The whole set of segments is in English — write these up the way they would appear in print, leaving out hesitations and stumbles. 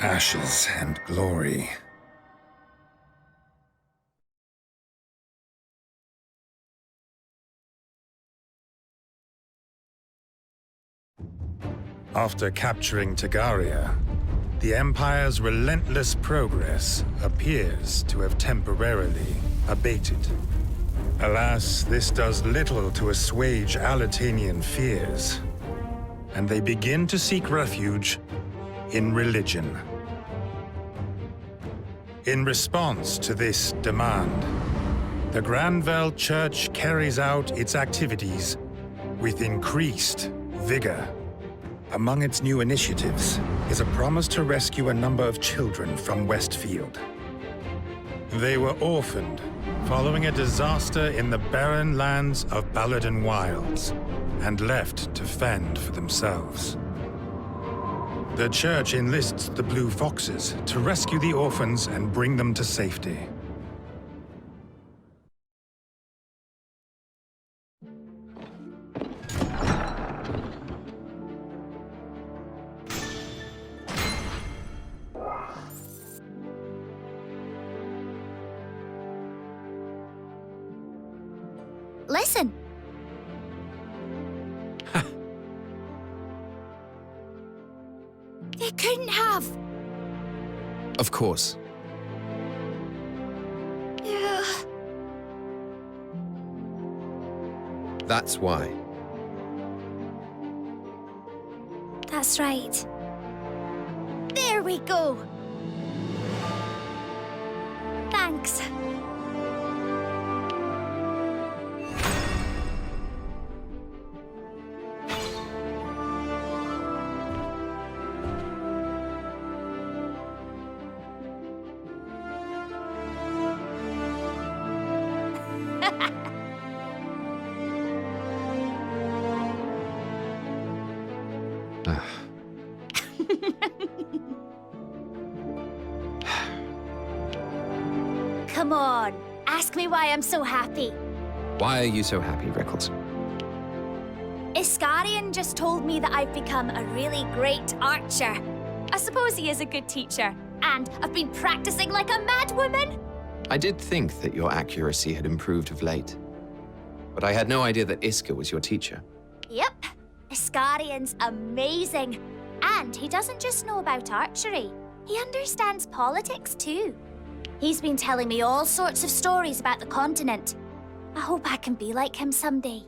Ashes and glory. After capturing Tagaria, the Empire's relentless progress appears to have temporarily abated. Alas, this does little to assuage Alletanian fears, and they begin to seek refuge in religion. In response to this demand, the Granville Church carries out its activities with increased vigor. Among its new initiatives is a promise to rescue a number of children from Westfield. They were orphaned following a disaster in the barren lands of Balladen Wilds and left to fend for themselves. The church enlists the Blue Foxes to rescue the orphans and bring them to safety. Listen. They couldn't have. Of course. That's why. That's right. There we go. Thanks. Come on, ask me why I'm so happy. Why are you so happy, Rickles? Iscarion just told me that I've become a really great archer. I suppose he is a good teacher, and I've been practicing like a madwoman. I did think that your accuracy had improved of late, but I had no idea that Iska was your teacher. Yep, Iscarion's amazing. And he doesn't just know about archery. He understands politics too. He's been telling me all sorts of stories about the continent. I hope I can be like him someday.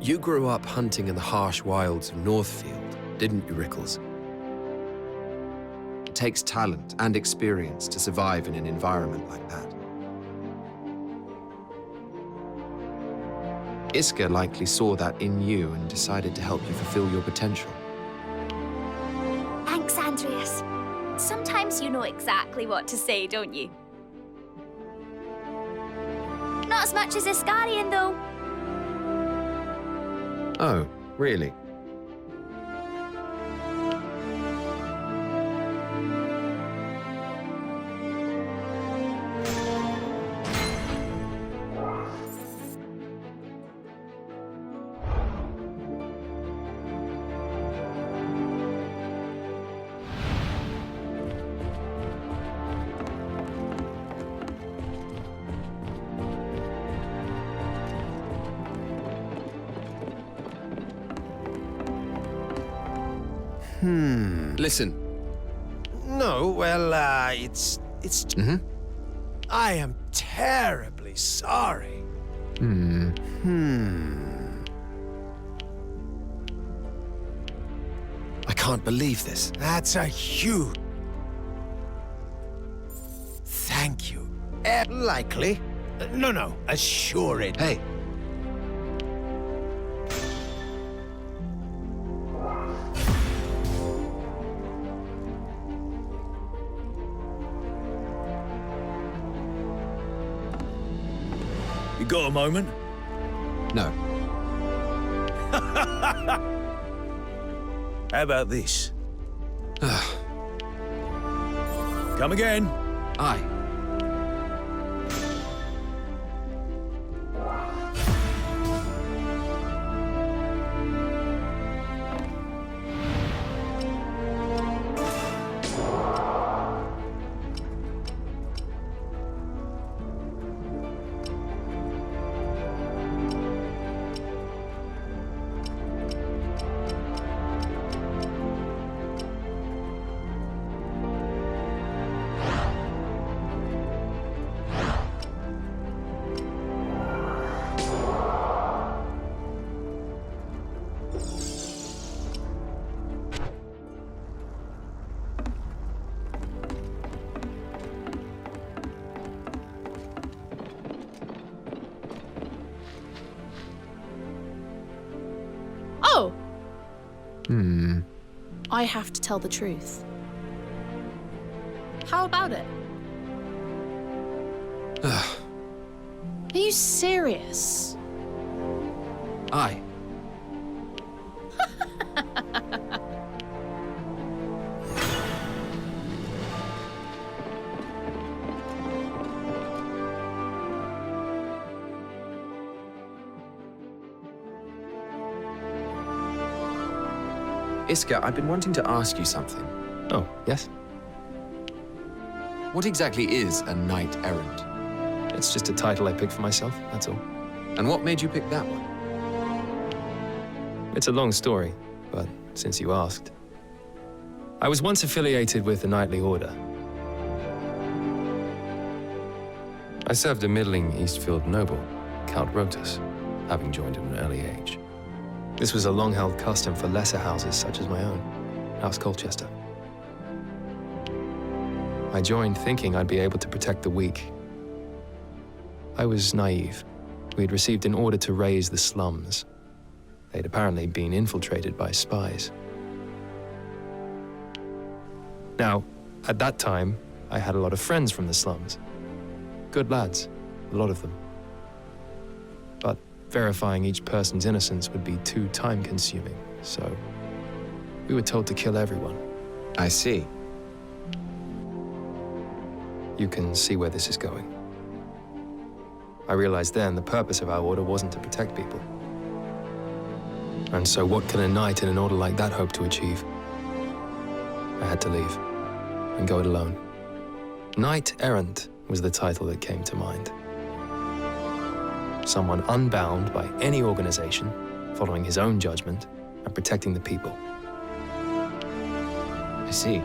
You grew up hunting in the harsh wilds of Northfield, didn't you, Rickles? It takes talent and experience to survive in an environment like that. Iska likely saw that in you and decided to help you fulfill your potential. Thanks, Andrias. Sometimes you know exactly what to say, don't you? Not as much as Iscarion, though. Oh, really? Listen. No, well, it's... I am terribly sorry. I can't believe this. That's a huge... Thank you. Likely. No, assured. Hey. You got a moment? No. How about this? Come again. Aye. Oh! I have to tell the truth. How about it? Are you serious? Aye. Iska, I've been wanting to ask you something. Oh, yes? What exactly is a knight errant? It's just a title I picked for myself, that's all. And what made you pick that one? It's a long story, but since you asked. I was once affiliated with the Knightly Order. I served a middling Eastfield noble, Count Rotus, having joined at an early age. This was a long-held custom for lesser houses such as my own, House Colchester. I joined thinking I'd be able to protect the weak. I was naive. We'd received an order to raise the slums. They'd apparently been infiltrated by spies. Now, at that time, I had a lot of friends from the slums. Good lads, a lot of them. But verifying each person's innocence would be too time-consuming, so we were told to kill everyone. I see. You can see where this is going. I realized then the purpose of our order wasn't to protect people. And so what can a knight in an order like that hope to achieve? I had to leave and go it alone. Knight Errant was the title that came to mind. Someone unbound by any organization, following his own judgment and protecting the people. I see.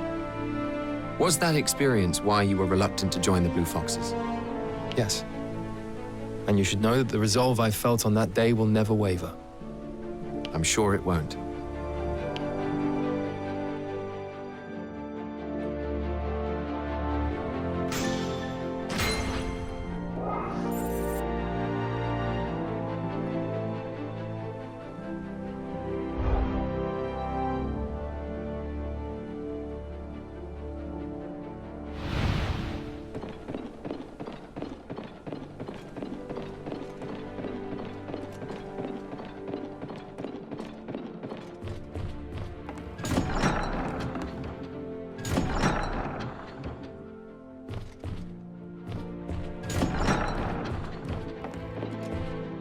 Was that experience why you were reluctant to join the Blue Foxes? Yes. And you should know that the resolve I felt on that day will never waver. I'm sure it won't.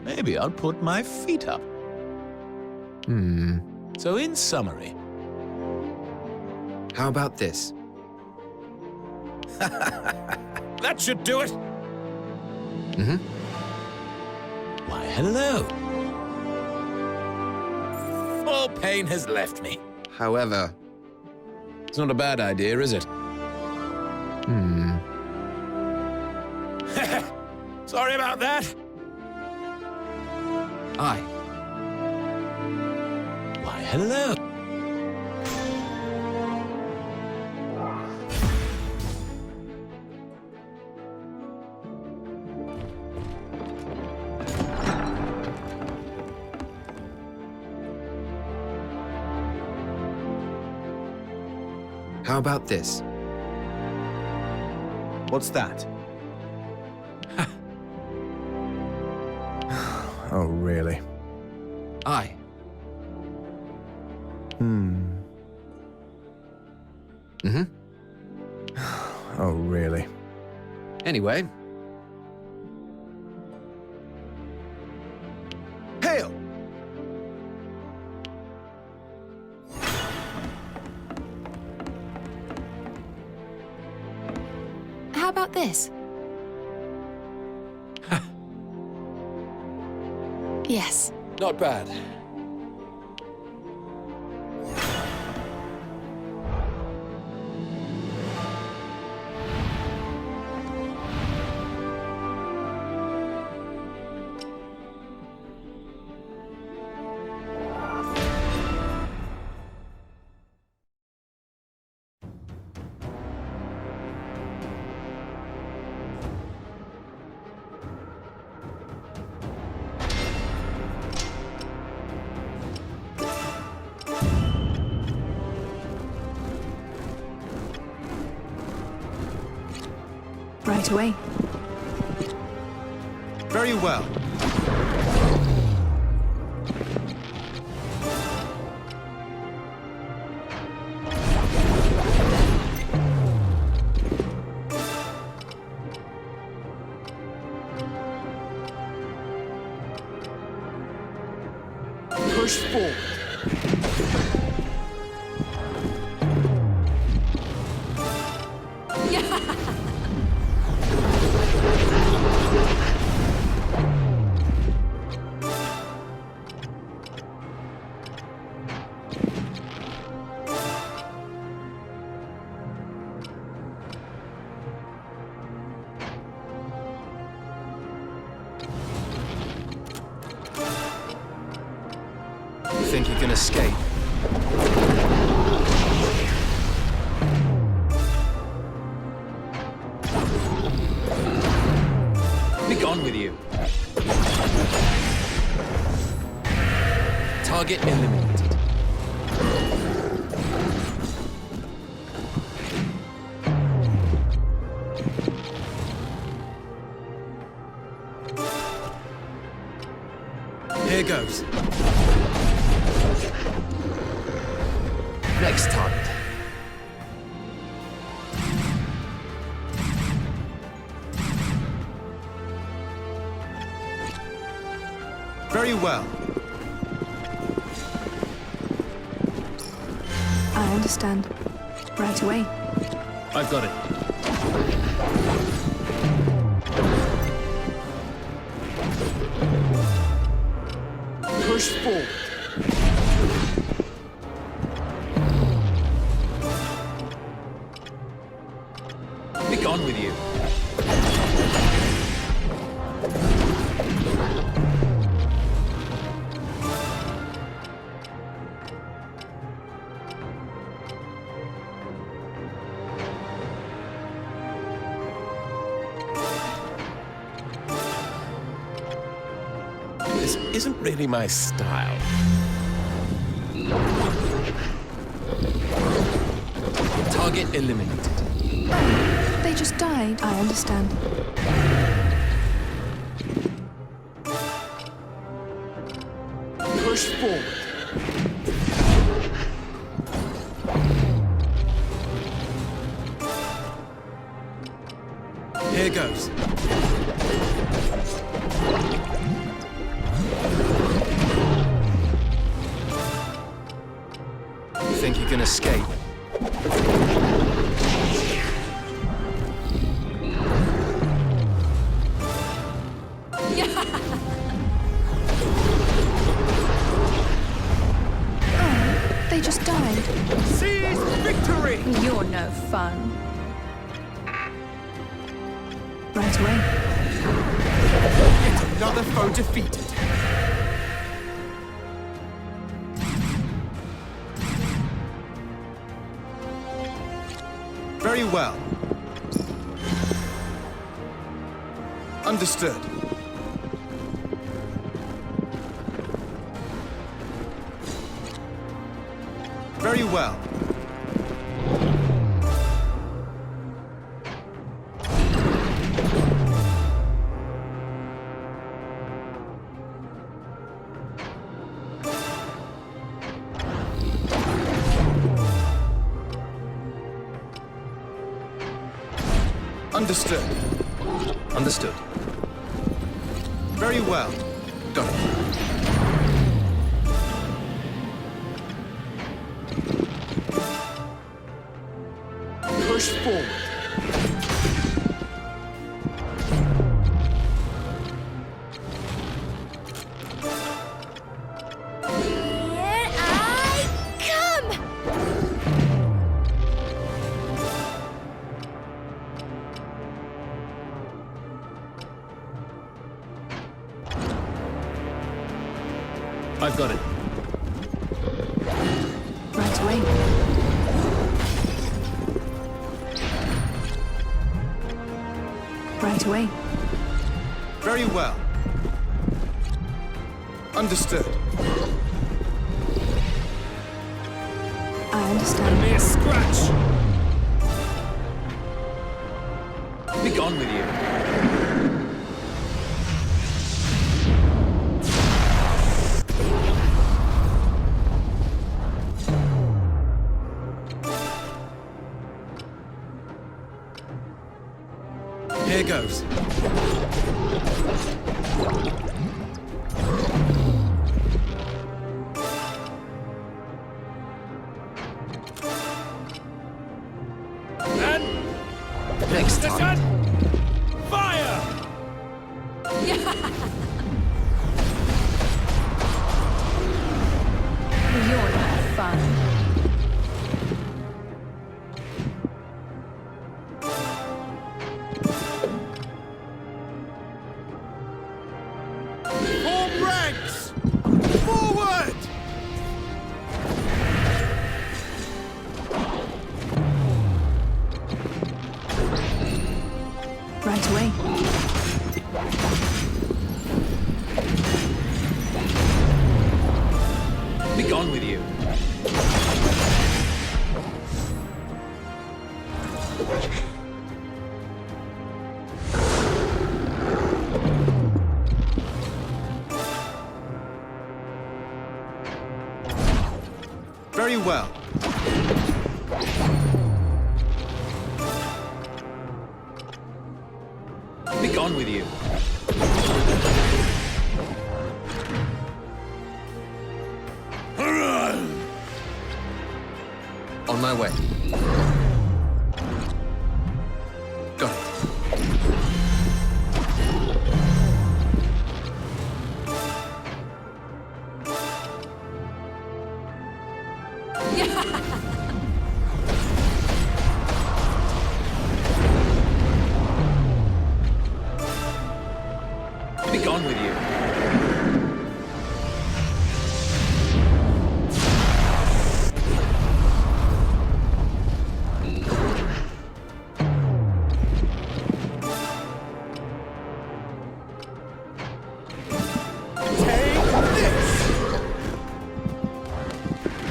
Maybe I'll put my feet up. So in summary... How about this? That should do it! Why, hello. All pain has left me. However... It's not a bad idea, is it? Sorry about that. Aye. Why, hello. How about this? What's that? Oh, really? Aye. Oh, really? Anyway. Hail! How about this? Yes. Not bad. Right away. Very well. Push forward. Think you can escape? Be gone with you. Target eliminated. Here goes. Next target. Very well. I understand. Right away. I've got it. Push forward. Be gone with you. This isn't really my style. Target eliminated. They just died. I understand. Push forward. Here goes. Think you can escape? They just died. Seize victory! You're no fun. Right away. Yet another foe defeated. Very well. Understood. Very well. Understood. Understood. Very well. Got it. Push forward. Here I come! I've got it. Right away. Right away. Very well. Understood. I understand. Mere scratch! Be gone gone with you. Here goes. Next time. Fire! You're not fun. Form ranks! Forward! Right away. Be gone with you. Very well. Be gone with you. On my way. Got it. Be gone with you.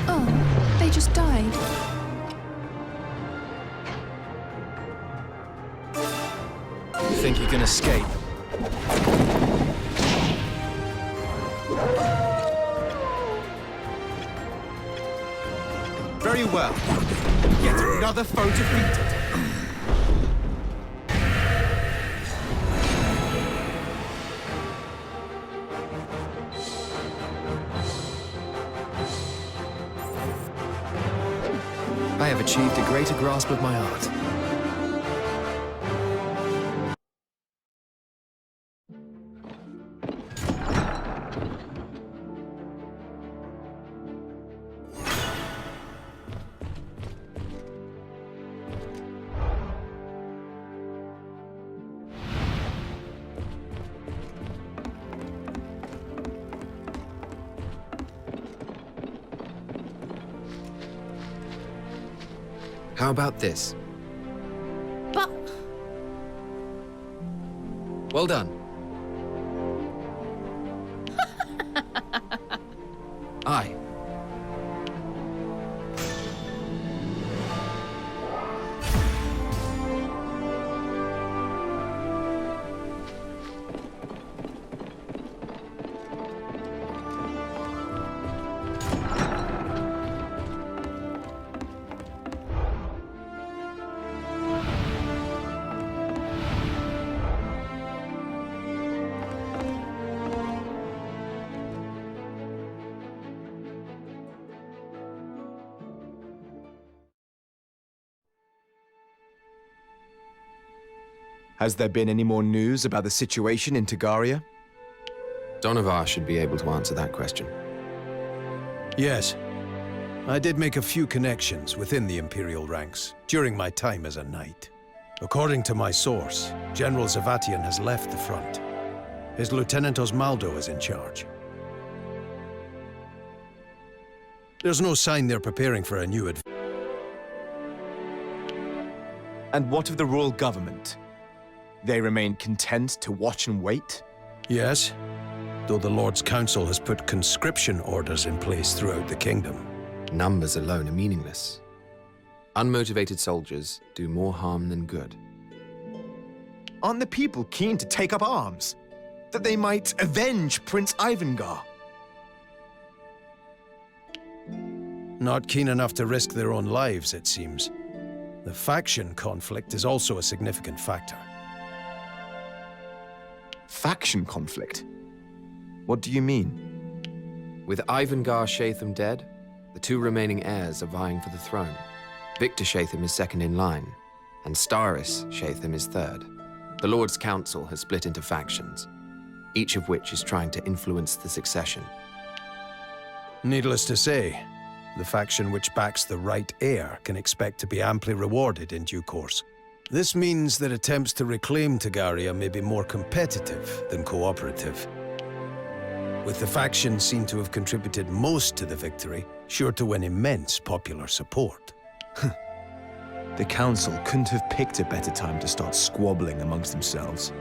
Oh, they just died. You think you can escape? Very well. Yet another foe defeated. I have achieved a greater grasp of my art. How about this? But Well done. Aye. Has there been any more news about the situation in Tagaria? Donovar should be able to answer that question. Yes. I did make a few connections within the Imperial ranks during my time as a knight. According to my source, General Zavatian has left the front. His Lieutenant Osmaldo is in charge. There's no sign they're preparing for a new adventure. And what of the royal government? They remain content to watch and wait? Yes, though the Lord's Council has put conscription orders in place throughout the kingdom. Numbers alone are meaningless. Unmotivated soldiers do more harm than good. Aren't the people keen to take up arms? That they might avenge Prince Ivangar? Not keen enough to risk their own lives, it seems. The faction conflict is also a significant factor. Faction conflict? What do you mean? With Ivangar Shatham dead, the two remaining heirs are vying for the throne. Victor Shatham is second in line, and Staris Shatham is third. The Lord's Council has split into factions, each of which is trying to influence the succession. Needless to say, the faction which backs the right heir can expect to be amply rewarded in due course. This means that attempts to reclaim Tegaria may be more competitive than cooperative. With the faction seen to have contributed most to the victory, sure to win immense popular support. The Council couldn't have picked a better time to start squabbling amongst themselves.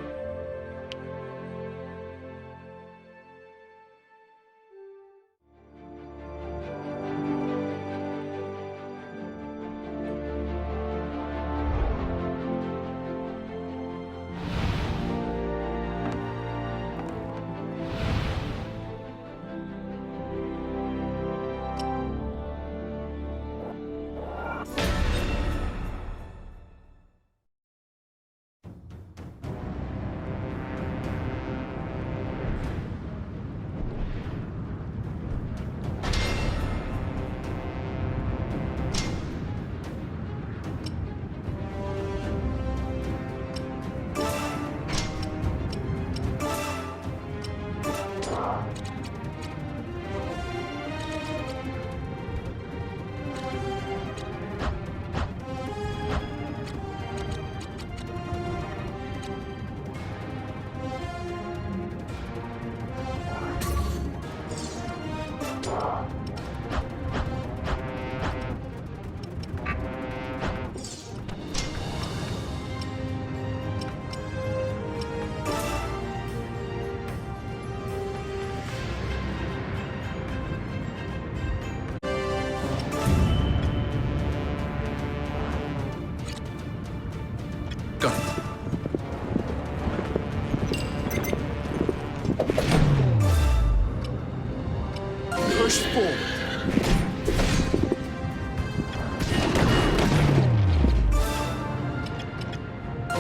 Push forward.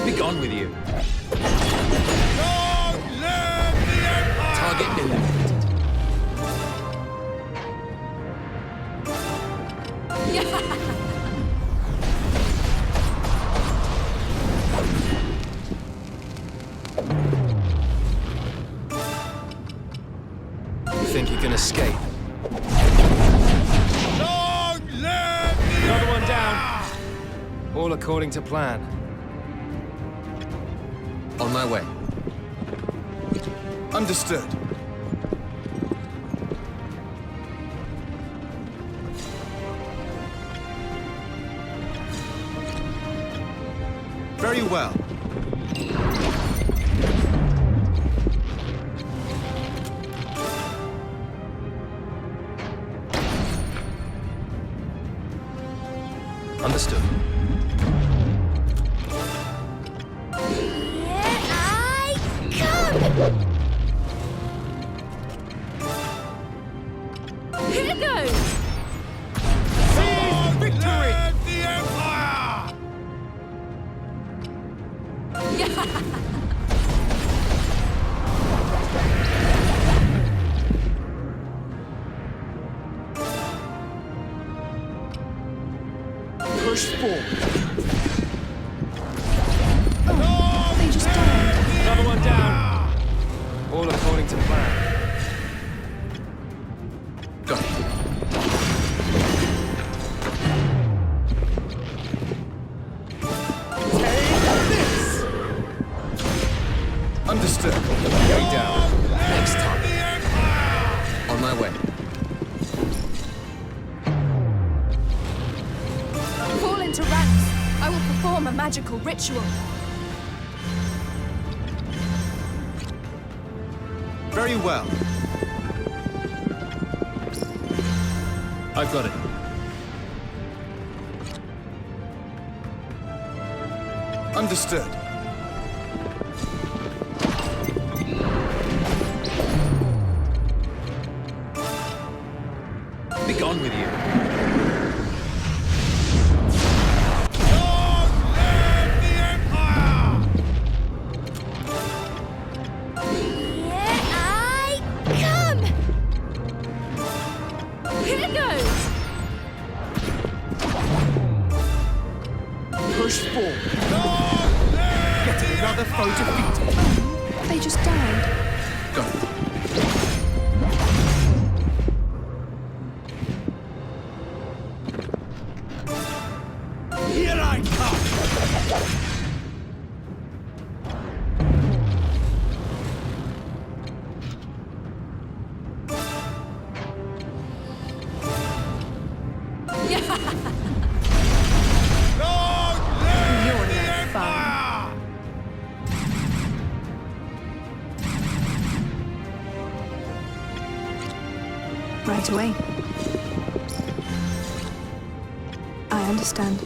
Be gone with you. Long live the Empire! Target eliminated. You think you can escape? Long live the Another one down. All according to plan. On my way. Understood. Very well. Understood. Here I come! Here goes! Long live the Empire! Push forward. They just died. Another one down. All according to plan. Got it. Understood. Going down. Next The target. Empire! On my way. Fall into ranks. I will perform a magical ritual. Very well. I've got it. Understood. Begone with you. Long live the Empire! Here I come! Here goes! Push forward. Long live Get the another foe Empire! defeated. They just died. Got it. Here I come! Long live You're the no fun. Empire! Right away. I understand.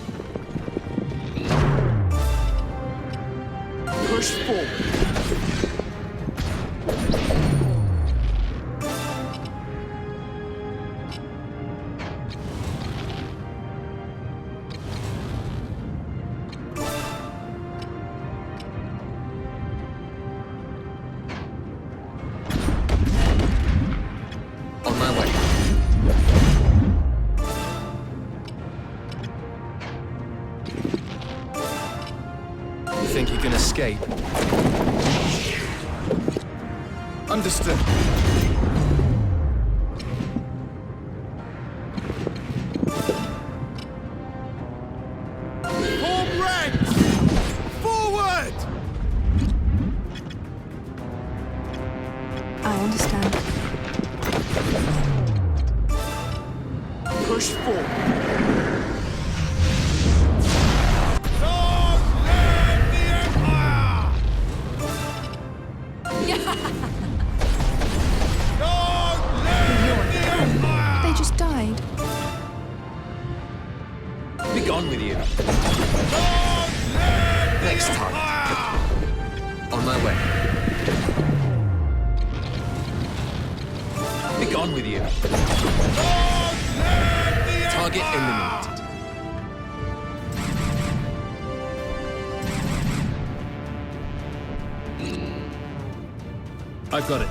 Push forward. On my way. You think you can escape? Understood. Form ranks! Forward! I understand. Push forward. Long live the Empire! Long live the Empire! They just died. Begone with you. Long live the Next target. Empire! On my way. Begone with you. Long live the Target Empire! eliminated. I've got it.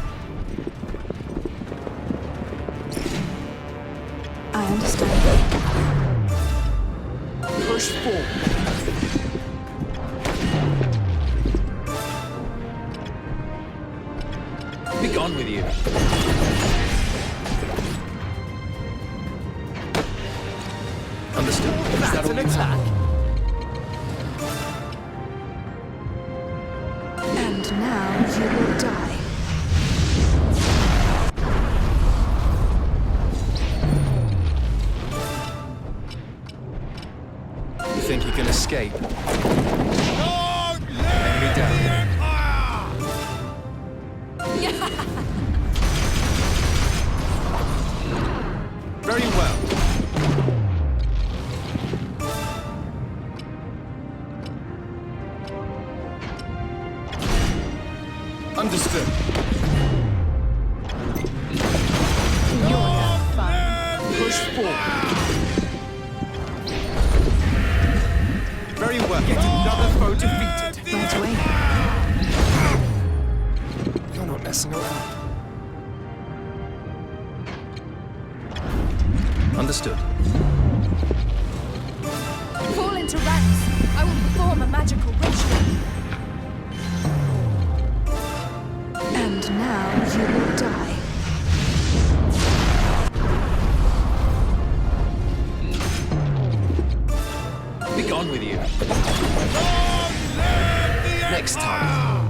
I understand. Push forward. Begone with you. Understood. Is that That's all an you have? attack. And now you will die. You think you can escape? Long live Enemy the down. Empire! Very well. Understood. You're no fun. Push forward. Very well. Get another foe defeated. Right away. You're not messing around. Understood. Fall into ranks. I will perform a magical ritual. And now you will die. Begone with you. Long live the Next Empire!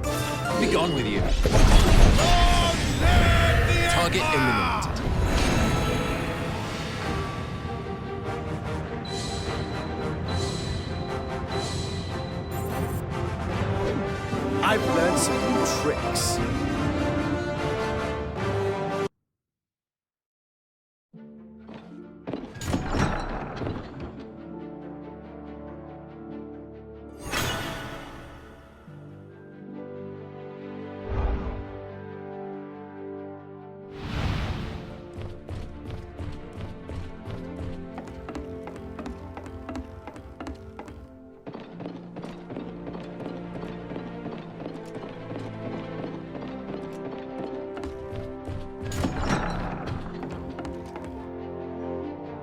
target. Begone with you. Long live the Target Empire! eliminated. I've learned some new tricks.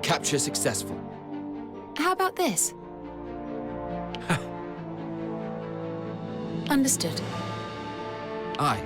Capture successful. How about this? Understood. Aye.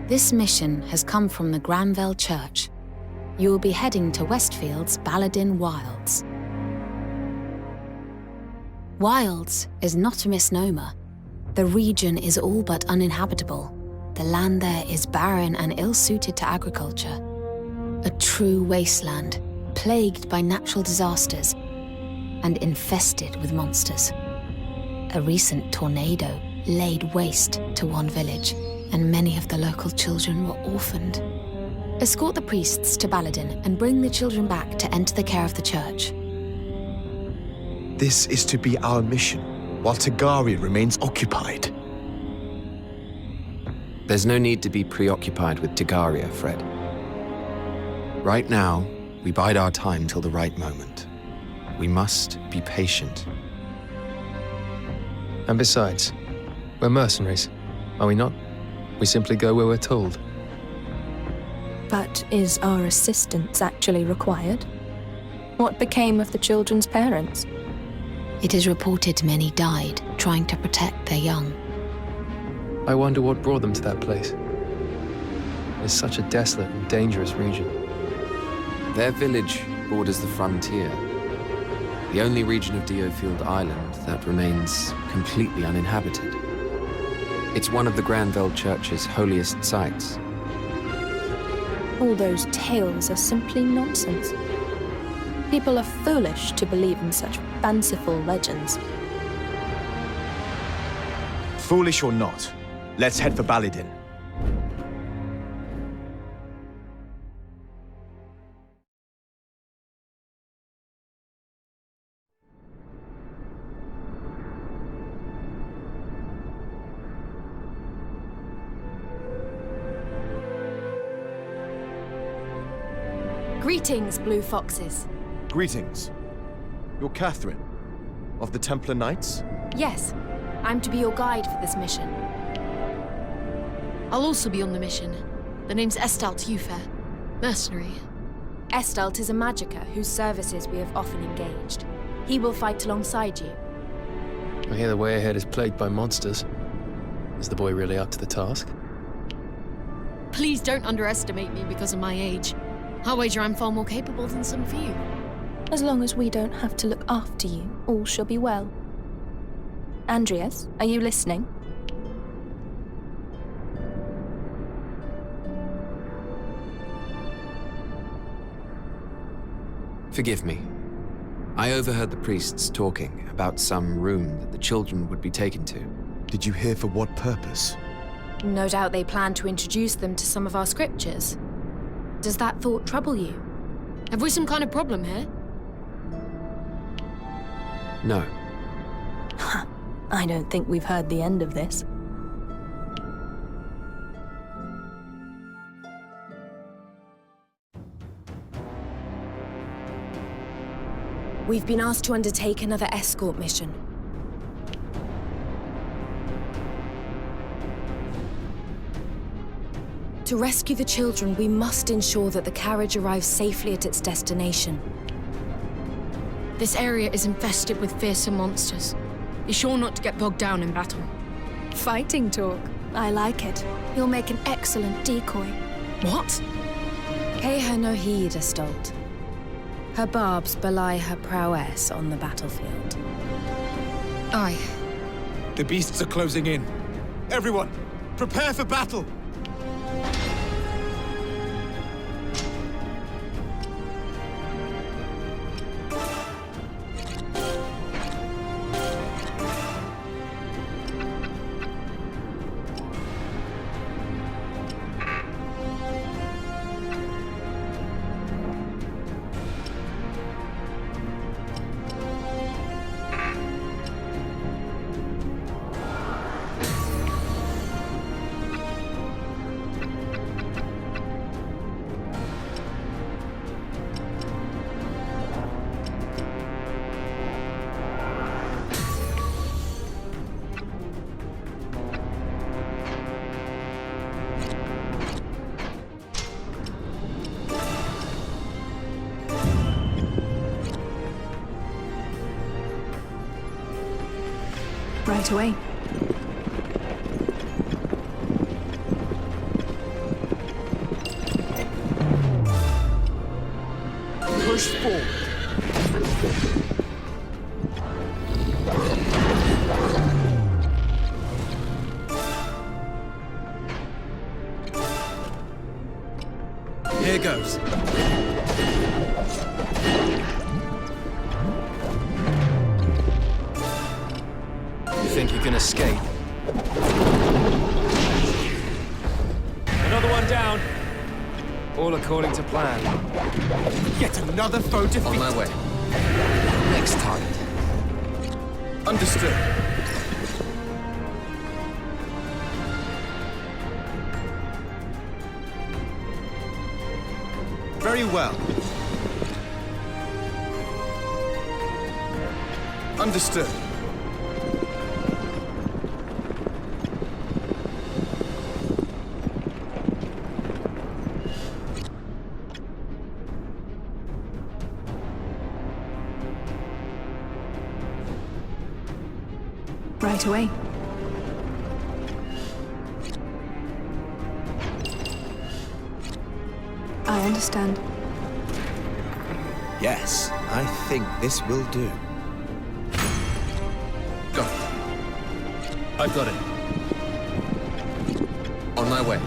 This mission has come from the Granville Church. You will be heading to Westfield's Baladin Wilds. Wilds is not a misnomer. The region is all but uninhabitable. The land there is barren and ill-suited to agriculture. A true wasteland, plagued by natural disasters and infested with monsters. A recent tornado laid waste to one village, and many of the local children were orphaned. Escort the priests to Baladin and bring the children back to enter the care of the church. This is to be our mission, while Tagari remains occupied. There's no need to be preoccupied with Tagaria, Fred. Right now, we bide our time till the right moment. We must be patient. And besides, we're mercenaries, are we not? We simply go where we're told. But is our assistance actually required? What became of the children's parents? It is reported many died trying to protect their young. I wonder what brought them to that place. It's such a desolate and dangerous region. Their village borders the frontier, the only region of Diofield Island that remains completely uninhabited. It's one of the Granville Church's holiest sites. All those tales are simply nonsense. People are foolish to believe in such fanciful legends. Foolish or not, let's head for Baladin. Greetings, Blue Foxes. Greetings. You're Catherine, of the Templar Knights? Yes, I'm to be your guide for this mission. I'll also be on the mission. The name's Estalt, mercenary. Estalt is a magicka whose services we have often engaged. He will fight alongside you. I hear the way ahead is plagued by monsters. Is the boy really up to the task? Please don't underestimate me because of my age. I'll wager I'm far more capable than some of you. As long as we don't have to look after you, all shall be well. Andrias, are you listening? Forgive me. I overheard the priests talking about some room that the children would be taken to. Did you hear for what purpose? No doubt they plan to introduce them to some of our scriptures. Does that thought trouble you? Have we some kind of problem here? No. I don't think we've heard the end of this. We've been asked to undertake another escort mission. To rescue the children, we must ensure that the carriage arrives safely at its destination. This area is infested with fearsome monsters. Be sure not to get bogged down in battle. Fighting talk. I like it. You'll make an excellent decoy. What? Pay her no heed, Estalt. Her barbs belie her prowess on the battlefield. Aye. The beasts are closing in. Everyone, prepare for battle! Right away. Push forward. Here goes. Think you can escape? Another one down. All according to plan. Yet another foe defeated. On my way. Next target. Understood. Very well. Understood. Right away. I understand. Yes, I think this will do. Go. I've got it. On my way.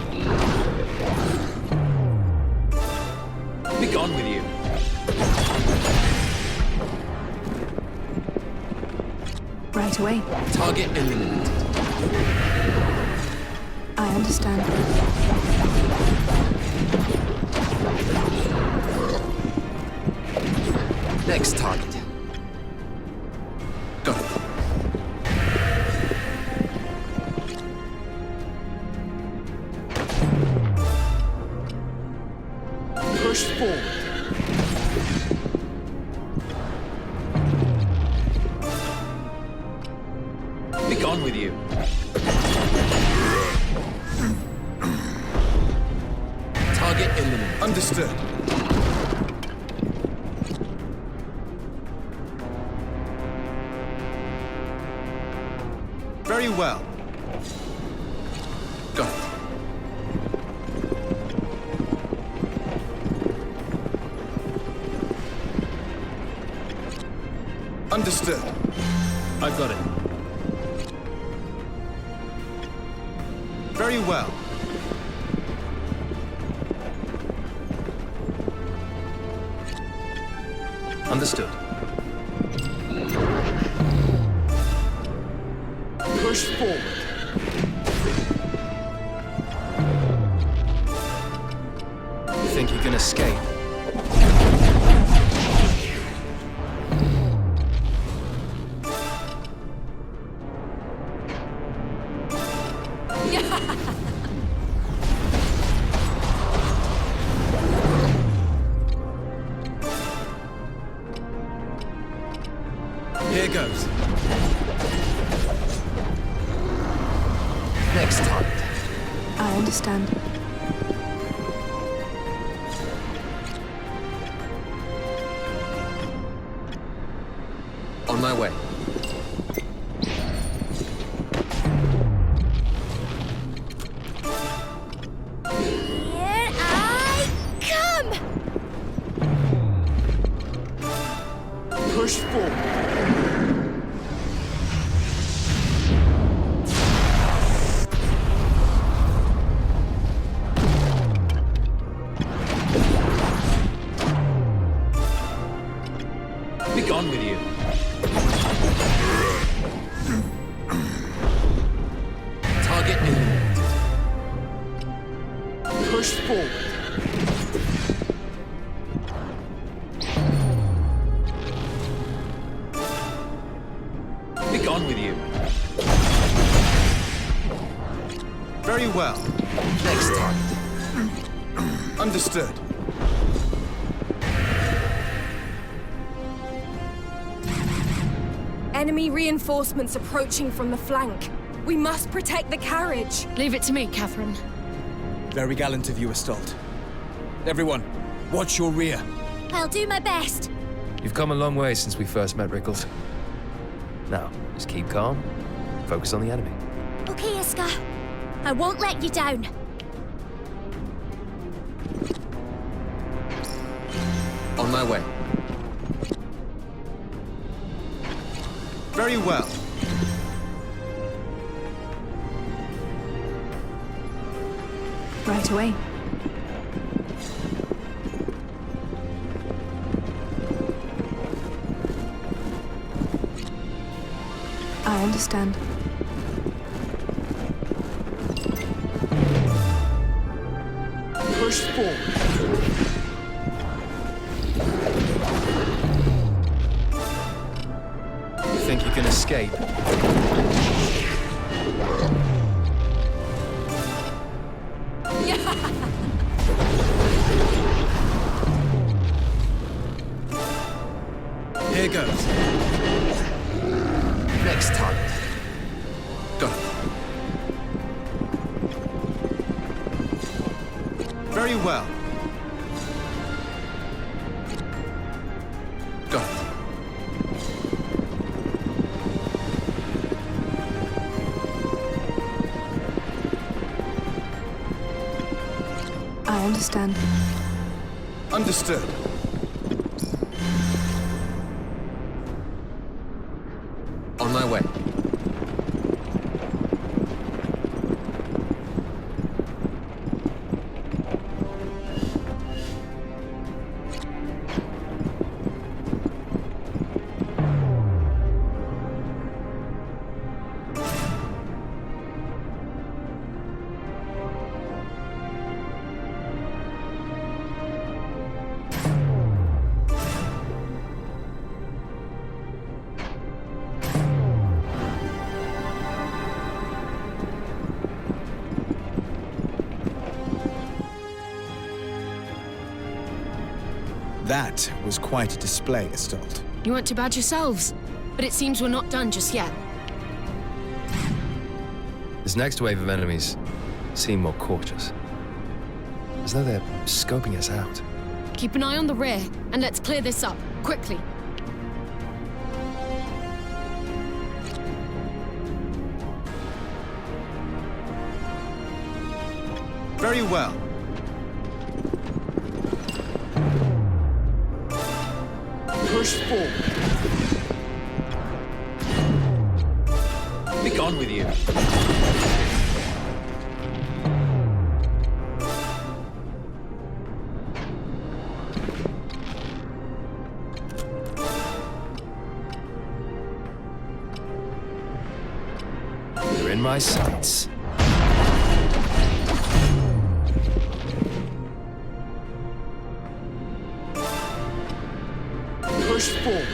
Be gone with you. Right away. Target eliminated. I understand. Next target. Go. Push forward. Be gone. gone with you. Target eliminated. Understood. Very well. Got it. Understood. I've got it. Very well. Understood. Push forward. You think you can escape? Here goes. Next target. I understand. On my way. Here I come! Push forward. Be gone with you. Target eliminated. Push forward. Be gone with you. Very well. Next target. Understood. Enemy reinforcements approaching from the flank. We must protect the carriage. Leave it to me, Catherine. Very gallant of you, Astolfo. Everyone, watch your rear. I'll do my best. You've come a long way since we first met, Rickles. Now, just keep calm. Focus on the enemy. Okay, Iska. I won't let you down. On my way. Very well. Right away. I understand. Push forward. You think you can escape? Here goes. Next target. Got it. Very well. Got it. I understand. Understood. On my way. That was quite a display, Astolfo. You weren't too bad yourselves, but it seems we're not done just yet. This next wave of enemies seem more cautious. As though they're scoping us out. Keep an eye on the rear, and let's clear this up, quickly. Very well. Push forward. Be gone with you. You're in my sights. Push forward.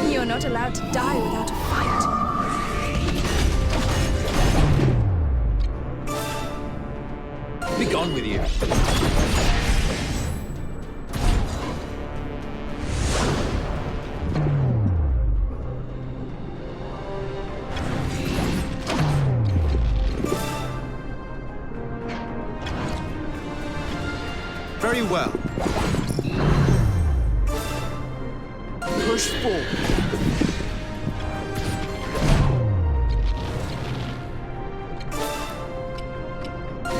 You're not allowed to die without a fight. Be gone with you. Very well. Push forward.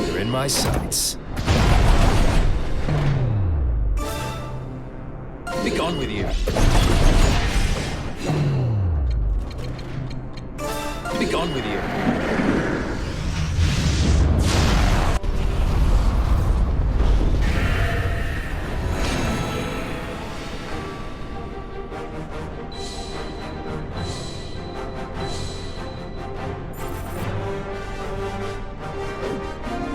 You're in my sights. Be gone with you. Be gone with you.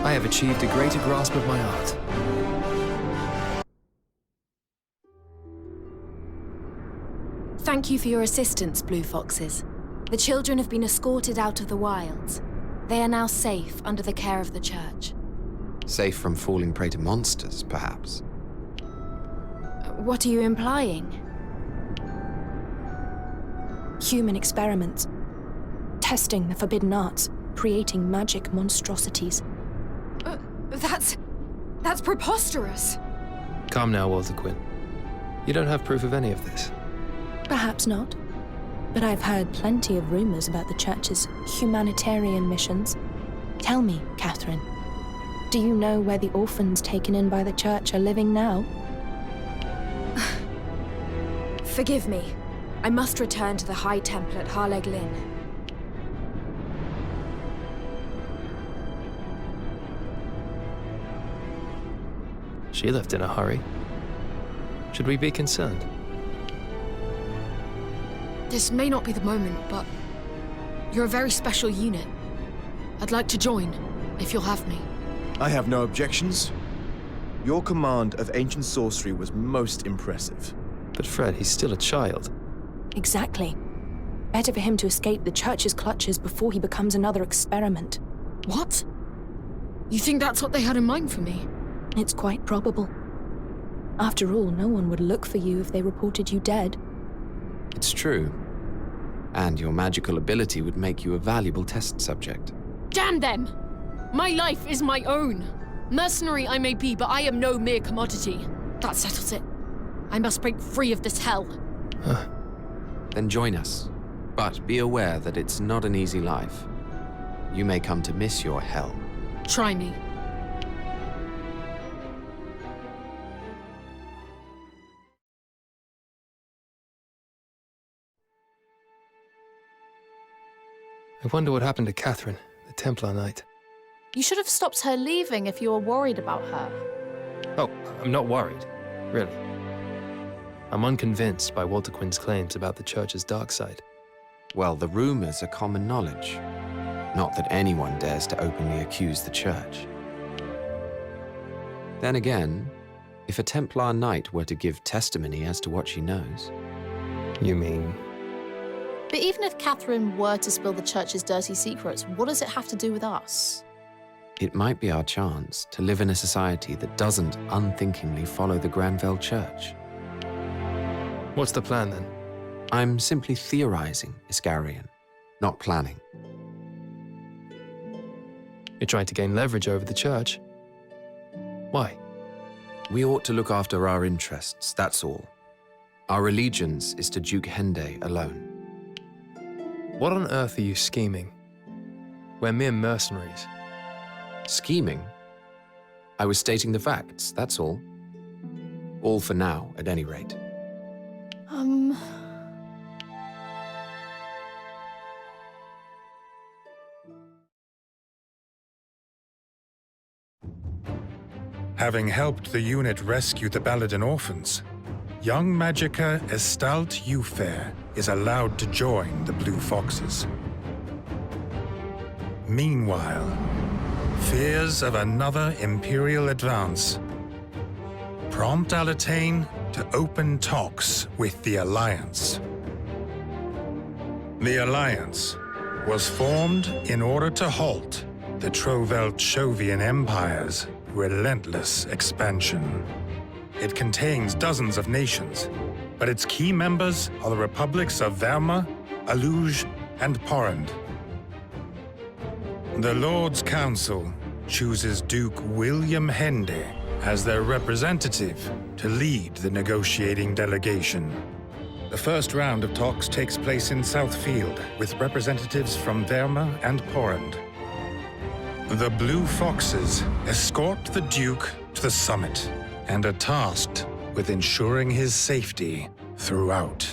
I have achieved a greater grasp of my art. Thank you for your assistance, Blue Foxes. The children have been escorted out of the wilds. They are now safe under the care of the church. Safe from falling prey to monsters, perhaps. What are you implying? Human experiments. Testing the forbidden arts. Creating magic monstrosities. That's preposterous. Calm now, Waltaquin. You don't have proof of any of this. Perhaps not. But I've heard plenty of rumors about the church's humanitarian missions. Tell me, Catherine, do you know where the orphans taken in by the church are living now? Forgive me. I must return to the High Temple at Harleglin. She left in a hurry. Should we be concerned? This may not be the moment, but you're a very special unit. I'd like to join, if you'll have me. I have no objections. Your command of ancient sorcery was most impressive. But Fred, he's still a child. Exactly. Better for him to escape the church's clutches before he becomes another experiment. What? You think that's what they had in mind for me? It's quite probable. After all, no one would look for you if they reported you dead. It's true. And your magical ability would make you a valuable test subject. Damn them! My life is my own. Mercenary I may be, but I am no mere commodity. That settles it. I must break free of this hell. Then join us. But be aware that it's not an easy life. You may come to miss your hell. Try me. I wonder what happened to Catherine, the Templar Knight. You should have stopped her leaving if you were worried about her. Oh, I'm not worried. Really. I'm unconvinced by Waltaquin's claims about the church's dark side. Well, the rumors are common knowledge. Not that anyone dares to openly accuse the church. Then again, if a Templar Knight were to give testimony as to what she knows... You mean... But even if Catherine were to spill the church's dirty secrets, what does it have to do with us? It might be our chance to live in a society that doesn't unthinkingly follow the Granvelle Church. What's the plan, then? I'm simply theorizing, Iscarion, not planning. You're trying to gain leverage over the church. Why? We ought to look after our interests, that's all. Our allegiance is to Duke Hende alone. What on earth are you scheming? We're mere mercenaries. Scheming? I was stating the facts, that's all. All for now, at any rate. Having helped the unit rescue the Baladin orphans, young Magica Estalt Ufair is allowed to join the Blue Foxes. Meanwhile, fears of another Imperial advance prompt Alletain to open talks with the Alliance. The Alliance was formed in order to halt the Trovelt-Schoevian Empire's relentless expansion. It contains dozens of nations, but its key members are the republics of Verma, Aluge, and Porrand. The Lord's Council chooses Duke William Hende as their representative to lead the negotiating delegation. The first round of talks takes place in Southfield with representatives from Verma and Porrand. The Blue Foxes escort the Duke to the summit and are tasked with ensuring his safety throughout.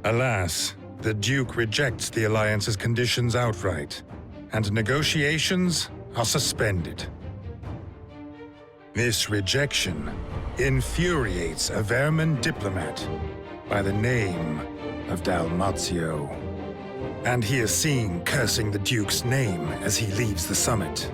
Alas, the Duke rejects the Alliance's conditions outright, and negotiations are suspended. This rejection infuriates a Vermin diplomat by the name of Dalmatio, and he is seen cursing the Duke's name as he leaves the summit.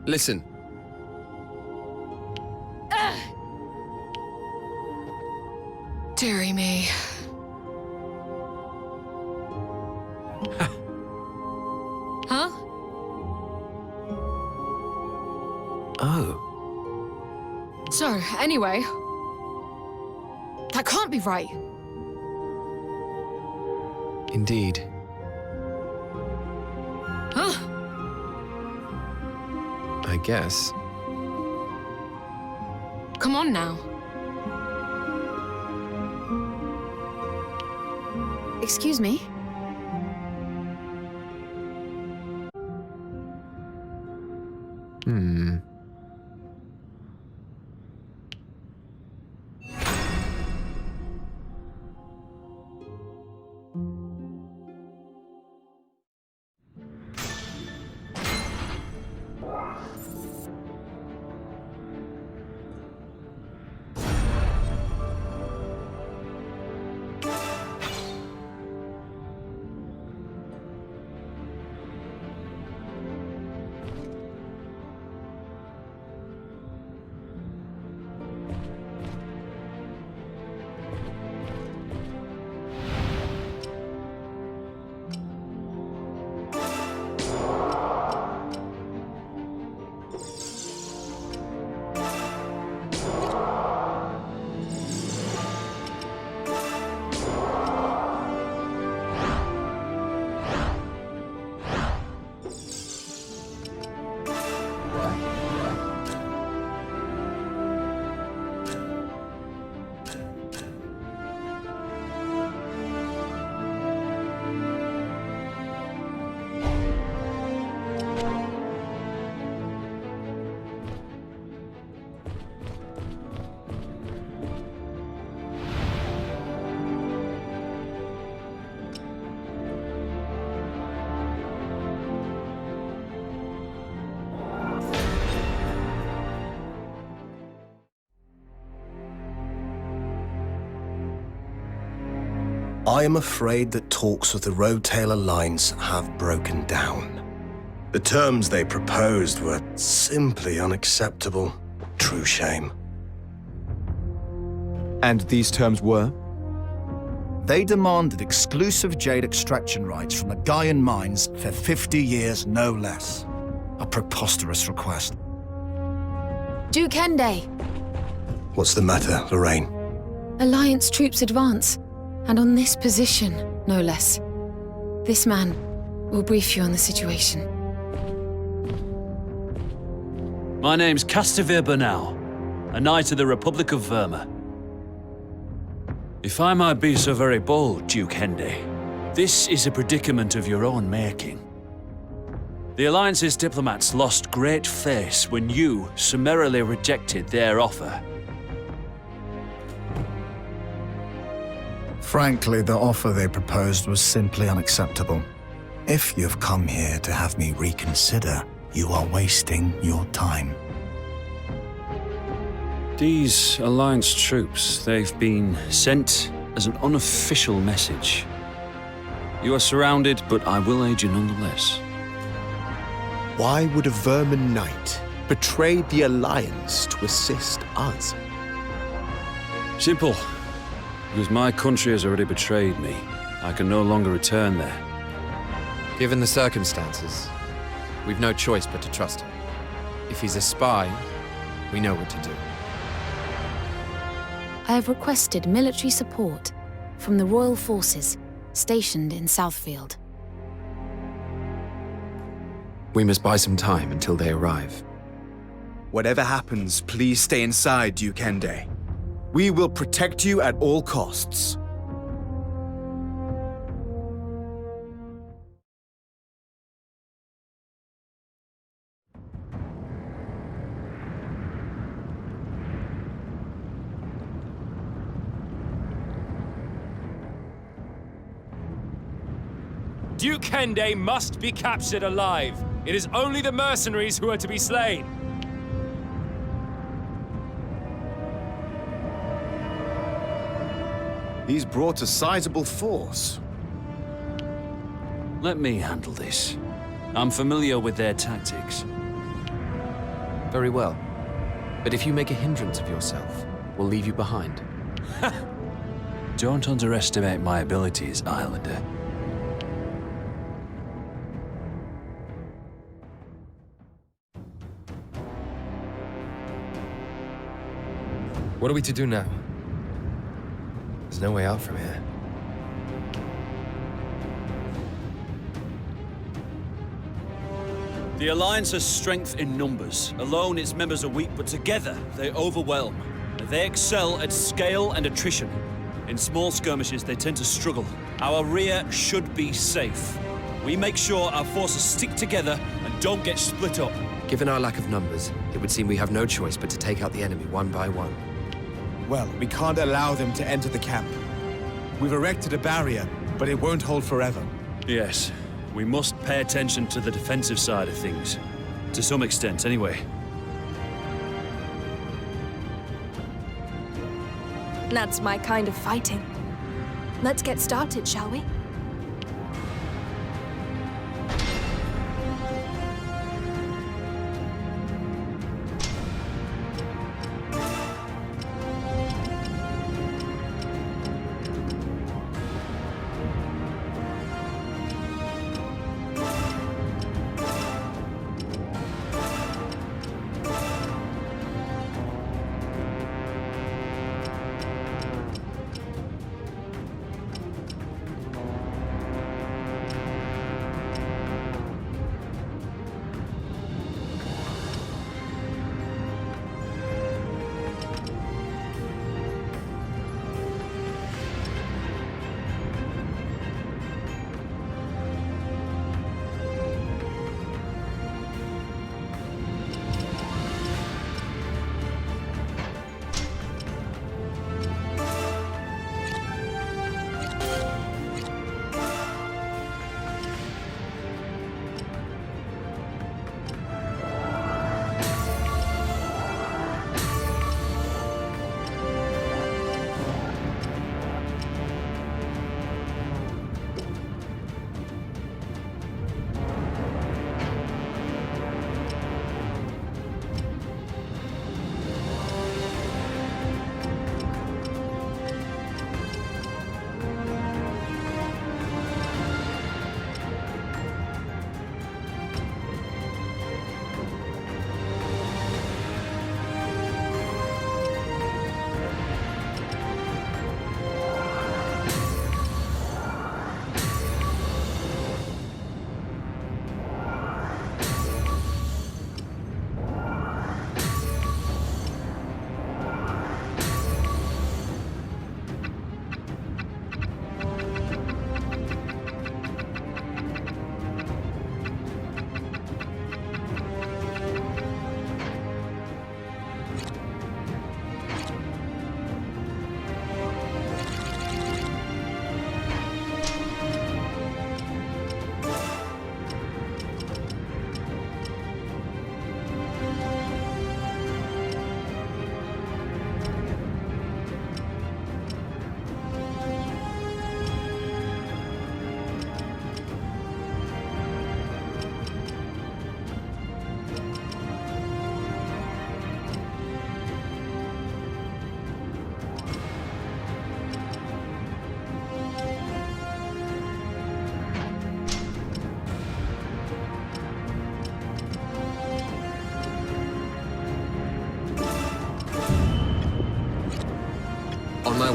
Listen. Dearie me. Huh? Oh. So, anyway... That can't be right. Indeed. Huh? I guess. Come on now. Excuse me? I am afraid that talks with the Rowetale Alliance have broken down. The terms they proposed were simply unacceptable. True shame. And these terms were? They demanded exclusive jade extraction rights from the Gaian mines for 50 years, no less. A preposterous request. Duke Hende, What's the matter, Lorraine? Alliance troops advance, and on this position, no less. This man will brief you on the situation. My name's Castivir Bernal, a knight of the Republic of Verma. If I might be so very bold, Duke Hende, this is a predicament of your own making. The Alliance's diplomats lost great face when you summarily rejected their offer. Frankly, the offer they proposed was simply unacceptable. If you've come here to have me reconsider, you are wasting your time. These Alliance troops, they've been sent as an unofficial message. You are surrounded, but I will aid you nonetheless. Why would a vermin knight betray the Alliance to assist us? Simple. Because my country has already betrayed me. I can no longer return there. Given the circumstances, we've no choice but to trust him. If he's a spy, we know what to do. I have requested military support from the Royal Forces stationed in Southfield. We must buy some time until they arrive. Whatever happens, please stay inside, Duke Hende. We will protect you at all costs. Duke Hende must be captured alive. It is only the mercenaries who are to be slain. He's brought a sizable force. Let me handle this. I'm familiar with their tactics. Very well. But if you make a hindrance of yourself, we'll leave you behind. Don't underestimate my abilities, Islander. What are we to do now? There's no way out from here. The Alliance has strength in numbers. Alone, its members are weak, but together, they overwhelm. They excel at scale and attrition. In small skirmishes, they tend to struggle. Our rear should be safe. We make sure our forces stick together and don't get split up. Given our lack of numbers, it would seem we have no choice but to take out the enemy one by one. Well, we can't allow them to enter the camp. We've erected a barrier, but it won't hold forever. Yes, we must pay attention to the defensive side of things. To some extent, anyway. That's my kind of fighting. Let's get started, shall we?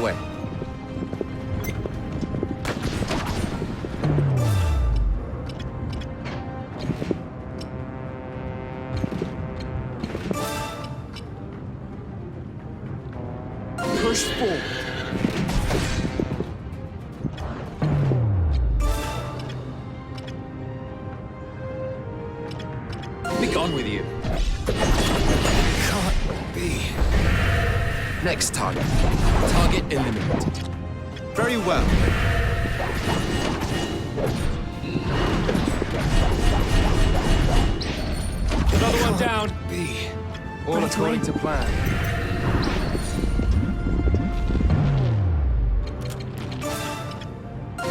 way. Push forward. Be gone with you. Can't be. Next target. Target eliminated. Very well. Another one down. Be. All Right according away. to plan.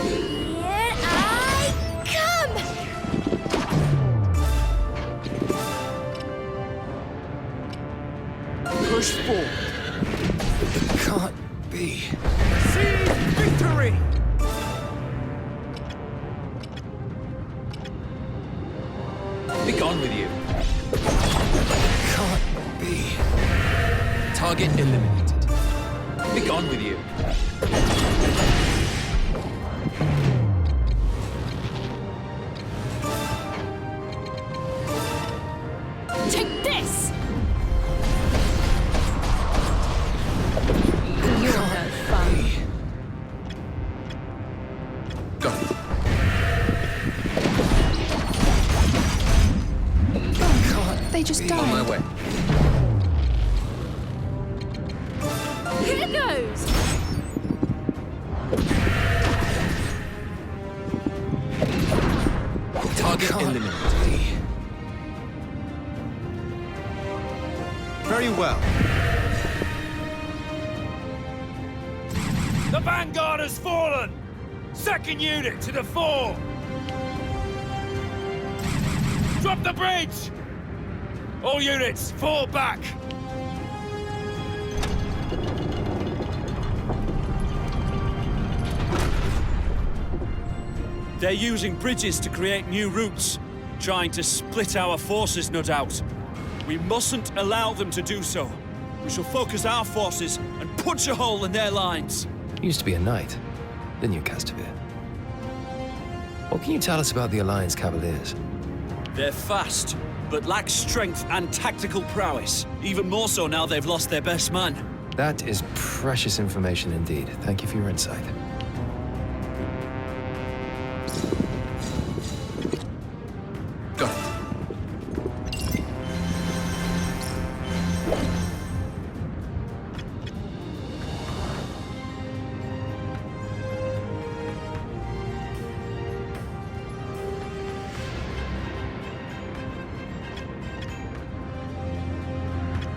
Here I come! Push forward. Can't be. Seize victory! Be gone with you. Can't be. Target eliminated. Be gone with you. Take this! You're no fun. Got it. They just On my died. way. Here goes! Target eliminated. Very well. The vanguard has fallen! Second unit to the fore! Drop the bridge! All units, fall back! They're using bridges to create new routes, trying to split our forces, no doubt. We mustn't allow them to do so. We shall focus our forces and punch a hole in their lines. You used to be a knight, didn't you, Castamere? What can you tell us about the Alliance Cavaliers? They're fast, but lack strength and tactical prowess. Even more so now they've lost their best man. That is precious information indeed. Thank you for your insight. Got it.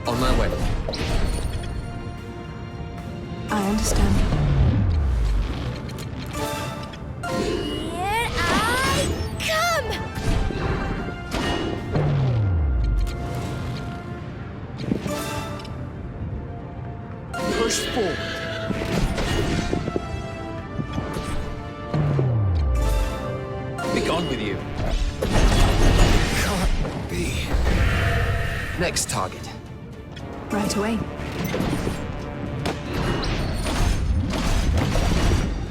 On my way. I understand. Here I come! Push forward. Be gone with you. Can't be. Next target. Right away.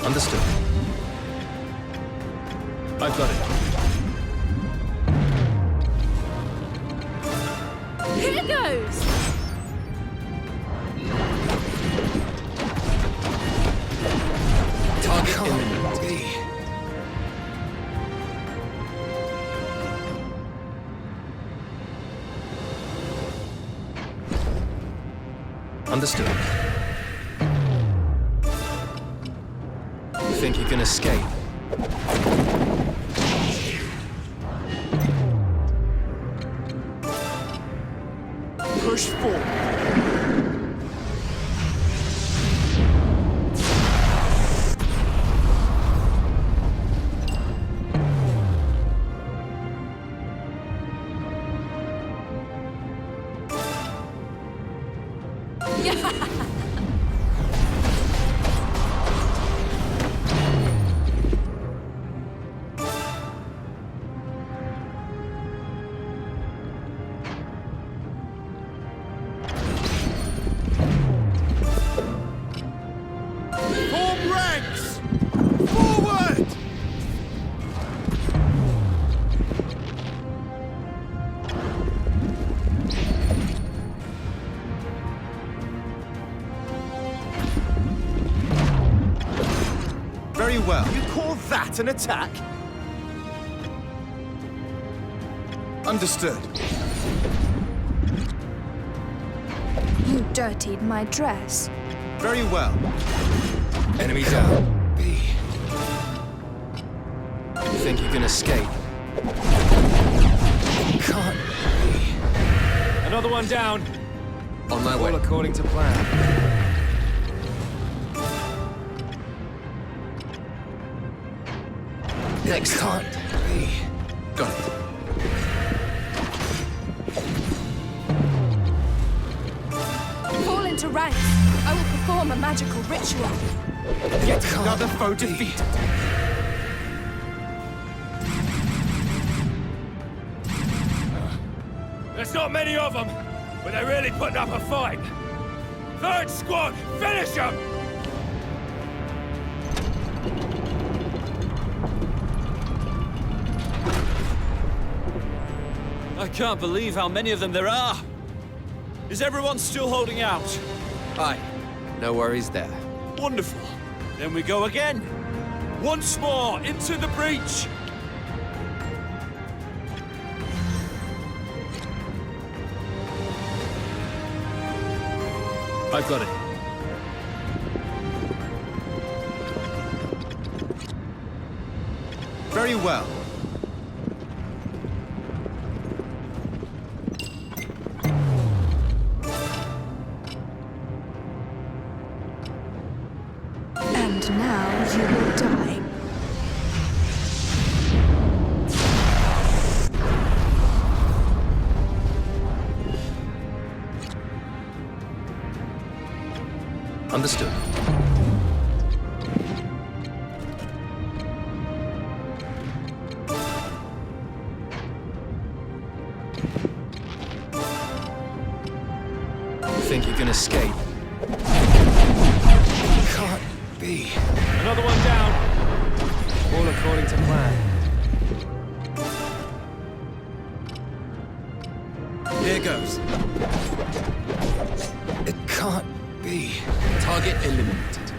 Understood. I've got it. Here goes! Target eliminated. Understood. You think you can escape? Push forward. that an attack? Understood. You dirtied my dress. Very well. Enemy down. B. You think you can escape? Can't be. Another one down. On my way. All according to plan. Next can't be. Got it. Fall into ranks. I will perform a magical ritual. Yet another foe defeated. There's not many of them, but they're really putting up a fight. Third squad, finish them! I can't believe how many of them there are. Is everyone still holding out? Aye. No worries there. Wonderful. Then we go again. Once more, into the breach. I've got it. Very well. And now you will die. Understood. You think you can escape? Can't be. Another one down. All according to plan. Here goes. It can't be. Target eliminated.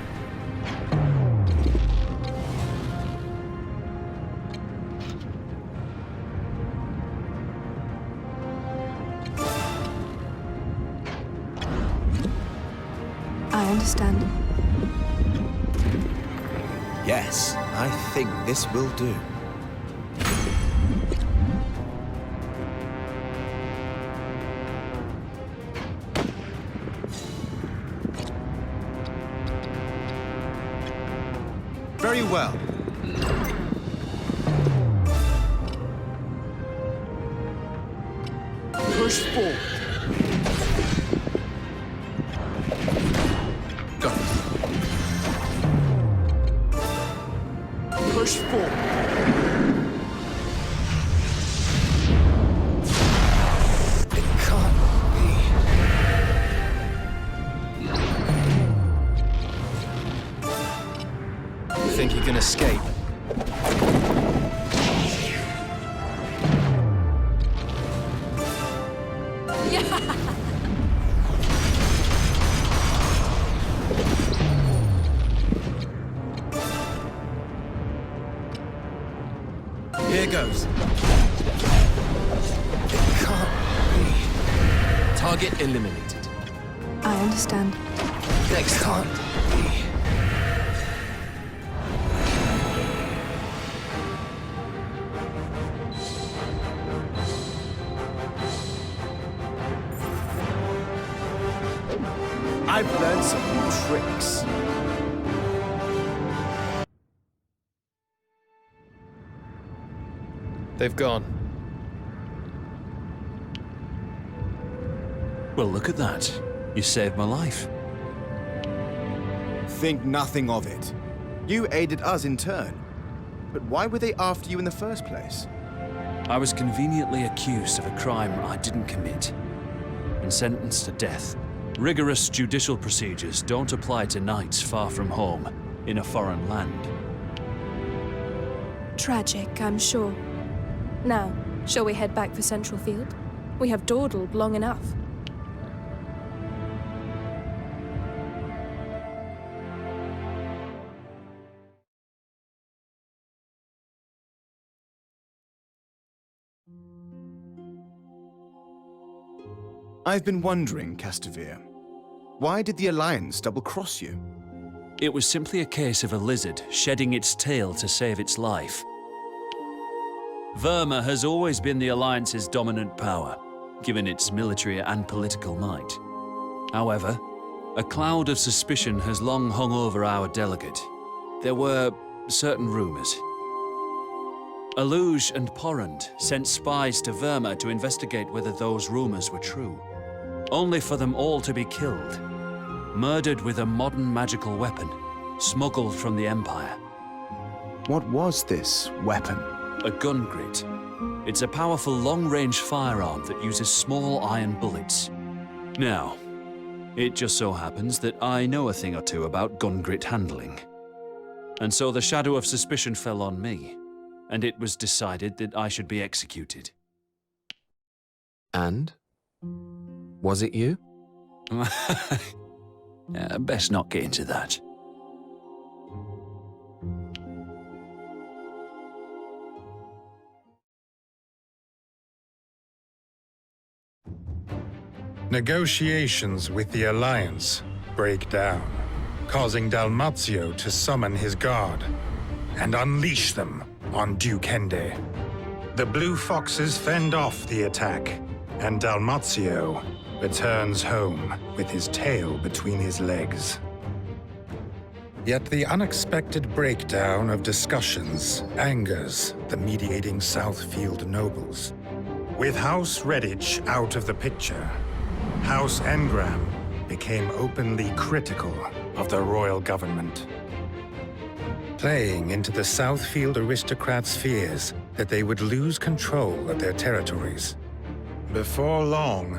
I understand. Yes, I think this will do. Very well. Push forward. Got it. Push forward. It can't be. You think you can escape? Here goes. It can't be. Target eliminated. I understand. Next can't be. I've learned some new tricks. They've gone. Well, look at that. You saved my life. Think nothing of it. You aided us in turn. But why were they after you in the first place? I was conveniently accused of a crime I didn't commit and sentenced to death. Rigorous judicial procedures don't apply to knights far from home in a foreign land. Tragic, I'm sure. Now, shall we head back for Central Field? We have dawdled long enough. I've been wondering, Castamere, why did the Alliance double-cross you? It was simply a case of a lizard shedding its tail to save its life. Verma has always been the Alliance's dominant power, given its military and political might. However, a cloud of suspicion has long hung over our delegate. There were certain rumors. Aluge and Porrand sent spies to Verma to investigate whether those rumors were true, only for them all to be killed, murdered with a modern magical weapon, smuggled from the Empire. What was this weapon? A gun grit. It's a powerful long-range firearm that uses small iron bullets. Now, it just so happens that I know a thing or two about gun grit handling. And so the shadow of suspicion fell on me, and it was decided that I should be executed. And? Was it you? Best not get into that. Negotiations with the Alliance break down, causing Dalmatio to summon his guard and unleash them on Duquende. The Blue Foxes fend off the attack, and Dalmatio returns home with his tail between his legs. Yet the unexpected breakdown of discussions angers the mediating Southfield nobles. With House Redditch out of the picture, House Engram became openly critical of the royal government, playing into the Southfield aristocrats' fears that they would lose control of their territories. Before long,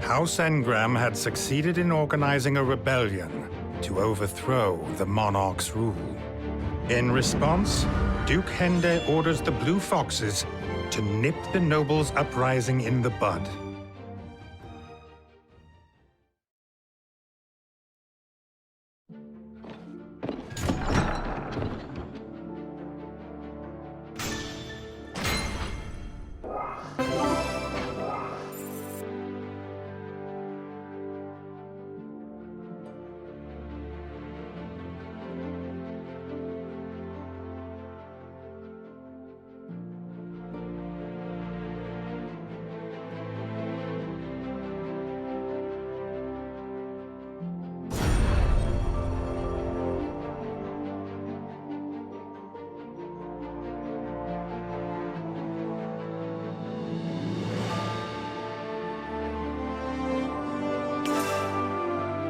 House Engram had succeeded in organizing a rebellion to overthrow the monarch's rule. In response, Duke Hende orders the Blue Foxes to nip the nobles' uprising in the bud.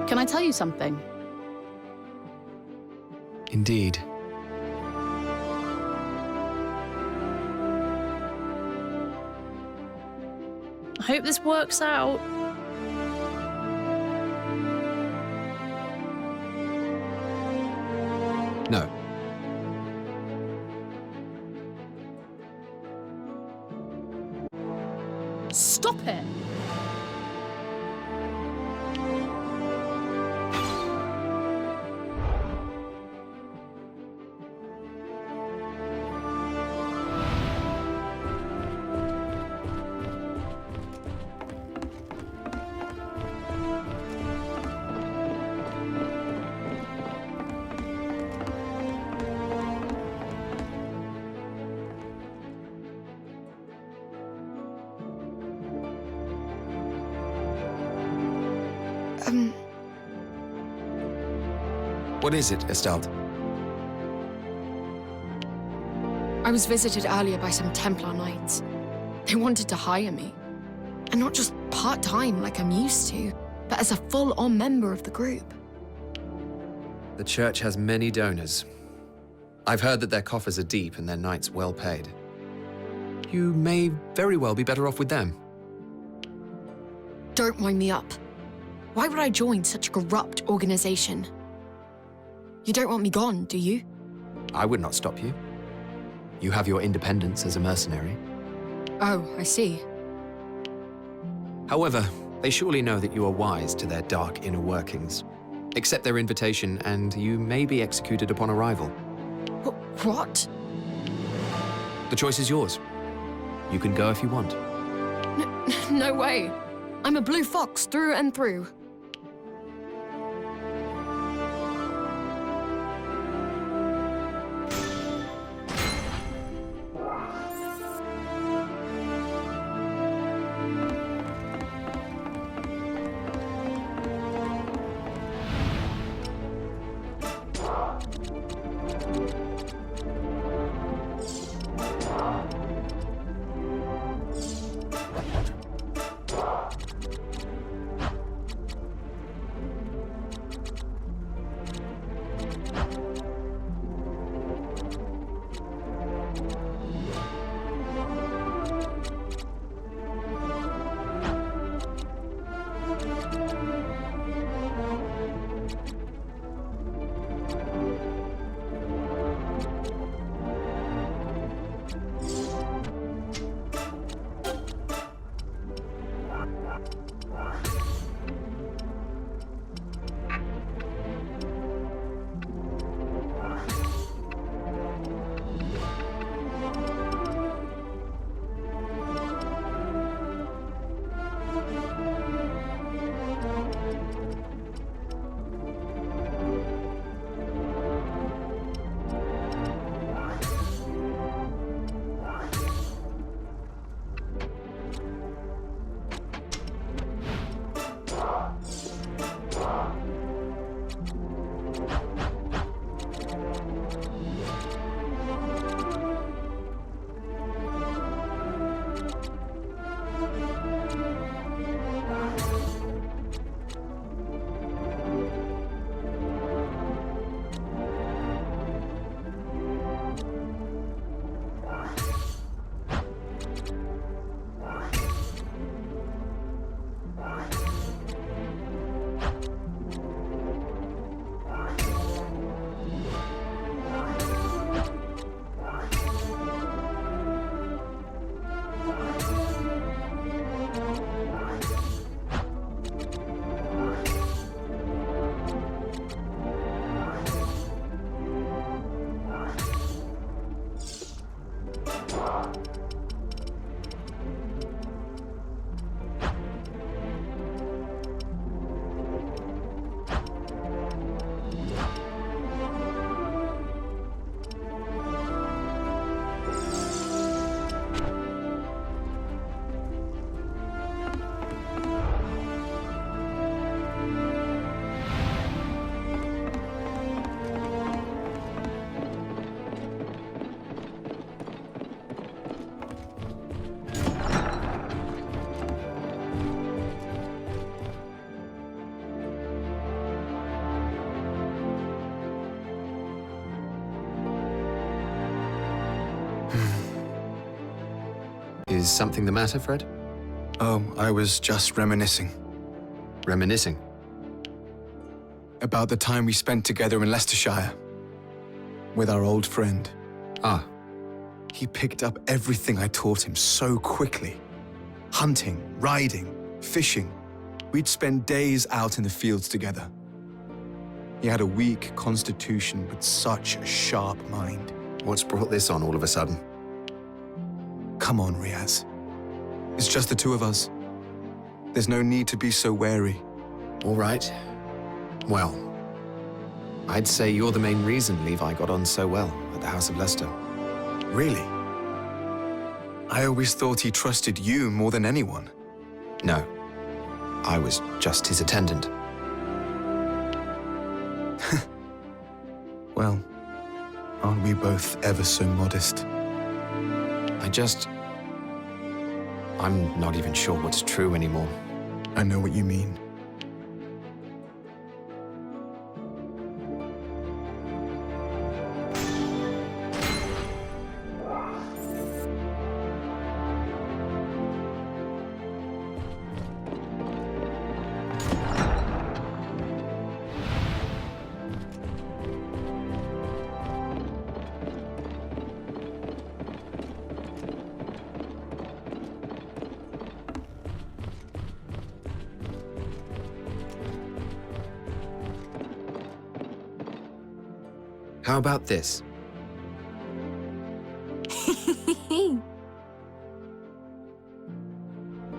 Can I tell you something? Indeed. I hope this works out. No. Stop it! What is it, Estelle? I was visited earlier by some Templar knights. They wanted to hire me. And not just part-time like I'm used to, but as a full-on member of the group. The church has many donors. I've heard that their coffers are deep and their knights well paid. You may very well be better off with them. Don't wind me up. Why would I join such a corrupt organization? You don't want me gone, do you? I would not stop you. You have your independence as a mercenary. Oh, I see. However, they surely know that you are wise to their dark inner workings. Accept their invitation, and you may be executed upon arrival. What? The choice is yours. You can go if you want. No way. I'm a blue fox through and through. Is something the matter, Fred? Oh, I was just reminiscing. Reminiscing? About the time we spent together in Leicestershire. With our old friend. Ah. He picked up everything I taught him so quickly. Hunting, riding, fishing. We'd spend days out in the fields together. He had a weak constitution, but such a sharp mind. What's brought this on all of a sudden? Come on, Riaz. It's just the two of us. There's no need to be so wary. All right. Well, I'd say you're the main reason Levi got on so well at the House of Lester. Really? I always thought he trusted you more than anyone. No. I was just his attendant. Well, aren't we both ever so modest? I'm not even sure what's true anymore. I know what you mean. How about this?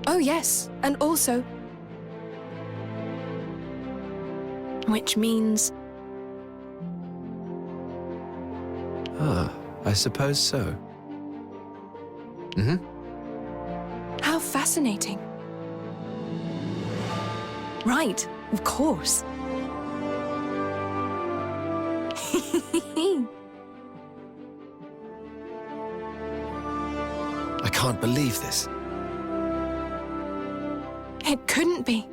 Oh yes, and also, Which means... Ah, I suppose so. How fascinating. Right, of course. I can't believe this. It couldn't be.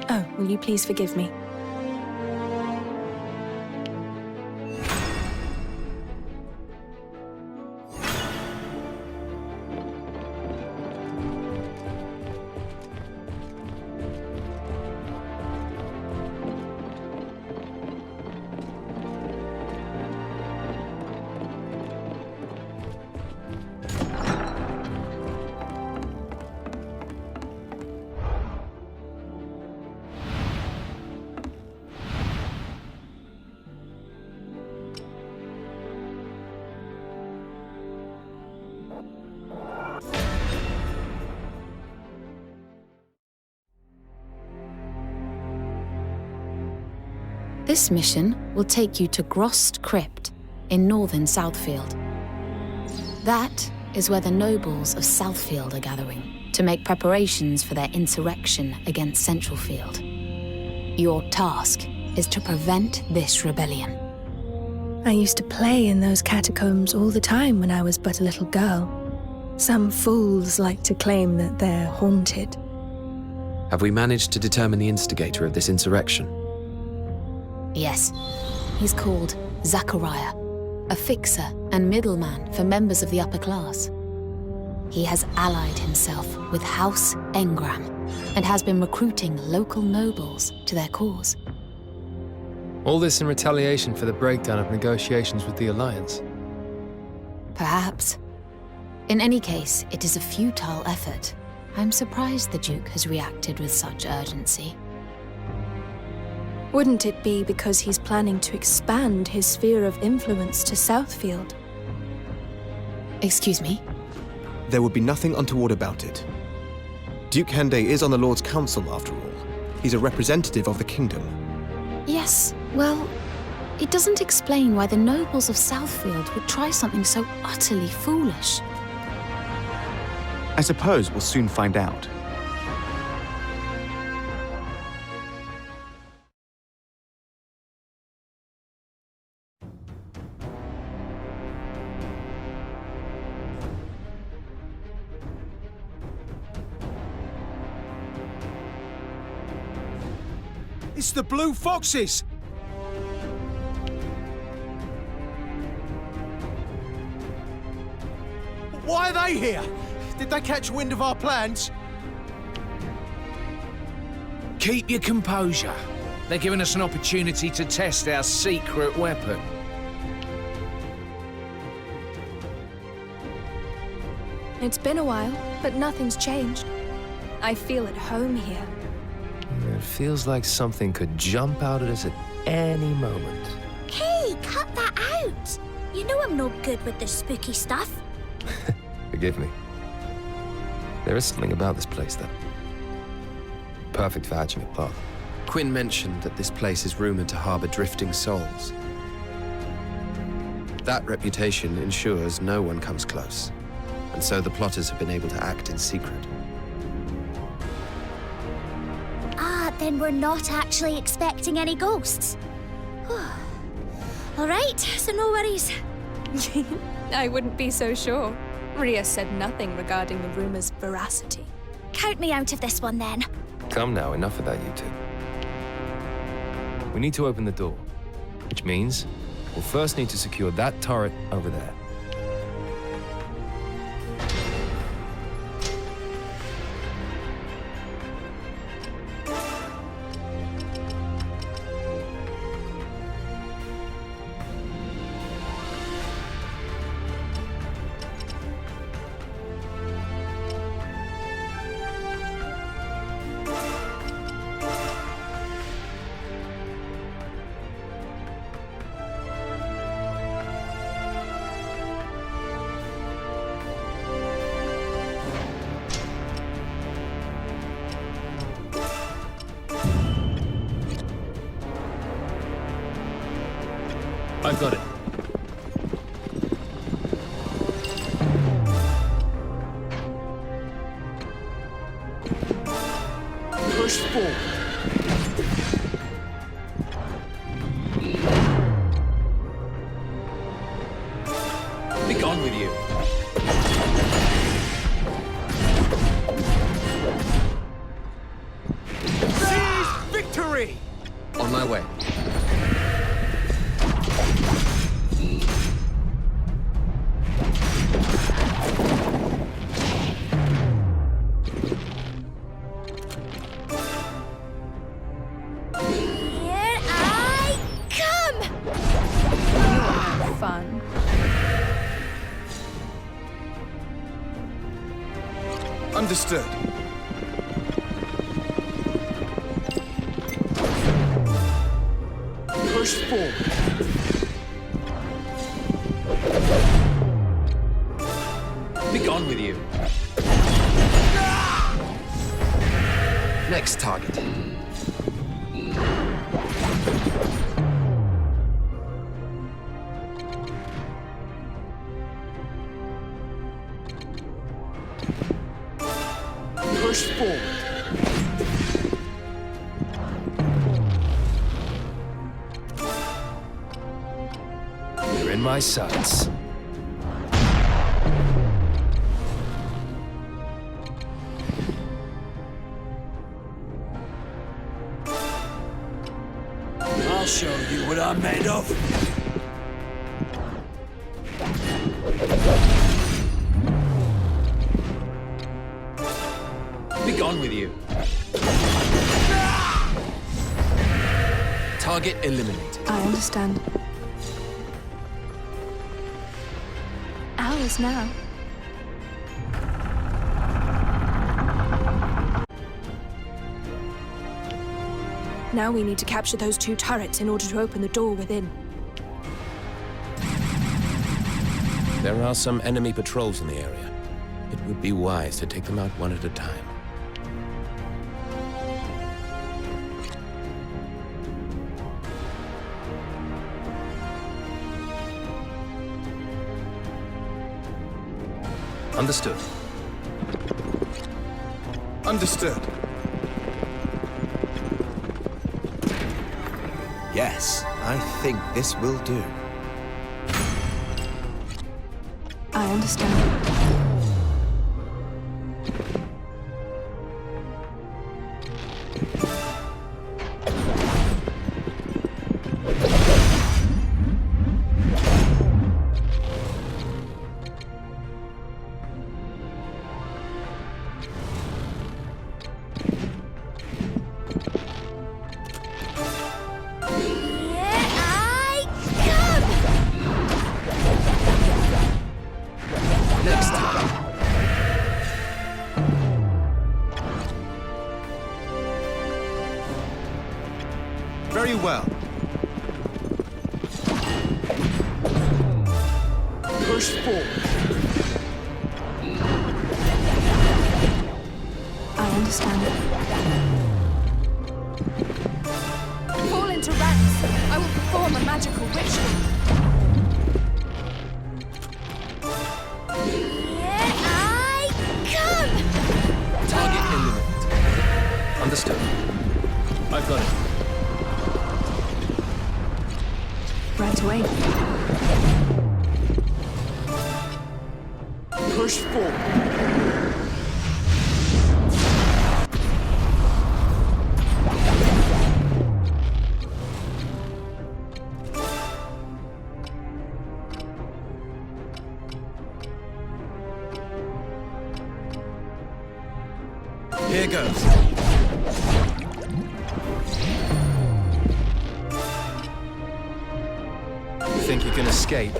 Oh, will you please forgive me? This mission will take you to Grost Crypt in northern Southfield. That is where the nobles of Southfield are gathering to make preparations for their insurrection against Centralfield. Your task is to prevent this rebellion. I used to play in those catacombs all the time when I was but a little girl. Some fools like to claim that they're haunted. Have we managed to determine the instigator of this insurrection? Yes, he's called Zachariah, a fixer and middleman for members of the upper class. He has allied himself with House Engram and has been recruiting local nobles to their cause. All this in retaliation for the breakdown of negotiations with the Alliance? Perhaps. In any case, it is a futile effort. I'm surprised the Duke has reacted with such urgency. Wouldn't it be because he's planning to expand his sphere of influence to Southfield? Excuse me? There would be nothing untoward about it. Duke Hende is on the Lord's Council, after all. He's a representative of the kingdom. Yes, well, it doesn't explain why the nobles of Southfield would try something so utterly foolish. I suppose we'll soon find out. It's the Blue Foxes! Why are they here? Did they catch wind of our plans? Keep your composure. They're giving us an opportunity to test our secret weapon. It's been a while, but nothing's changed. I feel at home here. It feels like something could jump out at us at any moment. Hey, cut that out! You know I'm not good with this spooky stuff. Forgive me. There is something about this place that... perfect for hatching a plot. Quinn mentioned that this place is rumored to harbor drifting souls. That reputation ensures no one comes close, and so the plotters have been able to act in secret. Then we're not actually expecting any ghosts. All right, so no worries. I wouldn't be so sure. Rhea said nothing regarding the rumor's veracity. Count me out of this one, then. Come now, enough of that, you two. We need to open the door, which means we'll first need to secure that turret over there. I've got it. Push forward. Be gone with you. Seize victory! On my way. Here I come! Fun. Understood. Push forward. Be gone with you. Next target. Push forward. You're in my sights. I'll show you what I'm made of. Be gone with you. Target eliminated. I understand. Ours now. Now we need to capture those 2 turrets in order to open the door within. There are some enemy patrols in the area. It would be wise to take them out one at a time. Understood. Understood. Yes, I think this will do. I understand. Very well. Push forward. I understand. Fall into ranks. I will perform a magical ritual. Here I come! Target eliminated. Understood. I've got it. Right away. Push forward. Here goes. Think you can escape?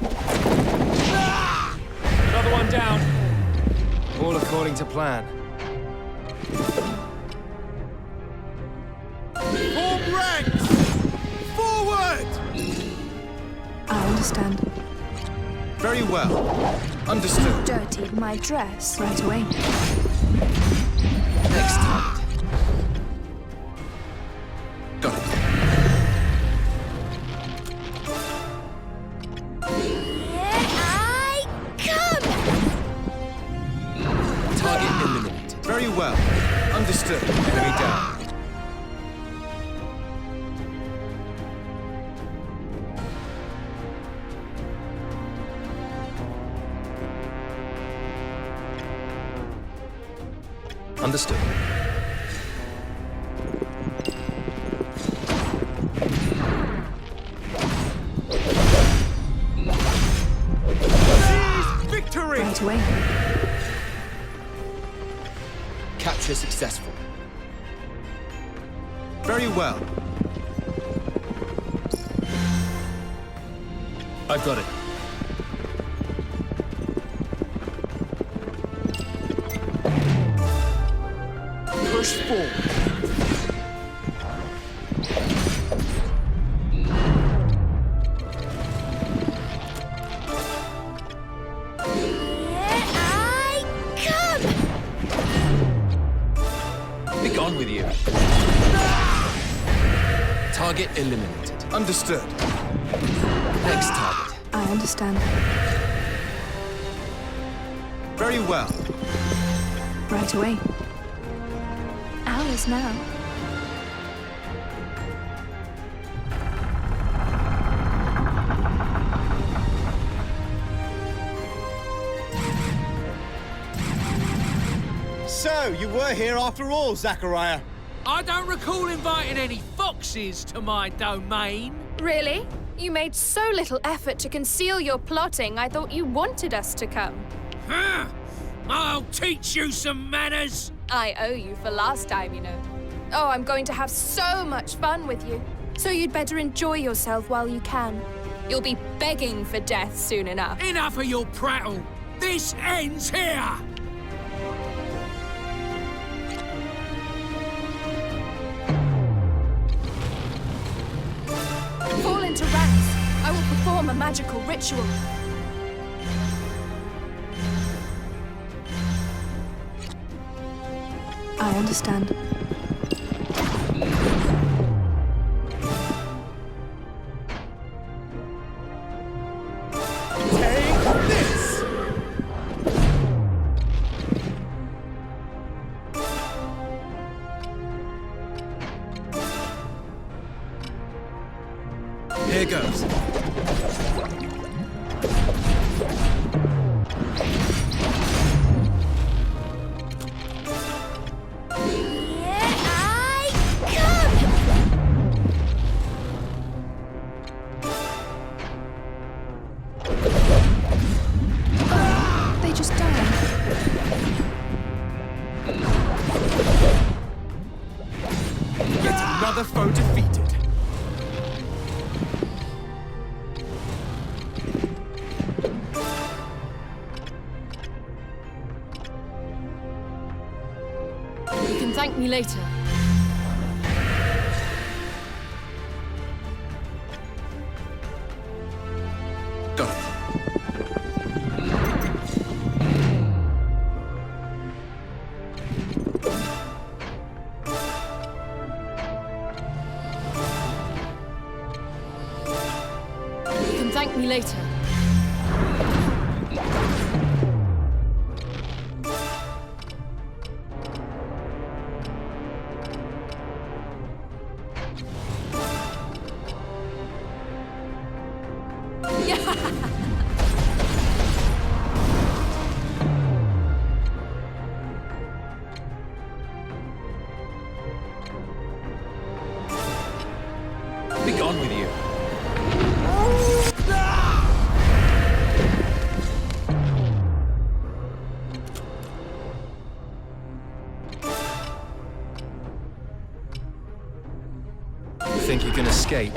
Another one down. All according to plan. Form ranks! Forward! I understand. Very well. Understood. Dirtied my dress. Right away. Next target. Got it. eliminated. Very well. Understood. Enemy down. Understood. Victory! Right away. Capture successful. Very well. I've got it. Push forward. Be gone with you. Target eliminated. Understood. Next target. I understand. Very well. Right away. Ours now. So, you were here after all, Zachariah. I don't recall inviting any foxes to my domain. Really? You made so little effort to conceal your plotting, I thought you wanted us to come. Huh? I'll teach you some manners. I owe you for last time, you know. Oh, I'm going to have so much fun with you. So you'd better enjoy yourself while you can. You'll be begging for death soon enough. Enough of your prattle. This ends here. Fall into ranks. I will perform a magical ritual. I understand. Take this! Here goes. They just died. Yet another foe defeated. You can thank me later. Got it. You can thank me later. Be gone with you. You think you can escape?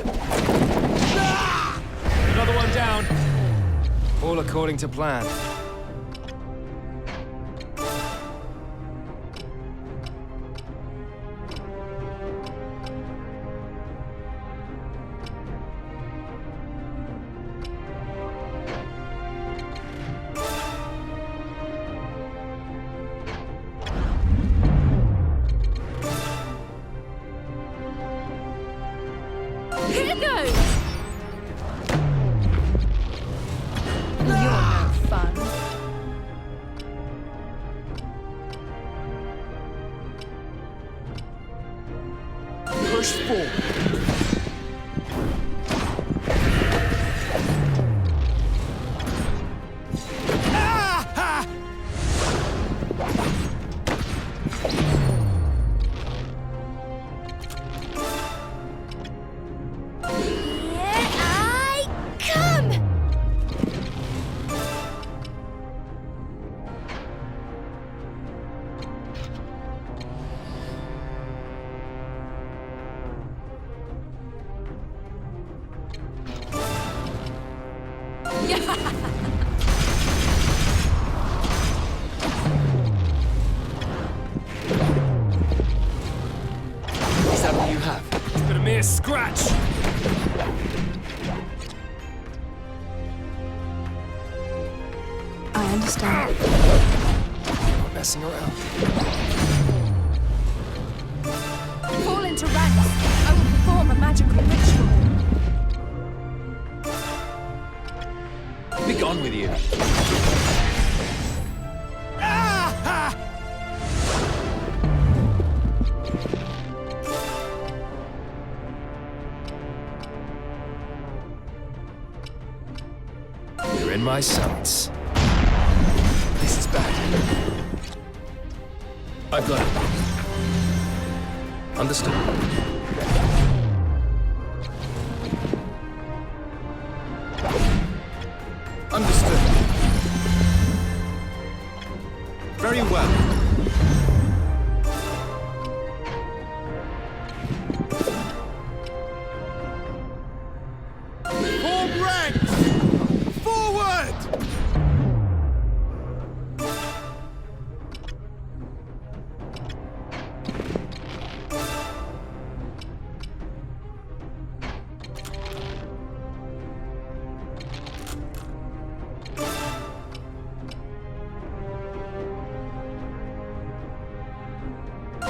Another one down. All according to plan. Here goes! You're no fun. Push forward. Is that all you have? It's but a mere scratch! I understand. Not messing around. Fall into ranks. I will perform a magical ritual. Be gone with you. You're in my sights. This is bad. I've got it. Understood. Understood. Very well. Form ranks! Forward!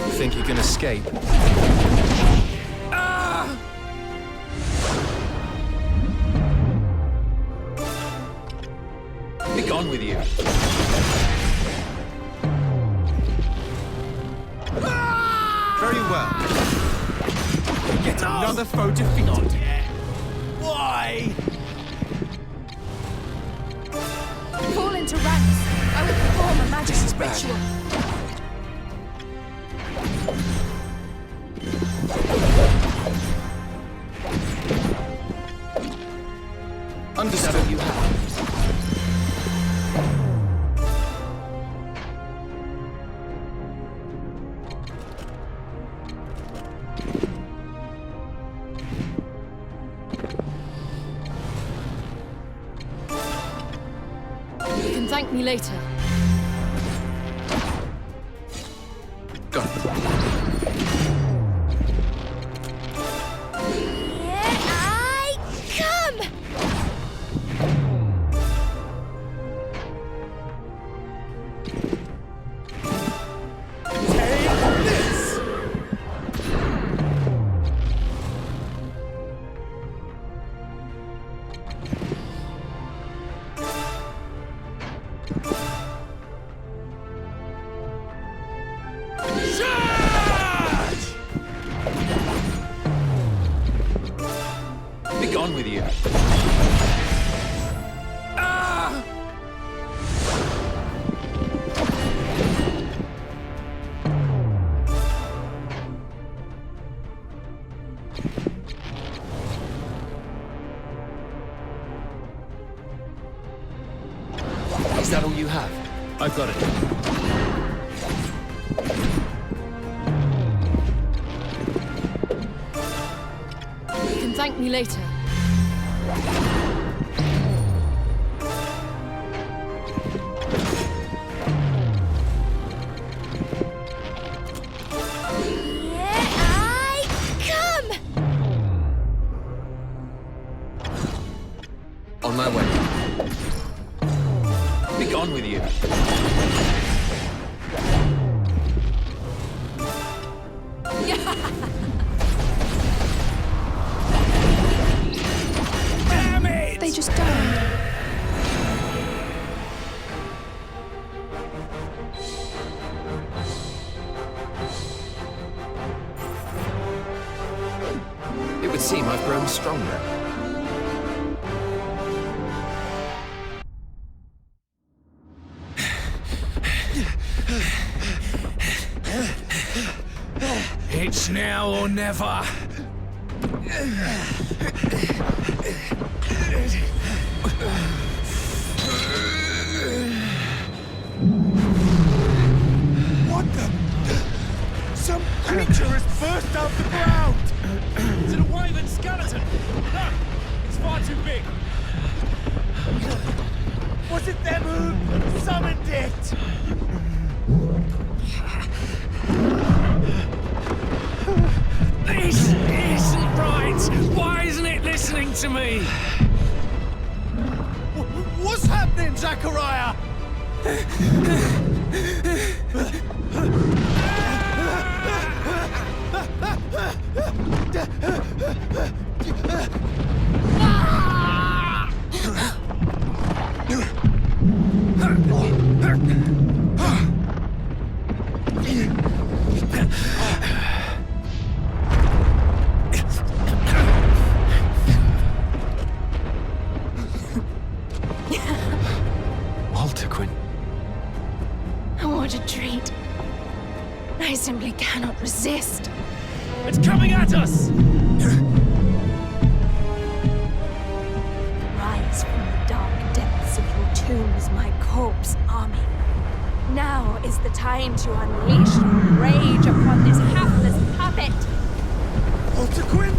You think you can escape? Be gone with you. Very well. Yet another foe defeated. Why? Fall into ranks. I will perform a magical bad. ritual. Understood. You have. You can thank me later. Got it. Here I come! Be gone with you. Is that all you have? I've got it. You can thank me later. Here I come! On my way. Be gone with you. would seem I've grown stronger. It's now or never. What the? Some creature has burst out the ground! Is it a wyvern skeleton? No! It's far too big! Was it them who summoned it? This isn't right! Why isn't it listening to me? What's happening, Zachariah? Waltaquin. What a treat. I simply cannot resist. It's coming at us! Rise from the dark depths of your tombs, my corpse army. Now is the time to unleash your rage upon this hapless puppet. Waltaquin?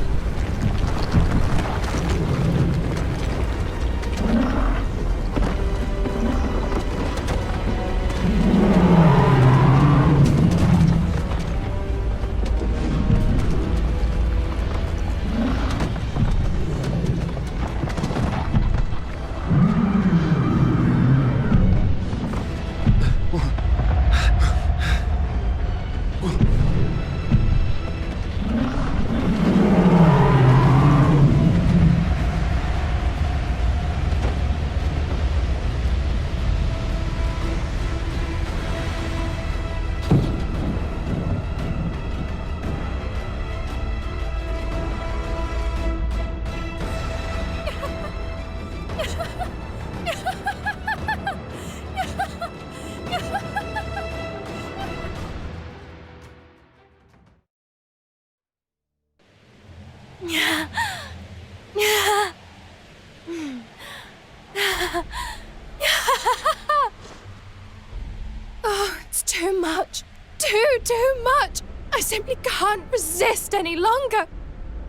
Oh, it's too much. Too much. I simply can't resist any longer.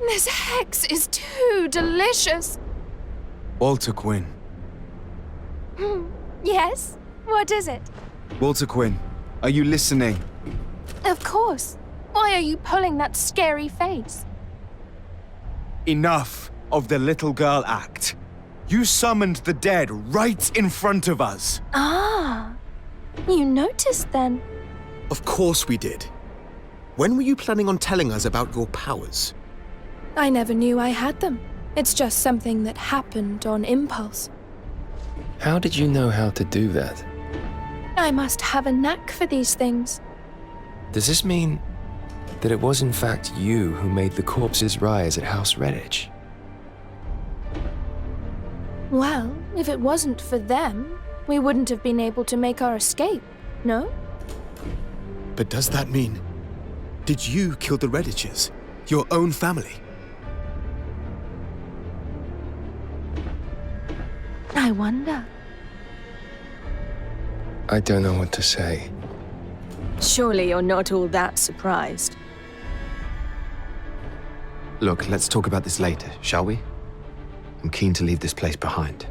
This hex is too delicious. Waltaquin. Yes? What is it? Waltaquin, are you listening? Of course. Why are you pulling that scary face? Enough of the little girl act. You summoned the dead right in front of us. Ah, you noticed then? Of course we did. When were you planning on telling us about your powers? I never knew I had them. It's just something that happened on impulse. How did you know how to do that? I must have a knack for these things. Does this mean that it was in fact you who made the corpses rise at House Redditch? Well, if it wasn't for them, we wouldn't have been able to make our escape, no? But does that mean... Did you kill the Redditches? Your own family? I wonder. I don't know what to say. Surely you're not all that surprised. Look, let's talk about this later, shall we? I'm keen to leave this place behind.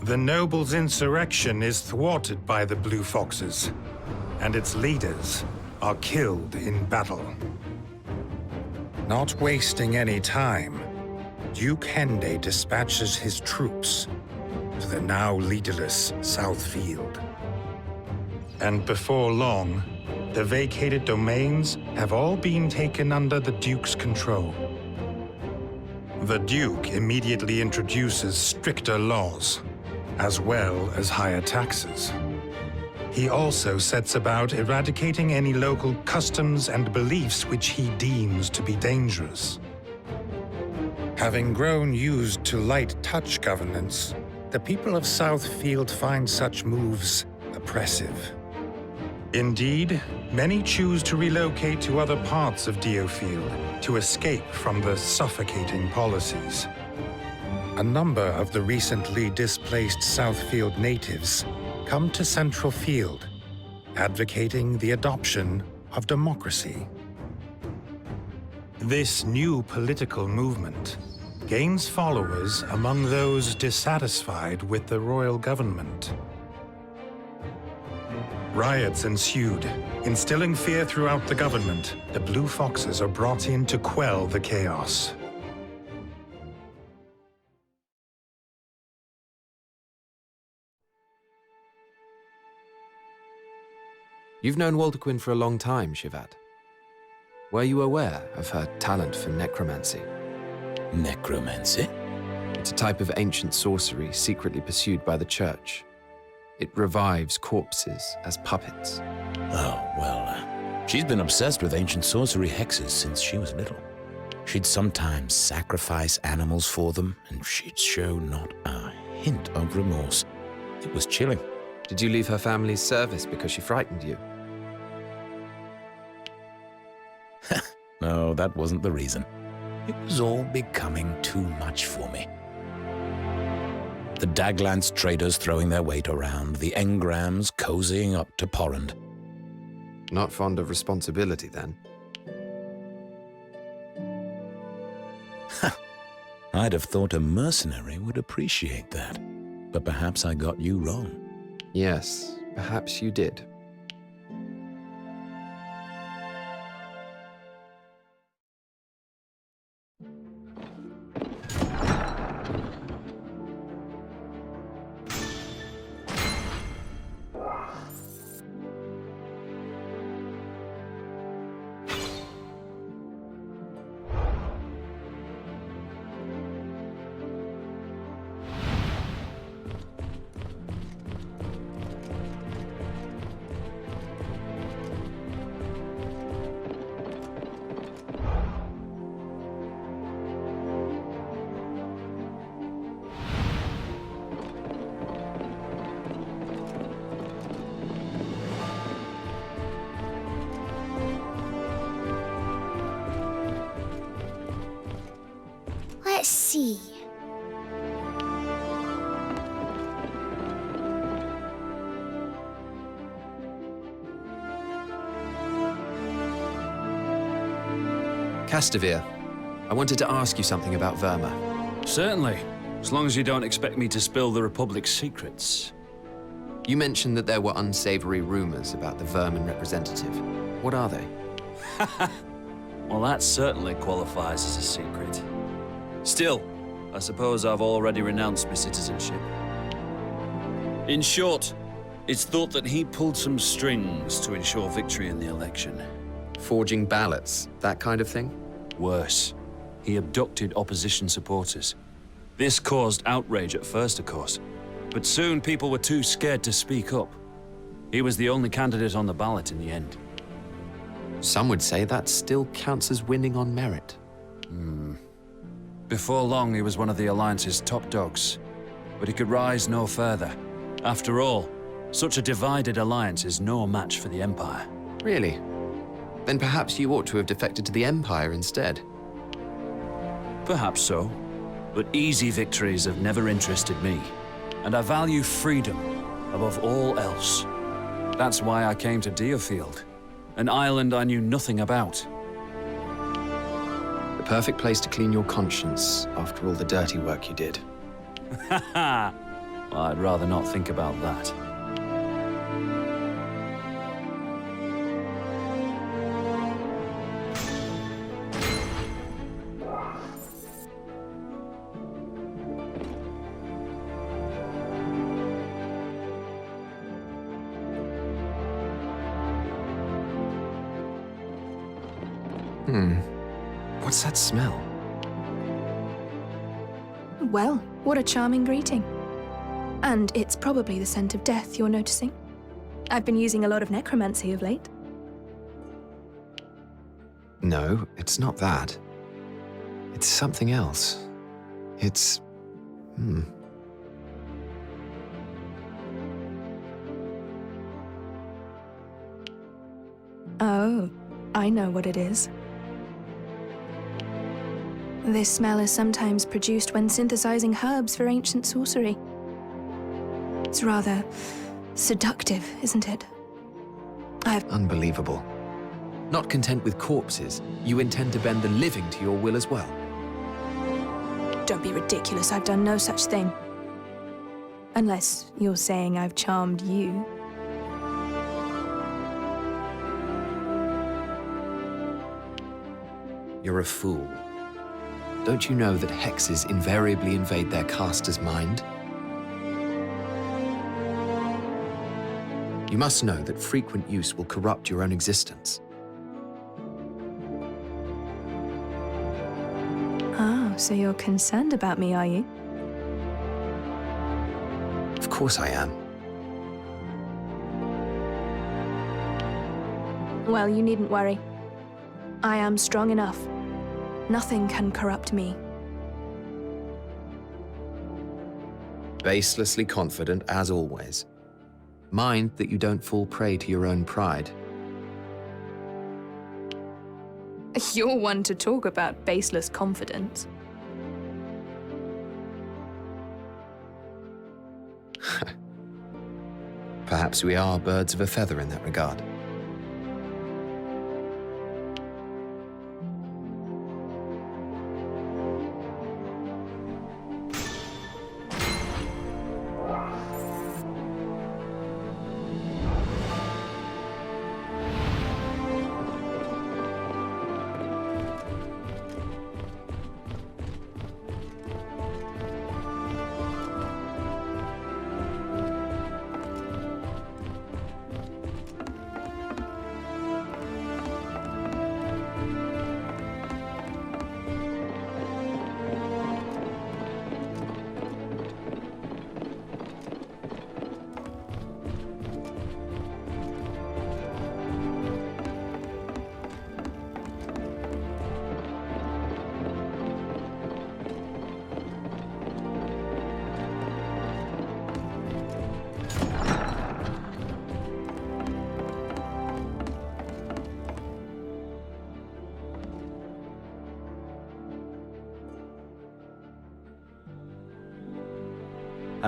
The nobles' insurrection is thwarted by the Blue Foxes, and its leaders are killed in battle. Not wasting any time, Duke Hende dispatches his troops to the now leaderless Southfield. And before long, the vacated domains have all been taken under the Duke's control. The Duke immediately introduces stricter laws, as well as higher taxes. He also sets about eradicating any local customs and beliefs which he deems to be dangerous. Having grown used to light touch governance, the people of Southfield find such moves oppressive. Indeed, many choose to relocate to other parts of Diofield to escape from the suffocating policies. A number of the recently displaced Southfield natives come to Central Field, advocating the adoption of democracy. This new political movement gains followers among those dissatisfied with the royal government. Riots ensued, instilling fear throughout the government. The Blue Foxes are brought in to quell the chaos. You've known Waltaquin for a long time, Shivat. Were you aware of her talent for necromancy? Necromancy? It's a type of ancient sorcery secretly pursued by the Church. It revives corpses as puppets. Oh, well, she's been obsessed with ancient sorcery hexes since she was little. She'd sometimes sacrifice animals for them, and she'd show not a hint of remorse. It was chilling. Did you leave her family's service because she frightened you? No, that wasn't the reason. It was all becoming too much for me. The Daglance traders throwing their weight around, the engrams cozying up to Porrand. Not fond of responsibility, then? I'd have thought a mercenary would appreciate that, but perhaps I got you wrong. Yes, perhaps you did. Let's see. Castovere, I wanted to ask you something about Verma. Certainly, as long as you don't expect me to spill the Republic's secrets. You mentioned that there were unsavory rumors about the Vermin representative. What are they? Well, that certainly qualifies as a secret. Still, I suppose I've already renounced my citizenship. In short, it's thought that he pulled some strings to ensure victory in the election. Forging ballots, that kind of thing? Worse, he abducted opposition supporters. This caused outrage at first, of course, but soon people were too scared to speak up. He was the only candidate on the ballot in the end. Some would say that still counts as winning on merit. Before long, he was one of the Alliance's top dogs, but he could rise no further. After all, such a divided alliance is no match for the Empire. Really? Then perhaps you ought to have defected to the Empire instead. Perhaps so, but easy victories have never interested me, and I value freedom above all else. That's why I came to Diofield, an island I knew nothing about. The perfect place to clean your conscience after all the dirty work you did. Well, I'd rather not think about that. What's that smell? Well, what a charming greeting. And it's probably the scent of death you're noticing. I've been using a lot of necromancy of late. No, it's not that. It's something else. It's... Oh, I know what it is. This smell is sometimes produced when synthesizing herbs for ancient sorcery. It's rather seductive, isn't it? Unbelievable. Not content with corpses, you intend to bend the living to your will as well. Don't be ridiculous, I've done no such thing. Unless you're saying I've charmed you. You're a fool. Don't you know that hexes invariably invade their caster's mind? You must know that frequent use will corrupt your own existence. Oh, so you're concerned about me, are you? Of course I am. Well, you needn't worry. I am strong enough. Nothing can corrupt me. Baselessly confident, as always. Mind that you don't fall prey to your own pride. You're one to talk about baseless confidence. Perhaps we are birds of a feather in that regard.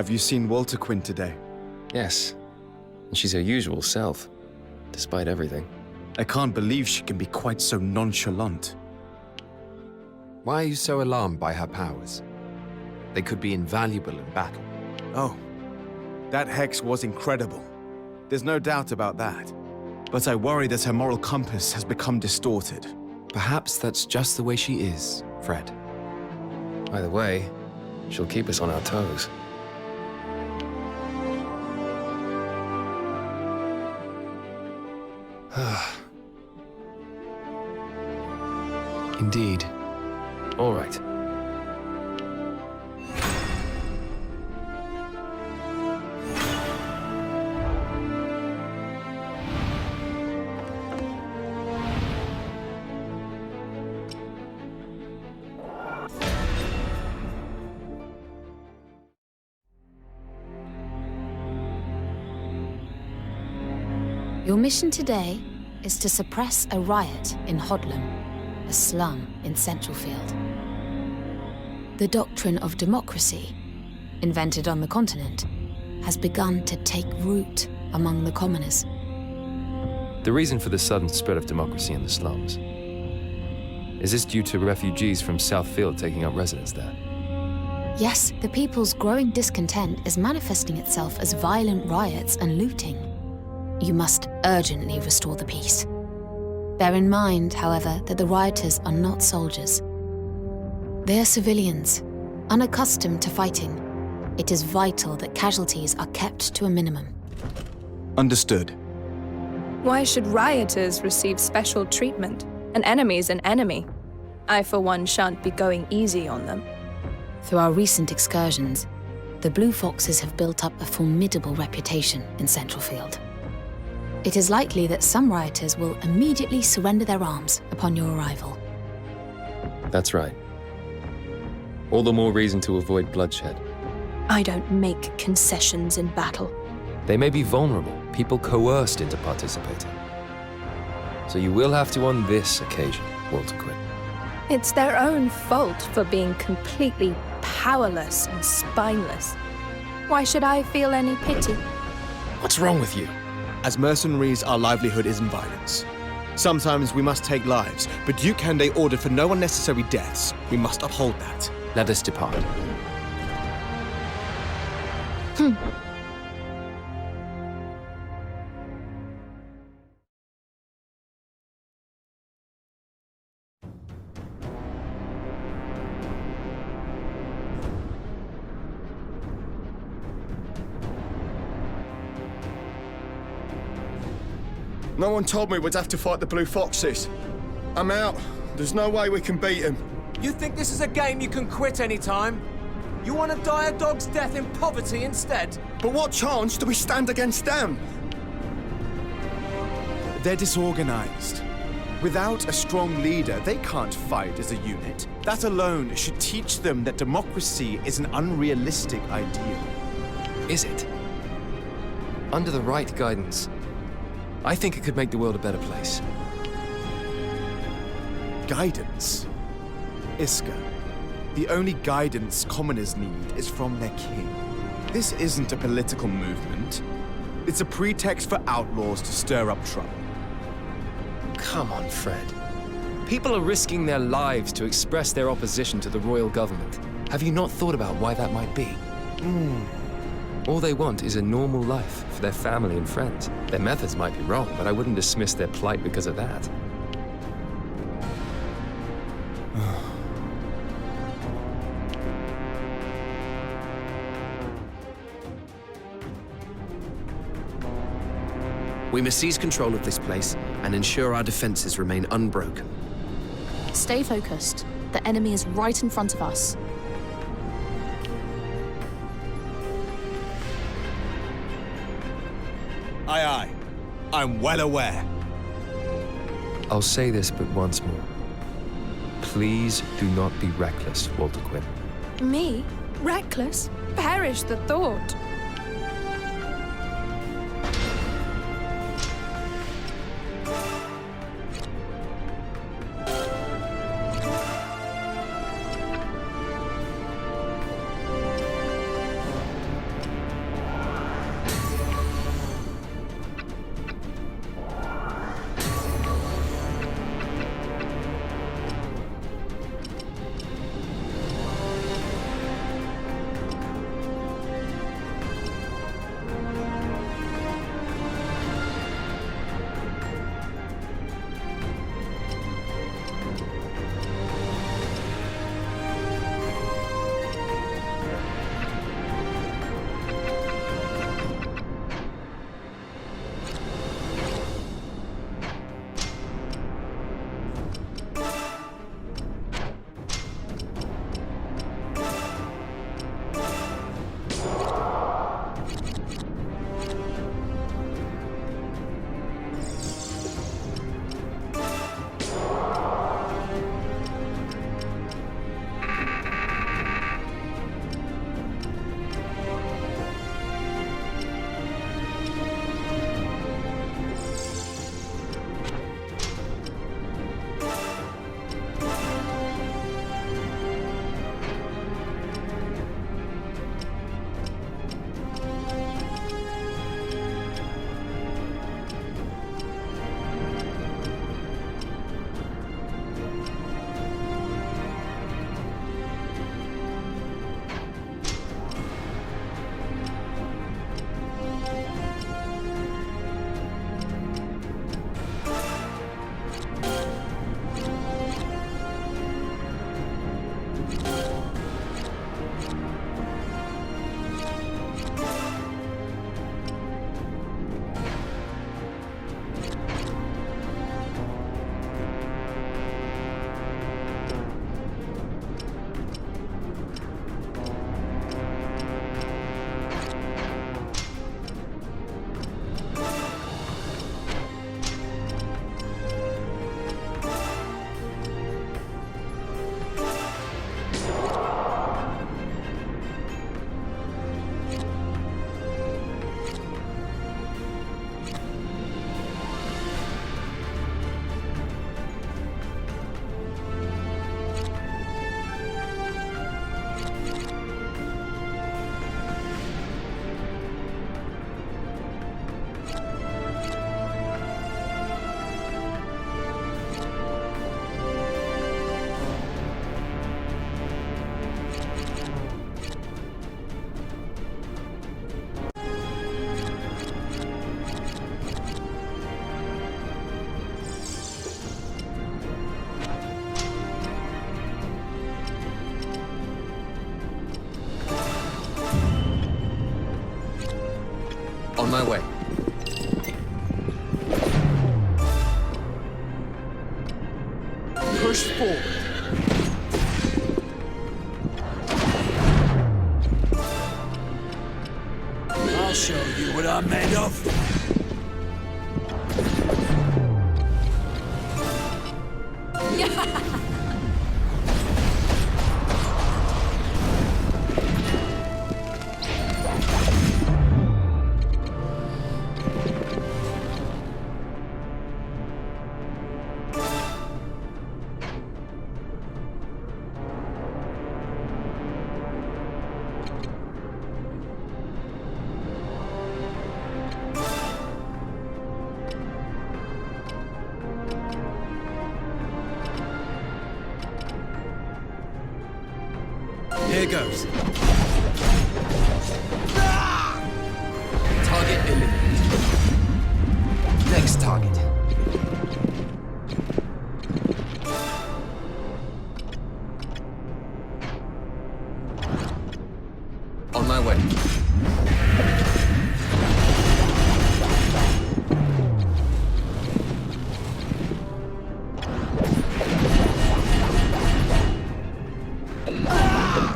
Have you seen Waltaquin today? Yes. And she's her usual self, despite everything. I can't believe she can be quite so nonchalant. Why are you so alarmed by her powers? They could be invaluable in battle. Oh, that hex was incredible. There's no doubt about that. But I worry that her moral compass has become distorted. Perhaps that's just the way she is, Fred. Either way, she'll keep us on our toes. Indeed. All right. Your mission today is to suppress a riot in Hodlam, a slum in Centralfield. The doctrine of democracy, invented on the continent, has begun to take root among the commoners. The reason for the sudden spread of democracy in the slums, is this due to refugees from Southfield taking up residence there? Yes, the people's growing discontent is manifesting itself as violent riots and looting. You must urgently restore the peace. Bear in mind, however, that the rioters are not soldiers. They are civilians, unaccustomed to fighting. It is vital that casualties are kept to a minimum. Understood. Why should rioters receive special treatment? An enemy's an enemy. I, for one, shan't be going easy on them. Through our recent excursions, the Blue Foxes have built up a formidable reputation in Centralfield. It is likely that some rioters will immediately surrender their arms upon your arrival. That's right. All the more reason to avoid bloodshed. I don't make concessions in battle. They may be vulnerable, people coerced into participating. So you will have to on this occasion, Waltaquin. It's their own fault for being completely powerless and spineless. Why should I feel any pity? What's wrong with you? As mercenaries, our livelihood is in violence. Sometimes we must take lives, but Duke Kende ordered for no unnecessary deaths. We must uphold that. Let us depart. No one told me we'd have to fight the Blue Foxes. I'm out. There's no way we can beat them. You think this is a game you can quit anytime? You want to die a dog's death in poverty instead? But what chance do we stand against them? They're disorganized. Without a strong leader, they can't fight as a unit. That alone should teach them that democracy is an unrealistic ideal. Is it? Under the right guidance, I think it could make the world a better place. Guidance? Iska, the only guidance commoners need is from their king. This isn't a political movement. It's a pretext for outlaws to stir up trouble. Come on, Fred. People are risking their lives to express their opposition to the royal government. Have you not thought about why that might be? All they want is a normal life for their family and friends. Their methods might be wrong, but I wouldn't dismiss their plight because of that. We must seize control of this place and ensure our defenses remain unbroken. Stay focused. The enemy is right in front of us. Aye, aye. I'm well aware. I'll say this but once more. Please do not be reckless, Waltaquin. Me? Reckless? Perish the thought. On my way. Push forward. I'll show you what I'm made of. Here goes. Target eliminated. Next target. On my way.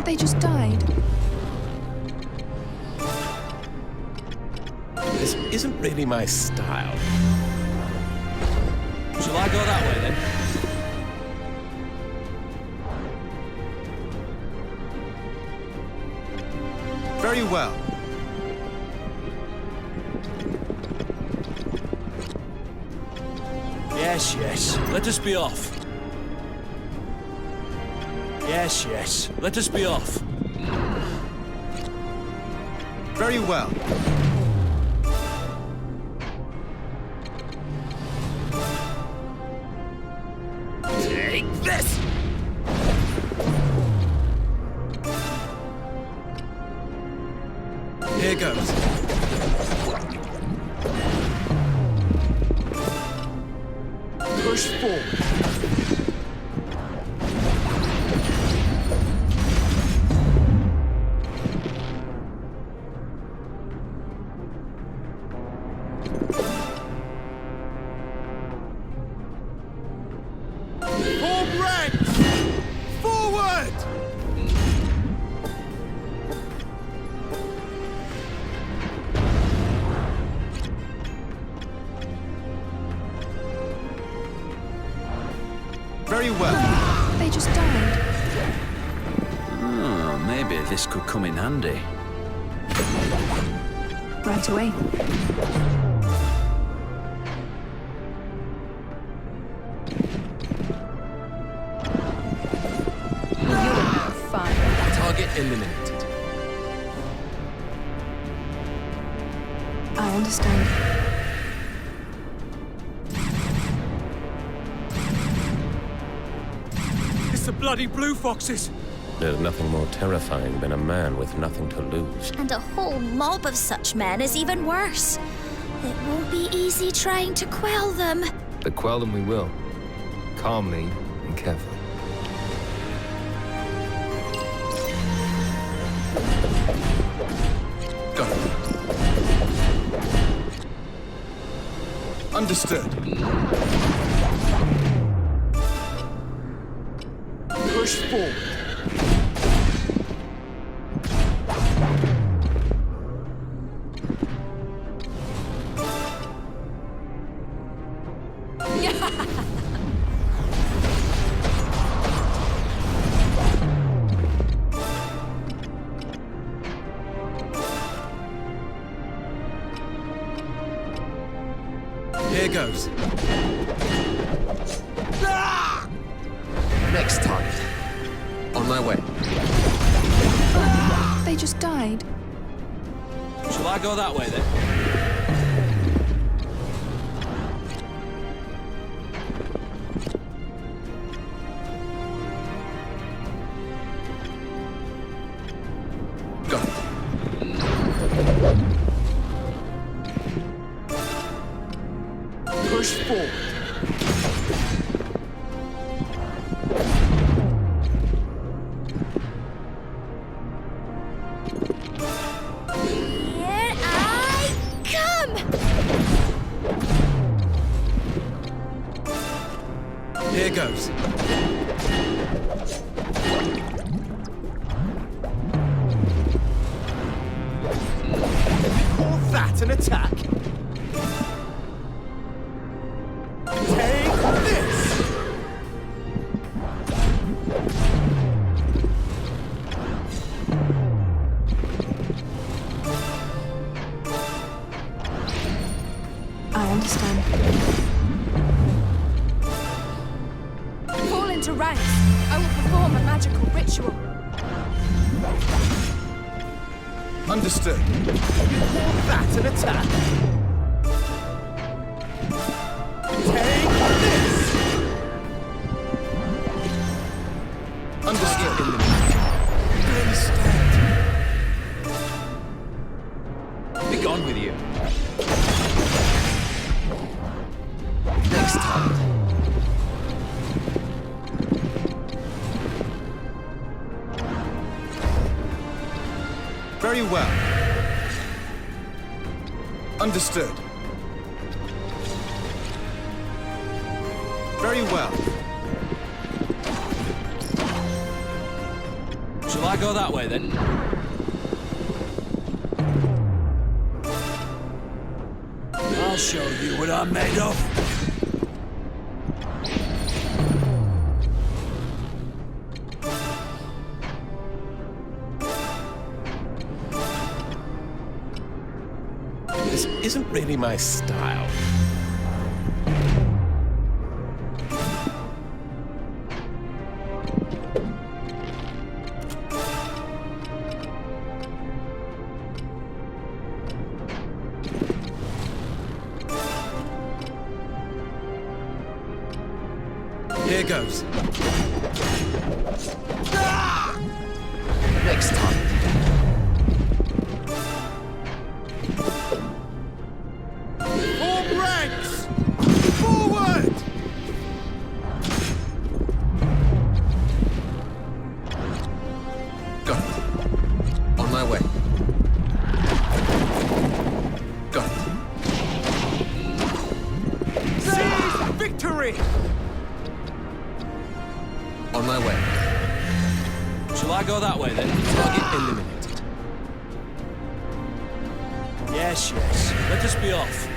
They just died. This isn't really my style. Shall I go that way then? Very well. Yes, yes. Let us be off. Yes, yes. Let us be off. Very well. Take this! Here goes. Push forward. Form ranks! Forward! Very well. They just died. Oh, maybe this could come in handy. Right away. Target eliminated. I understand. It's the bloody blue foxes. There's nothing more terrifying than a man with nothing to lose. And a whole mob of such men is even worse. It won't be easy trying to quell them. But quell them we will. Calmly and carefully. Got it. Understood. Push forward. Here goes. Next target. On my way. They just died. Shall I go that way then? Got it. Push forward. Here I come! goes. Call that an attack? Take this! I understand. Fall into ranks. I will perform a magical ritual. Understood. You call that an attack? Take this! Understood. Be gone with you. Next time. Very well. Understood. Very well. Shall I go that way then? I'll show you what I'm made of. This isn't really my style. Here goes. Next time. Form ranks! Forward! Got it. On my way. Got it. Seize victory! On my way. Shall I go that way then? Target eliminated. Yes, yes. Let us be off.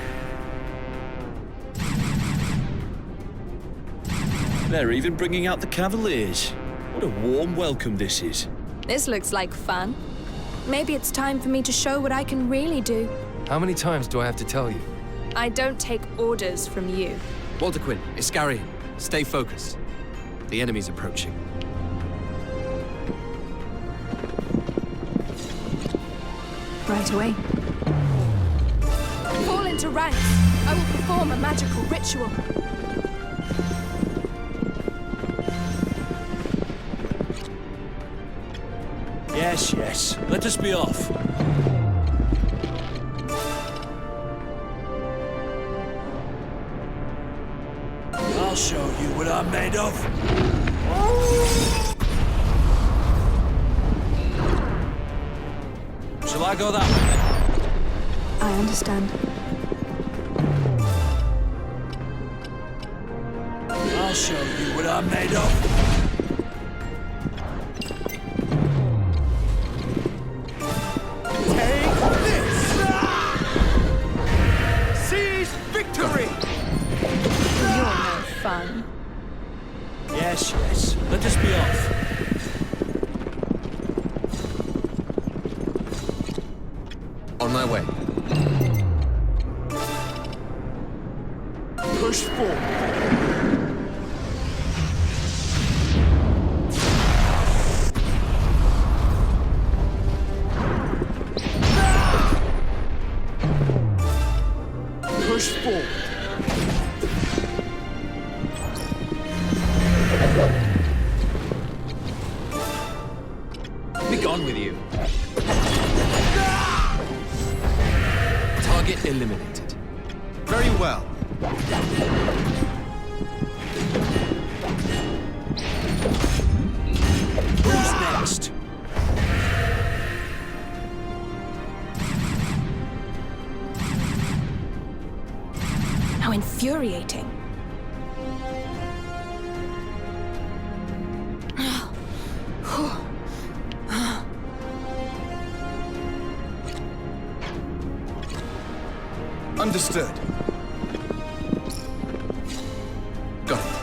They're even bringing out the cavaliers. What a warm welcome this is. This looks like fun. Maybe it's time for me to show what I can really do. How many times do I have to tell you? I don't take orders from you. Waltaquin, Iscarion, stay focused. The enemy's approaching. Right away. Fall into ranks. I will perform a magical ritual. Yes, yes. Let us be off. I'll show you what I'm made of. Shall I go that way then? I understand. I'll show you what I'm made of. Take this! Seize victory! You're no fun. Yes, yes. Let us be off. On my way. Push forward. Push forward. Be gone with you. Target eliminated. Very well. Who's next? How infuriating. Understood. Got it.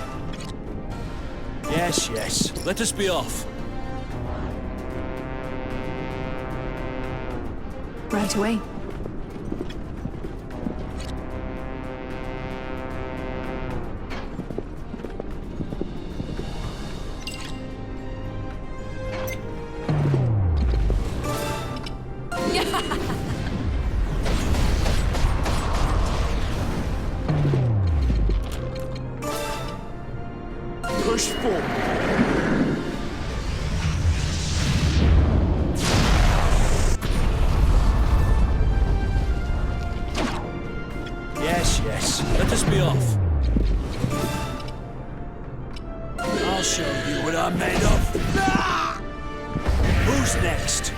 Yes, yes. Let us be off. Right away. Push forward. Yes, yes. Let us be off. I'll show you what I'm made of. Ah! Who's next?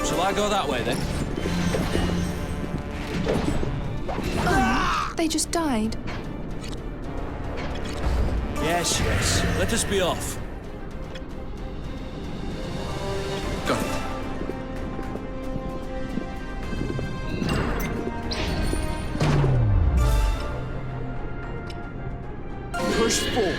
Shall I go that way then? Oh, they just died. Yes, yes. Let us be off. Got it. Push forward.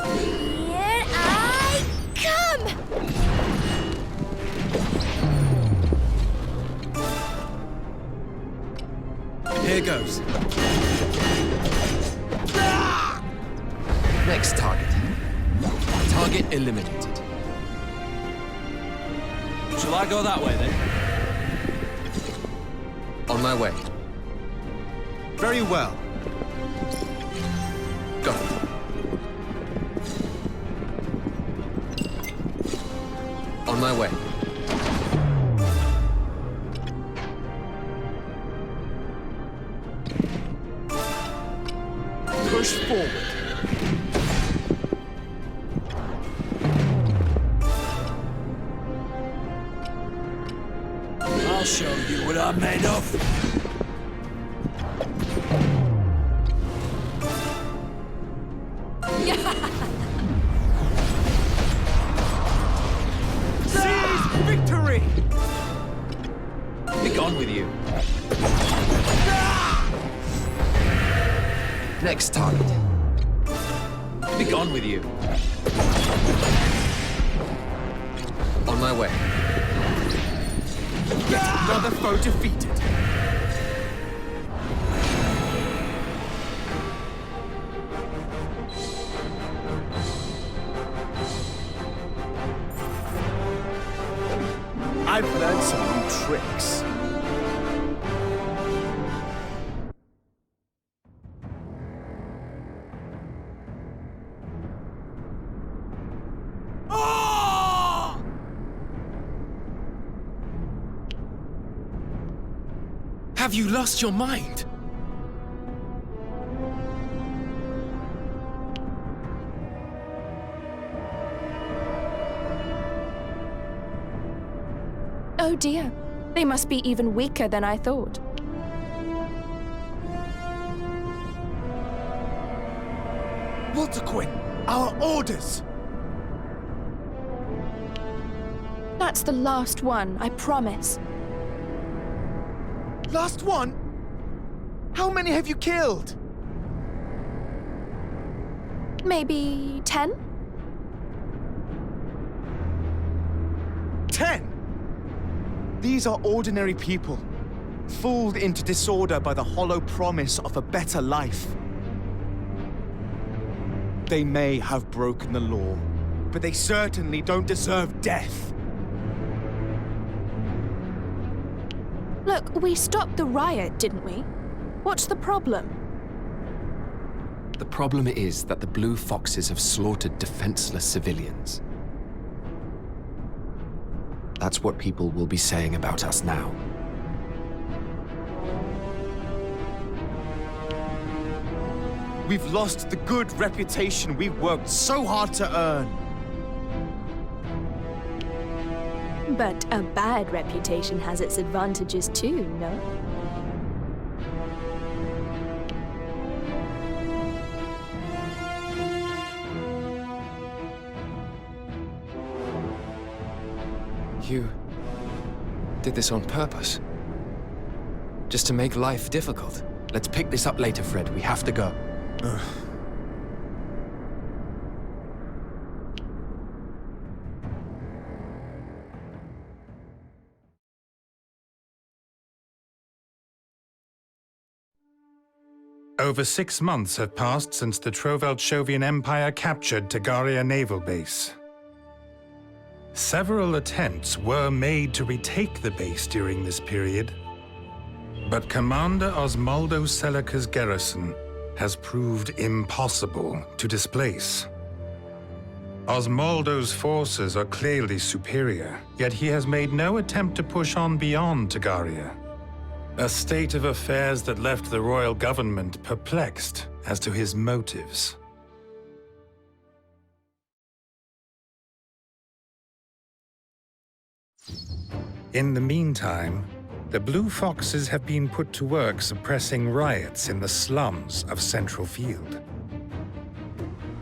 Here I come! Here goes. Next target. Target eliminated. Shall I go that way then? On my way. Very well. Go. On my way. Push forward. I'll show you what I'm made of. Seize victory! Be gone with you. Next target. Be gone with you. On my way. Yet another foe defeated. I've learned some new tricks. Have you lost your mind? Oh dear. They must be even weaker than I thought. Waltaquin, our orders! That's the last one, I promise. Last one? How many have you killed? Maybe 10? 10? These are ordinary people, fooled into disorder by the hollow promise of a better life. They may have broken the law, but they certainly don't deserve death. Look, we stopped the riot, didn't we? What's the problem? The problem is that the Blue Foxes have slaughtered defenseless civilians. That's what people will be saying about us now. We've lost the good reputation we worked so hard to earn. But a bad reputation has its advantages too, no? You did this on purpose? Just to make life difficult? Let's pick this up later, Fred. We have to go. Over 6 months have passed since the Trovelt-Schoevian Empire captured Tagaria Naval Base. Several attempts were made to retake the base during this period, but Commander Osmaldo Selica's garrison has proved impossible to displace. Osmaldo's forces are clearly superior, yet he has made no attempt to push on beyond Tagaria. A state of affairs that left the royal government perplexed as to his motives. In the meantime, the Blue Foxes have been put to work suppressing riots in the slums of Central Field.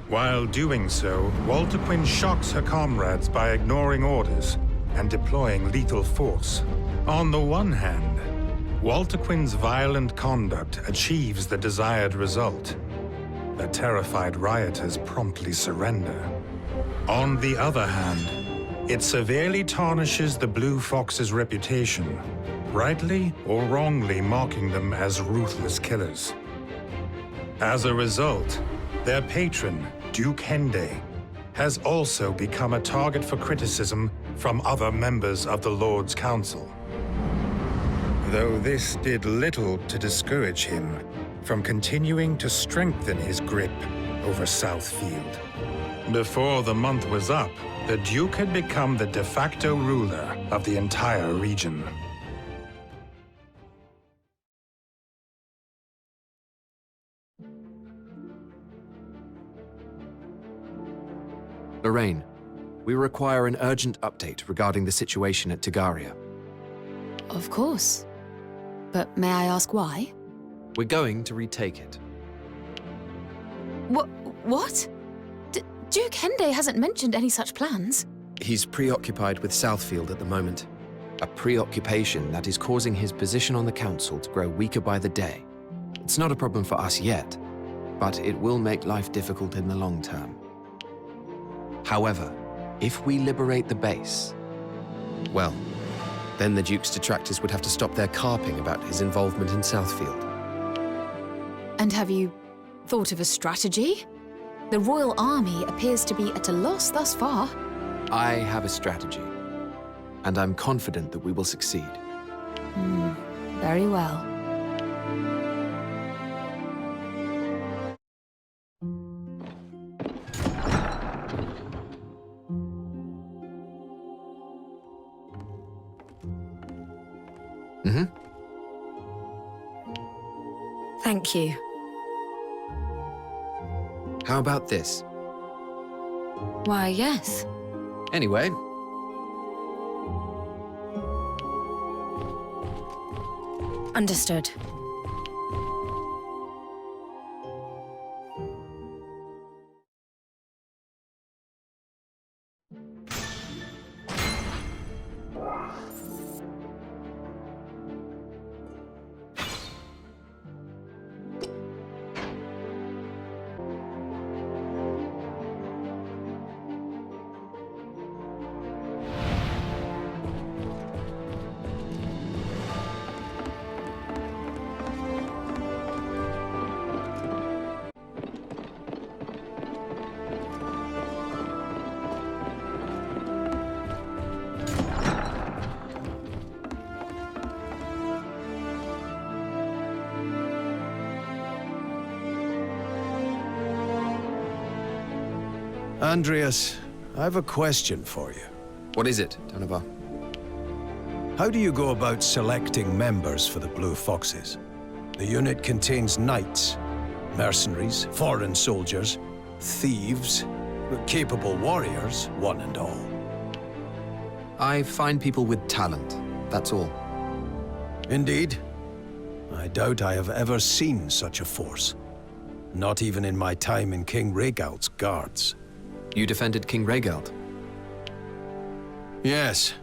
While doing so, Waltaquin shocks her comrades by ignoring orders and deploying lethal force. On the one hand, Waltaquin's violent conduct achieves the desired result. The terrified rioters promptly surrender. On the other hand, it severely tarnishes the Blue Fox's reputation, rightly or wrongly mocking them as ruthless killers. As a result, their patron, Duke Hende, has also become a target for criticism from other members of the Lord's Council. Though this did little to discourage him from continuing to strengthen his grip over Southfield. Before the month was up, the Duke had become the de facto ruler of the entire region. Lorraine, we require an urgent update regarding the situation at Tagaria. Of course. But may I ask why? We're going to retake it. What? Duke Hende hasn't mentioned any such plans. He's preoccupied with Southfield at the moment. A preoccupation that is causing his position on the council to grow weaker by the day. It's not a problem for us yet, but it will make life difficult in the long term. However, if we liberate the base, well, then the Duke's detractors would have to stop their carping about his involvement in Southfield. And have you thought of a strategy? The Royal Army appears to be at a loss thus far. I have a strategy, and I'm confident that we will succeed. Very well. Thank you. How about this? Why, yes. Anyway. Understood. Andrias, I have a question for you. What is it, Donovan? How do you go about selecting members for the Blue Foxes? The unit contains knights, mercenaries, foreign soldiers, thieves, capable warriors, one and all. I find people with talent, that's all. Indeed. I doubt I have ever seen such a force. Not even in my time in King Rhaegal's guards. You defended King Rhaegal? Yes.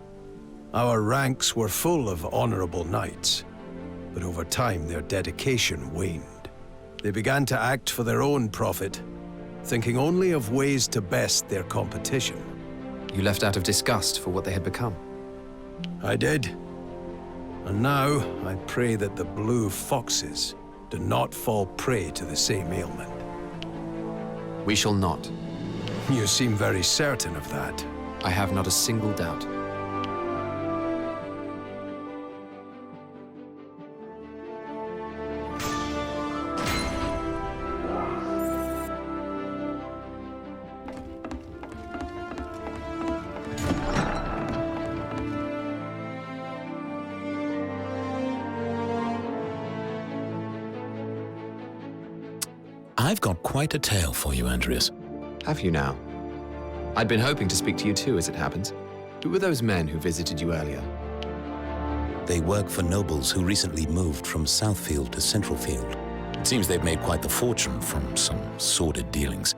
Our ranks were full of honorable knights, but over time their dedication waned. They began to act for their own profit, thinking only of ways to best their competition. You left out of disgust for what they had become? I did. And now I pray that the Blue Foxes do not fall prey to the same ailment. We shall not. You seem very certain of that. I have not a single doubt. I've got quite a tale for you, Andrias. Have you now? I'd been hoping to speak to you too, as it happens. Who were those men who visited you earlier? They work for nobles who recently moved from Southfield to Centralfield. It seems they've made quite the fortune from some sordid dealings,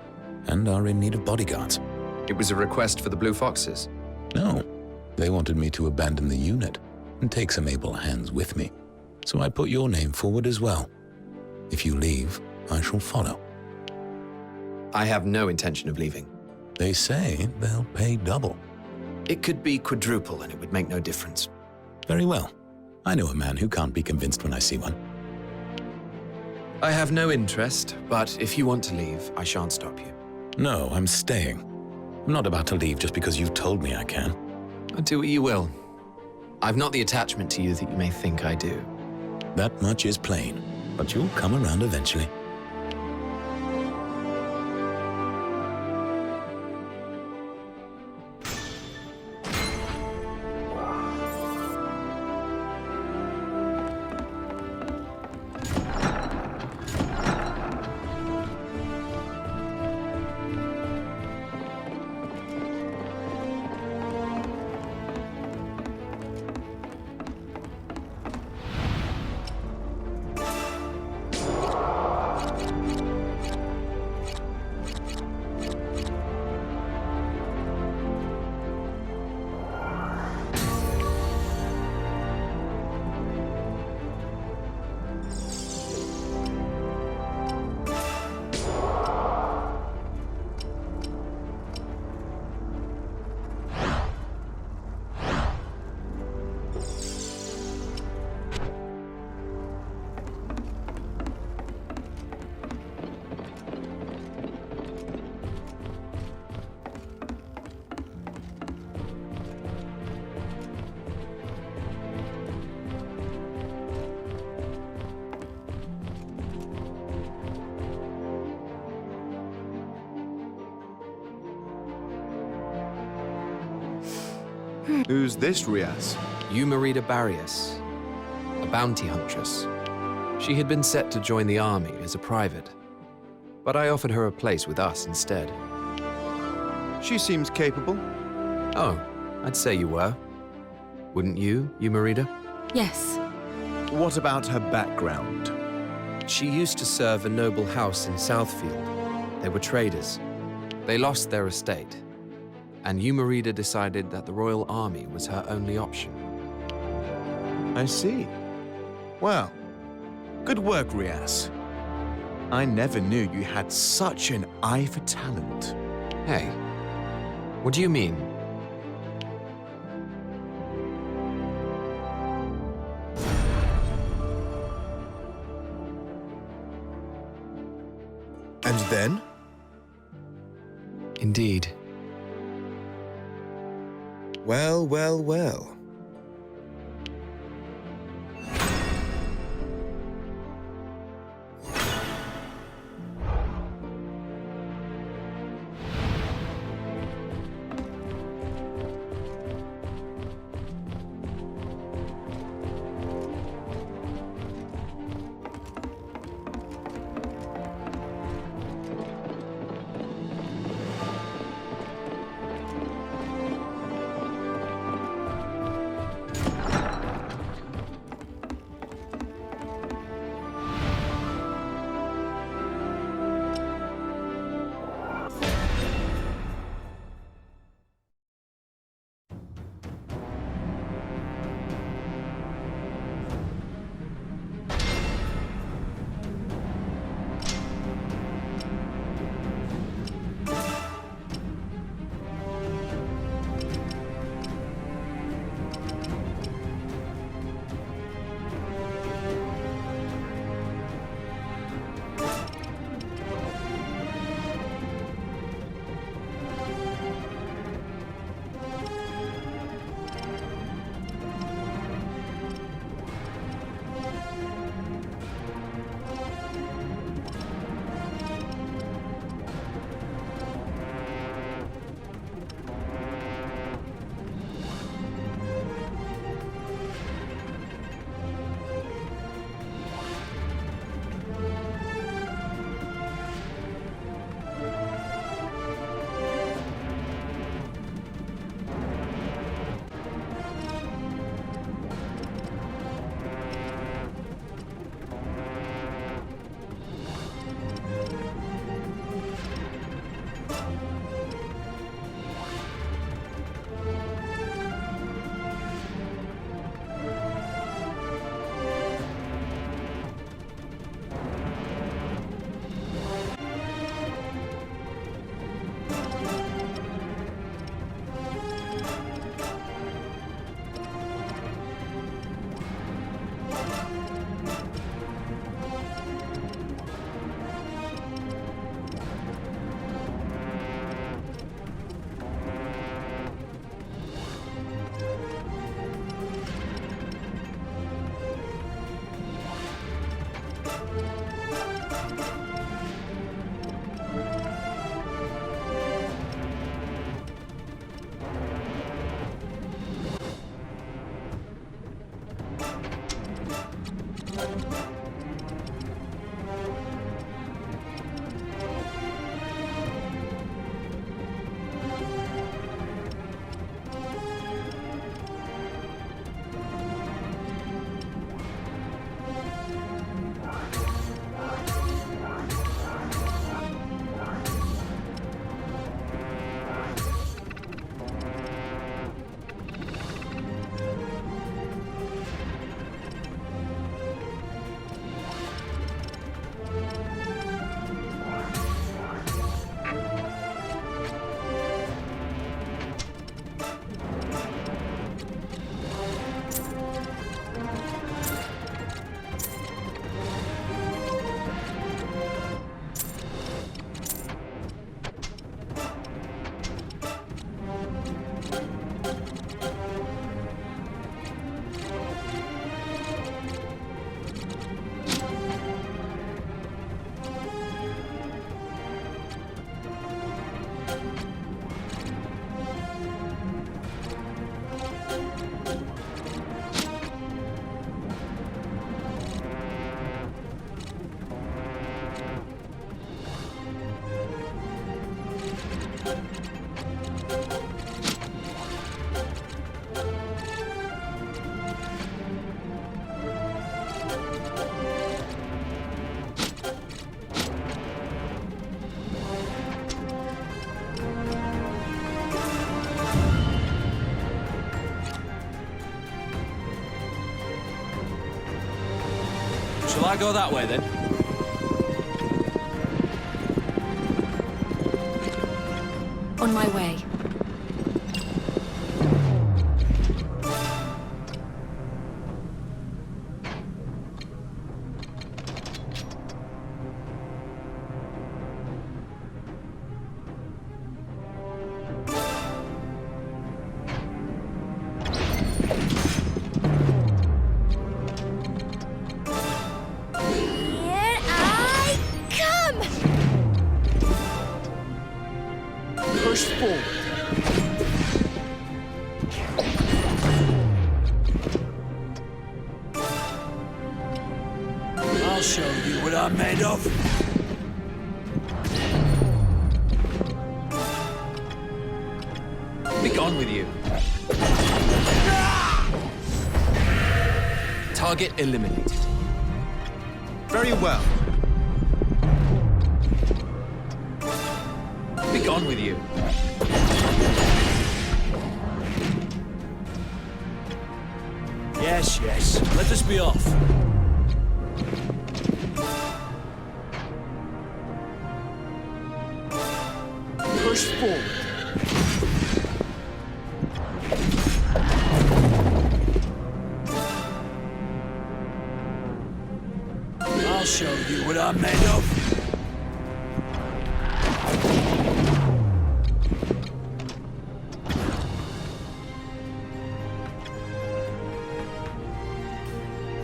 and are in need of bodyguards. It was a request for the Blue Foxes? No. They wanted me to abandon the unit and take some able hands with me. So I put your name forward as well. If you leave, I shall follow. I have no intention of leaving. They say they'll pay double. It could be quadruple and it would make no difference. Very well. I know a man who can't be convinced when I see one. I have no interest, but if you want to leave, I shan't stop you. No, I'm staying. I'm not about to leave just because you've told me I can. Do what you will. I've not the attachment to you that you may think I do. That much is plain, but you'll come around eventually. Who's this, Rias? Eumerida Barrius, a bounty huntress. She had been set to join the army as a private, but I offered her a place with us instead. She seems capable. Oh, I'd say you were. Wouldn't you, Eumerida? Yes. What about her background? She used to serve a noble house in Southfield. They were traders. They lost their estate, and Eumerida decided that the royal army was her only option. I see. Well, good work, Rias. I never knew you had such an eye for talent. Hey, what do you mean? And then? Indeed. Well, well, well. I go that way then? On my way. I'll show you what I'm made of. Be gone with you. Target eliminated. Very well. Be gone with you. Yes, yes. Let us be off. Push forward. I'll show you what I'm made of.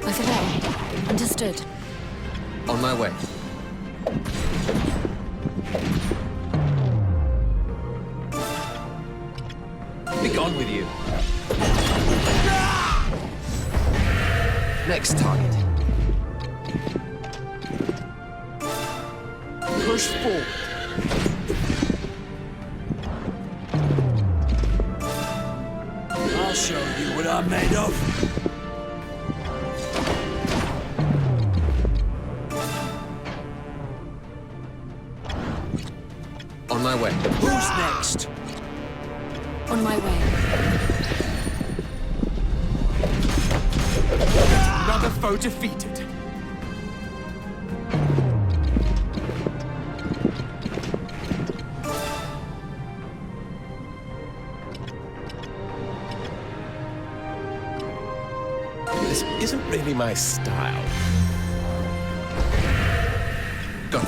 Over there. Understood. On my way. Be gone with you. Next target. Push forward. I'll show you what I'm made of. On my way. Who's next? On my way. Another foe defeated. This isn't really my style. Go.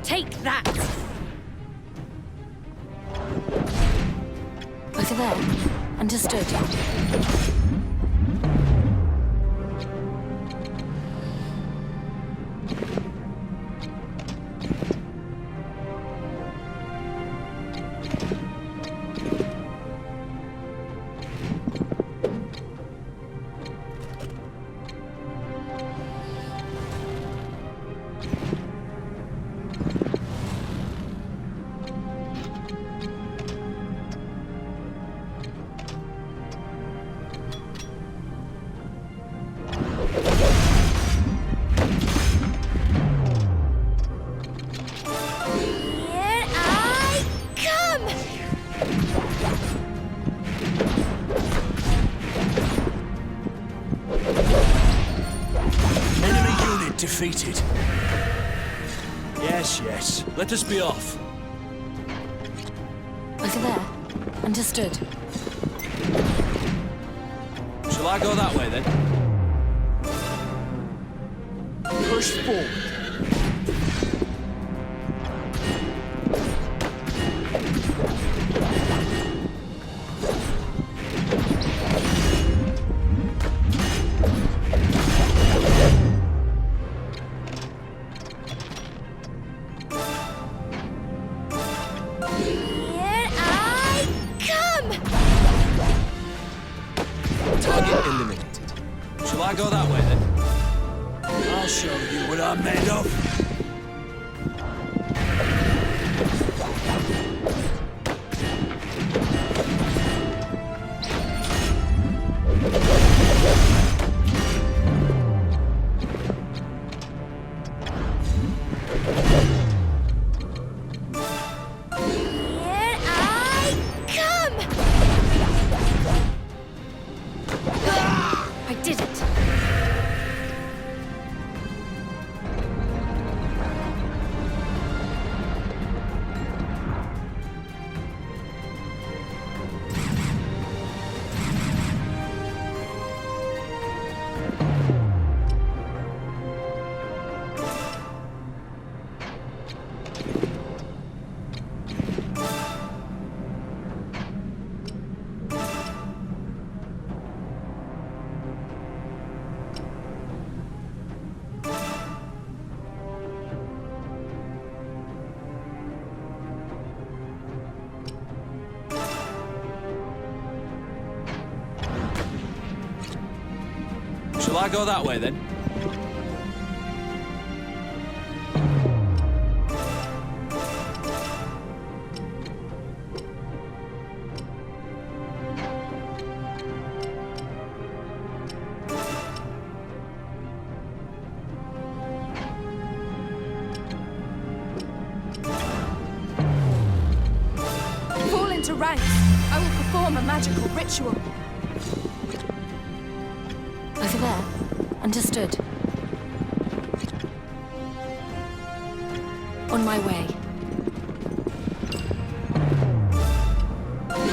Take that! Over there. Understood. Defeated. Yes, yes. Let us be off. Over there. Understood. Shall I go that way then? Push forward. Target eliminated. Shall I go that way then? I'll show you what I'm made of. Shall I go that way then? Fall into ranks. I will perform a magical ritual. Over there. Understood. On my way.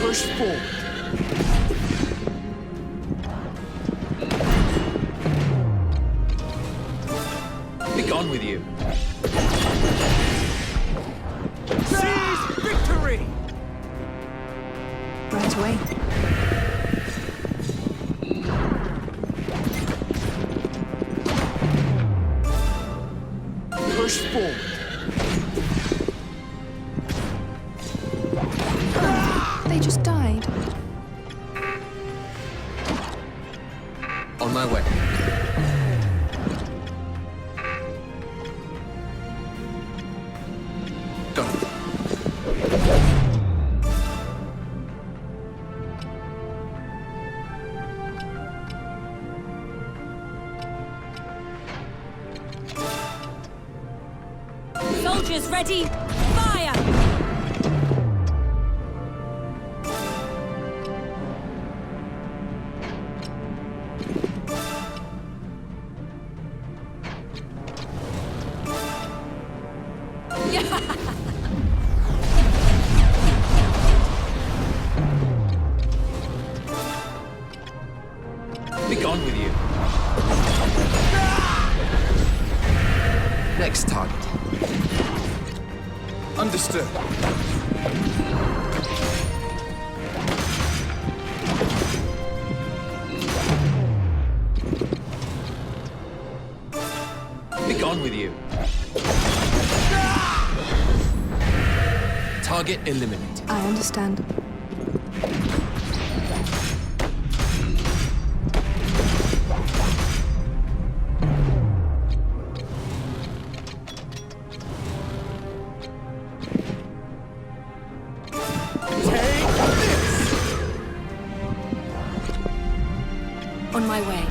Push forward. Be gone with you. Seize victory! Right away. Push forward. They just died. On my way. Got it. Soldiers ready! Fire! Be gone with you. Next target. Understood. Be gone with you. Target eliminated. I understand. On my way.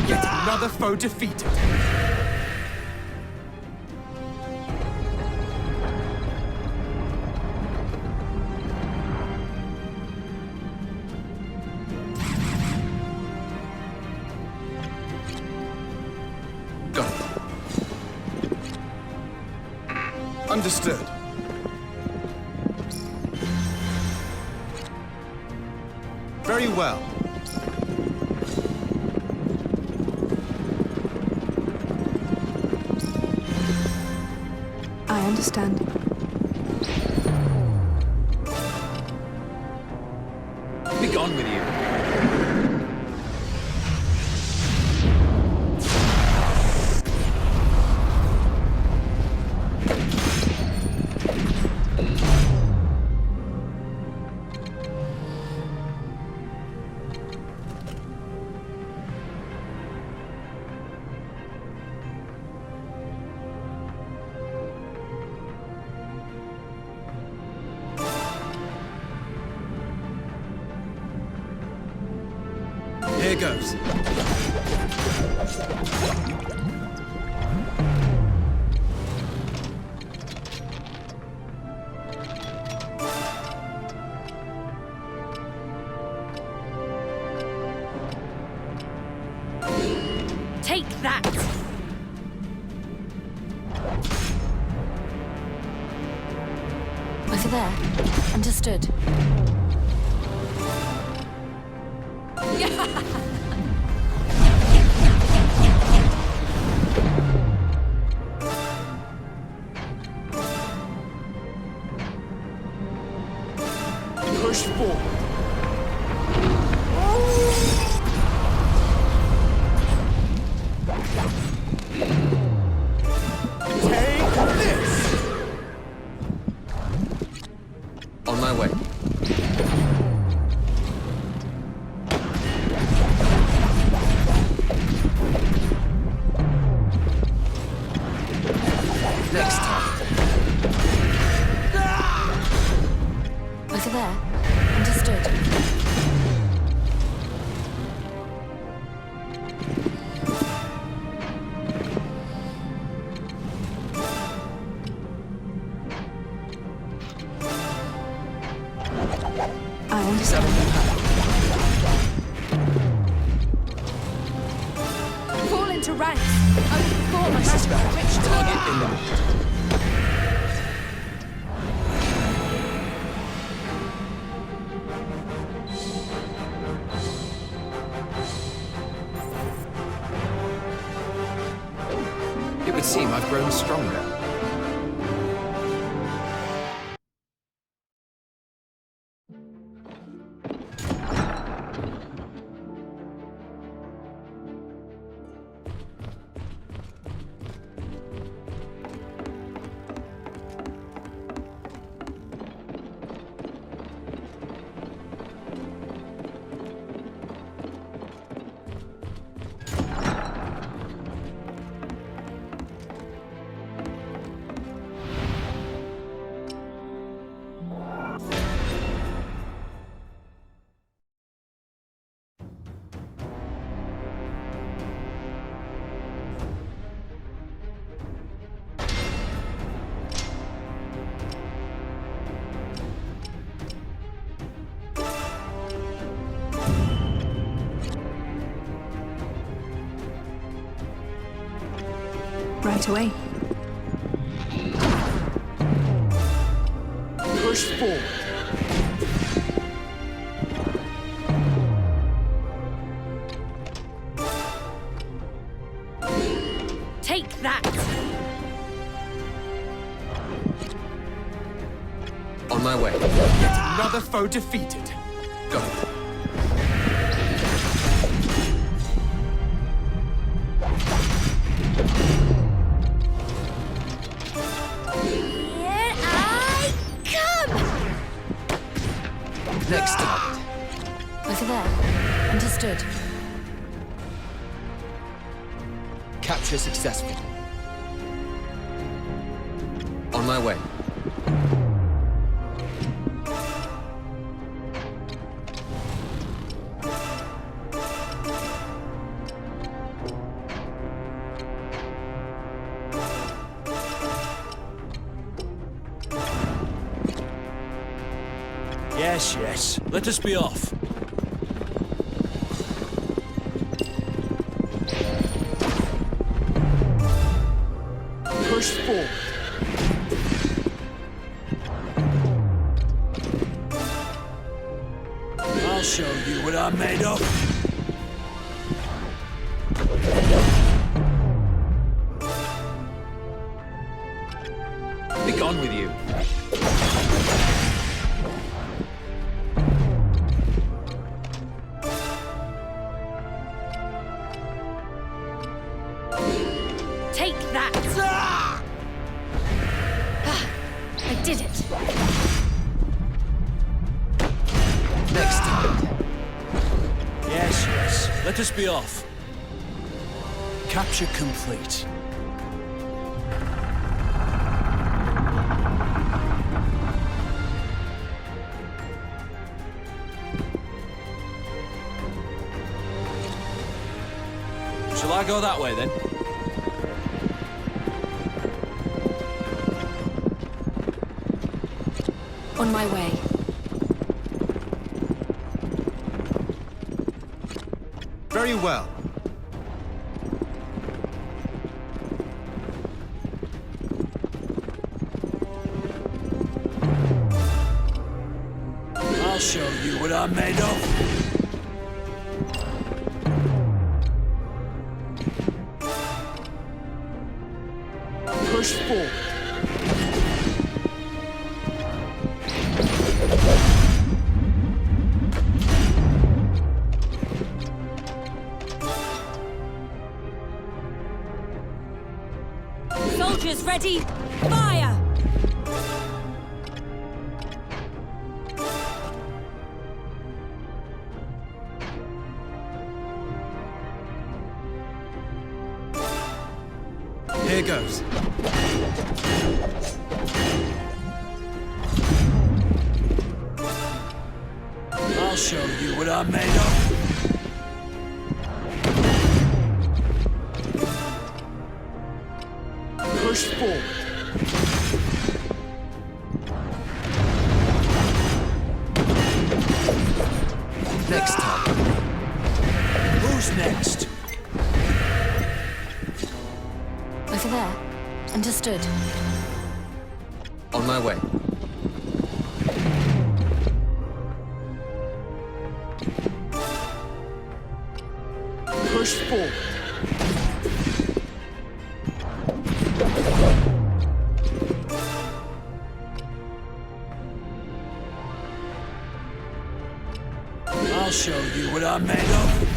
Yet another foe defeated. Got it. Understood. Very well. I understand. Be gone with you. Here goes. Take that! Over there. Understood. Push forward. Take this! my way. Next time. Over there. Understood. I understand. Fall into ranks. Form a Target eliminated. It would seem I've grown stronger. Right away. Push forward. Take that! On my way. Yet another foe defeated. Got it. Here I come! Next target. Over there. Understood. Capture successful. On my way. Yes, yes. Let us be off. Push forward. I'll show you what I'm made of. Be gone with you. Take that! I did it! Next target. Yes, yes. Let us be off. Capture complete. Shall I go that way then? On my way. Very well. I'll show you what I'm made of. Push forward. Soldiers ready! Fire! Here goes. I'll show you what I'm made of. Push forward. Next time. Who's next? Over there. Understood. On my way. Push forward. I'll show you what I'm made of.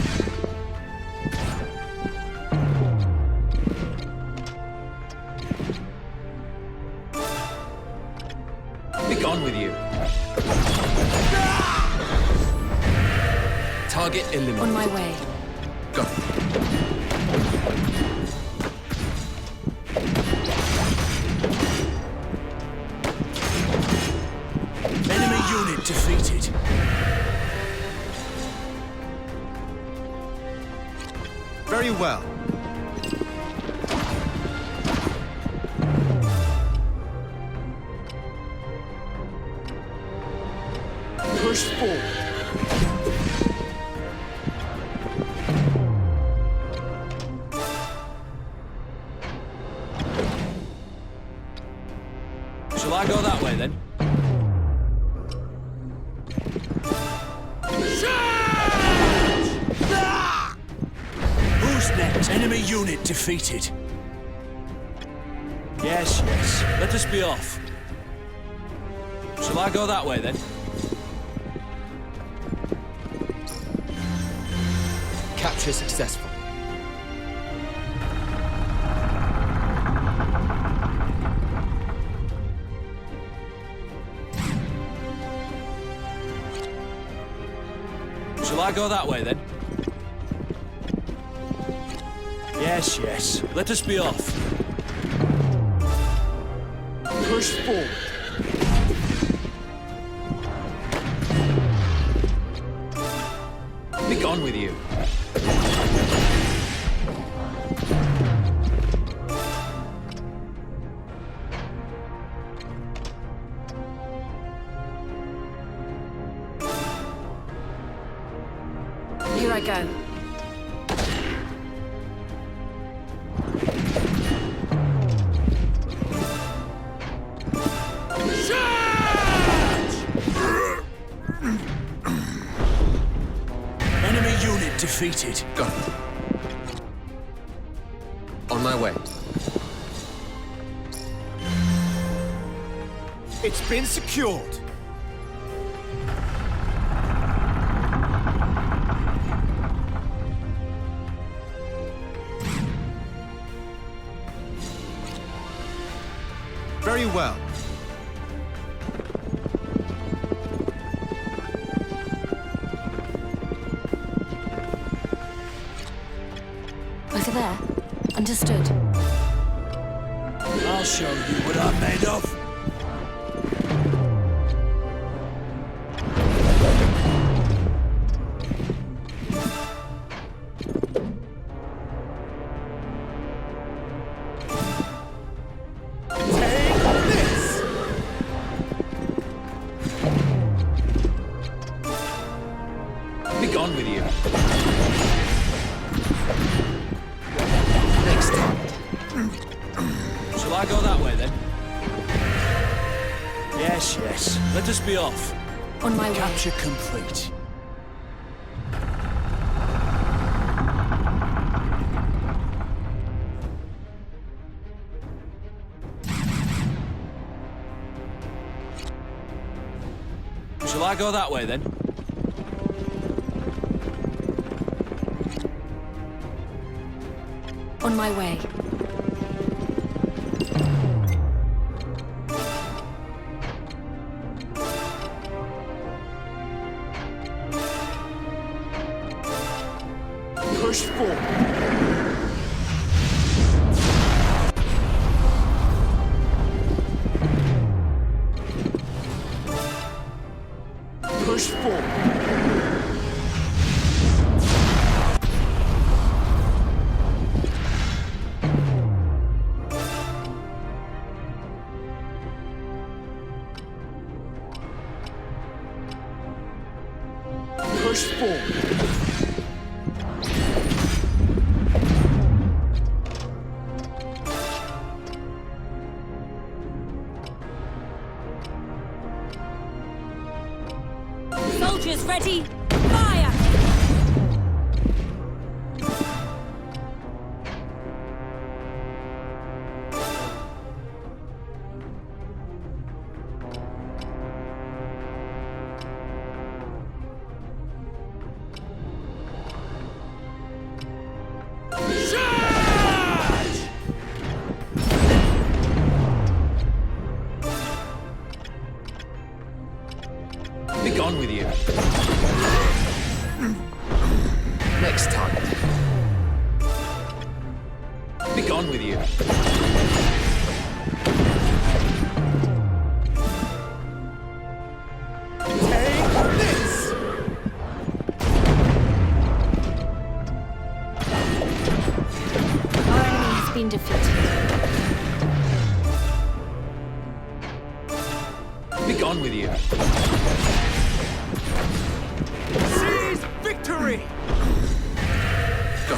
Be gone with you. Target eliminated. On my way. Go. Enemy unit defeated. Very well. Push forward. Shall I go that way then? Who's next? Enemy unit defeated. Yes, yes. Let us be off. Shall I go that way then? Capture successful. Shall I go that way then? Yes, yes. Let us be off. Push forward. Be gone with you. Here I go. Enemy unit defeated. Go. On my way. It's been secured. Very well. Over there. Understood. I'll show you what I'm made of. Be gone with you. Next time. Shall I go that way then? Yes, yes. Let us be off. On my way. Capture complete. Shall I go that way then? On my way. Push forward. Push forward. Push forward. Soldiers ready! Fire! Be gone with you. Next target. Be gone with you. Take this! Our enemy has been defeated. Be gone with you. Seize victory! Go.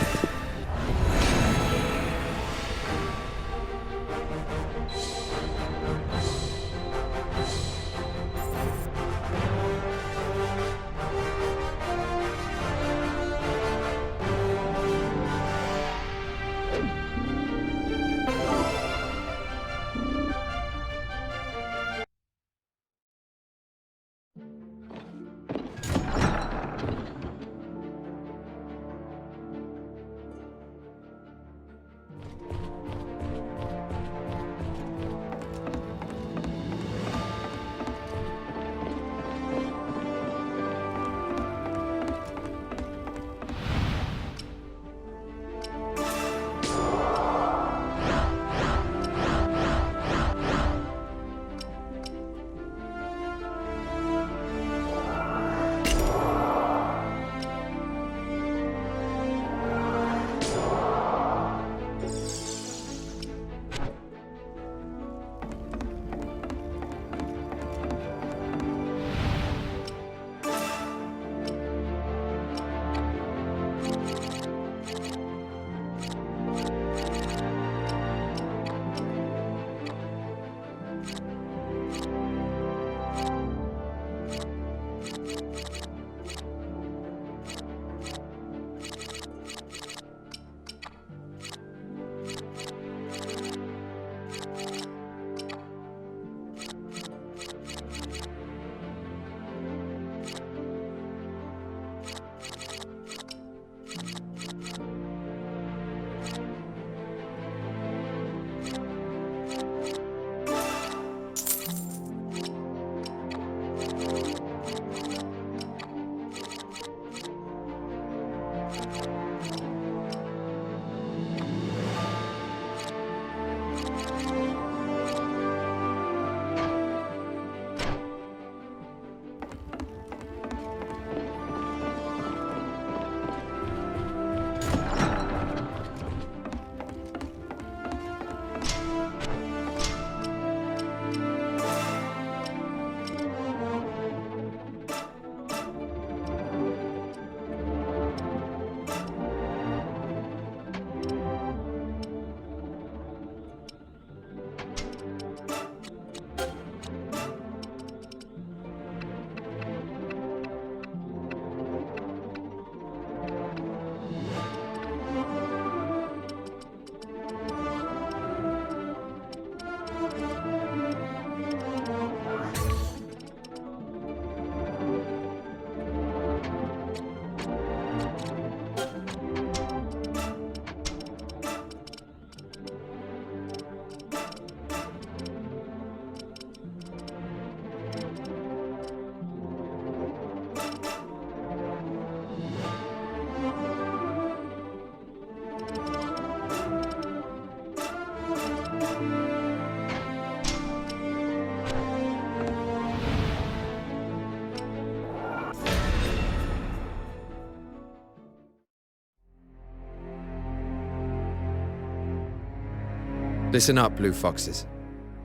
Listen up, Blue Foxes.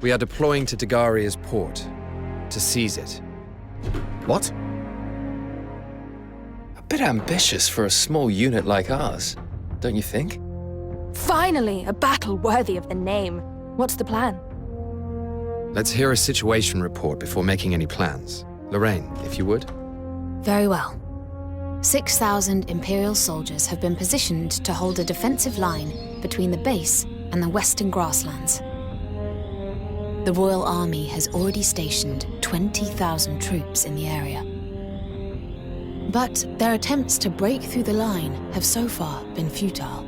We are deploying to Dagaria's port, to seize it. What? A bit ambitious for a small unit like ours, don't you think? Finally, a battle worthy of the name. What's the plan? Let's hear a situation report before making any plans. Lorraine, if you would. Very well. 6,000 Imperial soldiers have been positioned to hold a defensive line between the base and the western grasslands. The Royal Army has already stationed 20,000 troops in the area. But their attempts to break through the line have so far been futile.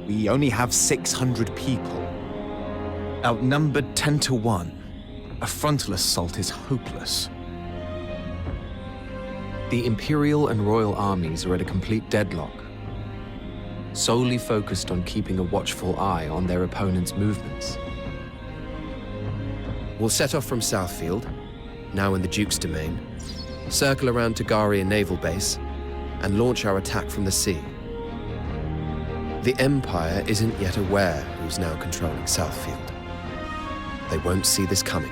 We only have 600 people. Outnumbered 10 to 1. A frontal assault is hopeless. The Imperial and Royal armies are at a complete deadlock, solely focused on keeping a watchful eye on their opponent's movements. We'll set off from Southfield, now in the Duke's domain, circle around Dagaria Naval Base, and launch our attack from the sea. The Empire isn't yet aware who's now controlling Southfield. They won't see this coming.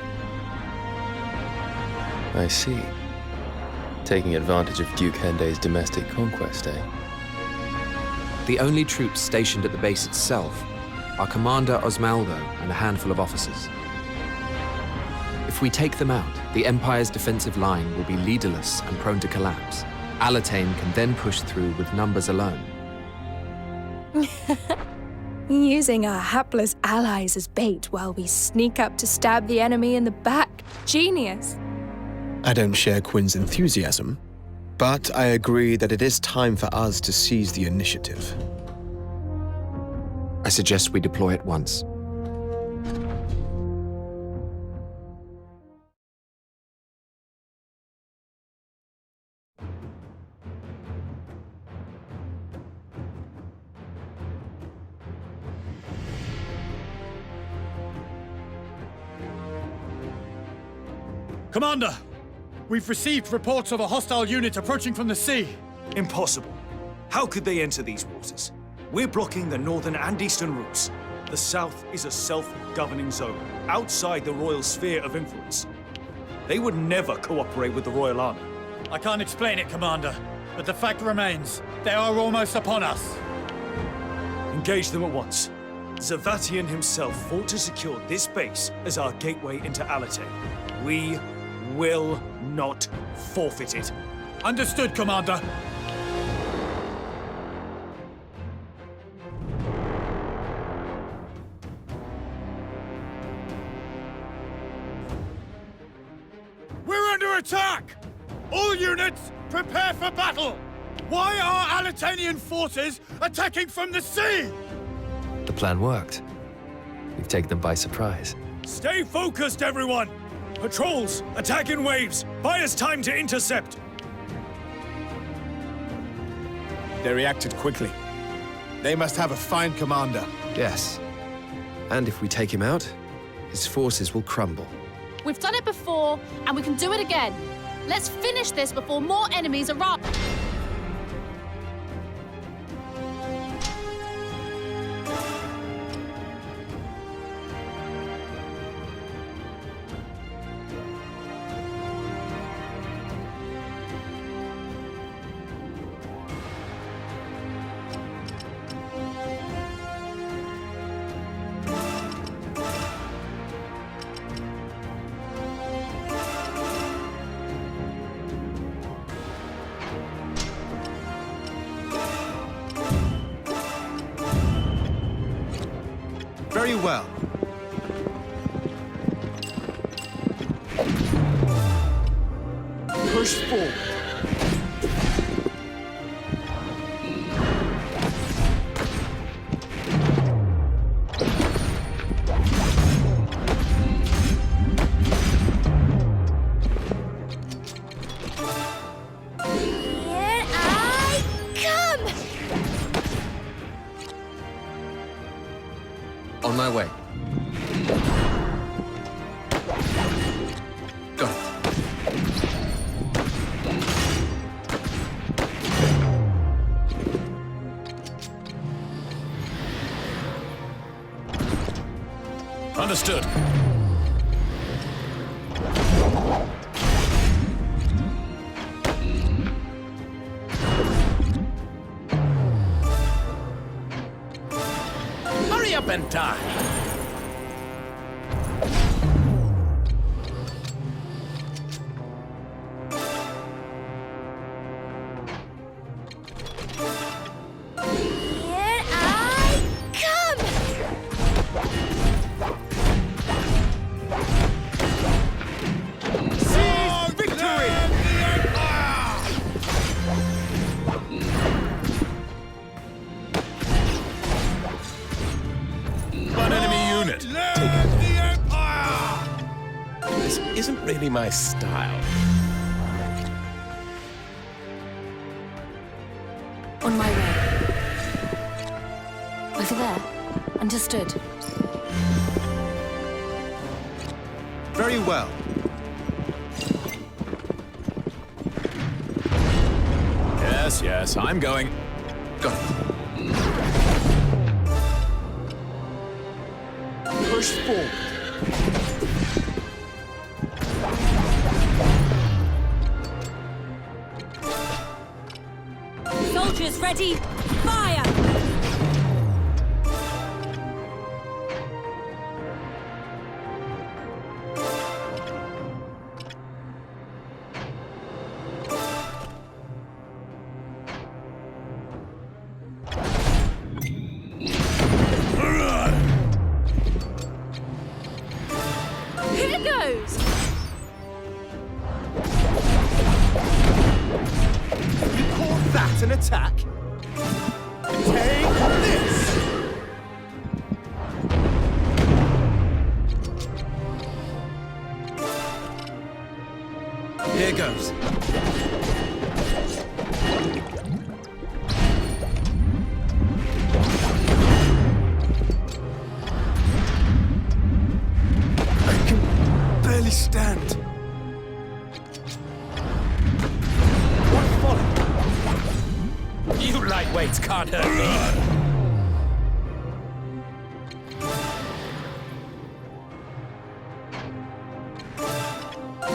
I see. Taking advantage of Duke Hende's domestic conquest, eh? The only troops stationed at the base itself are Commander Osmaldo and a handful of officers. If we take them out, the Empire's defensive line will be leaderless and prone to collapse. Alletain can then push through with numbers alone. Using our hapless allies as bait while we sneak up to stab the enemy in the back. Genius. I don't share Quinn's enthusiasm, but I agree that it is time for us to seize the initiative. I suggest we deploy at once. Commander, we've received reports of a hostile unit approaching from the sea. Impossible. How could they enter these waters? We're blocking the northern and eastern routes. The south is a self-governing zone, outside the royal sphere of influence. They would never cooperate with the Royal Army. I can't explain it, Commander, but the fact remains, they are almost upon us. Engage them at once. Zavatian himself fought to secure this base as our gateway into Alletain. We will not forfeit it. Understood, Commander. We're under attack! All units, prepare for battle! Why are Alletainian forces attacking from the sea? The plan worked. We've taken them by surprise. Stay focused, everyone! Patrols, attack in waves! Buy us time to intercept! They reacted quickly. They must have a fine commander. Yes. And if we take him out, his forces will crumble. We've done it before, and we can do it again. Let's finish this before more enemies arrive. Very well. Push forward. Here I come! On my way. Got it. Understood. Hurry up and die. Here I come! Seize victory! One enemy unit. The Empire! This isn't really my style. On my way. Over there. Understood. Very well. Yes, yes, I'm going. Got it. Push forward. Soldiers ready, fire! Here goes! You call that an attack? Take this! Here goes. I can barely stand. What follow? You lightweights can't hurt me.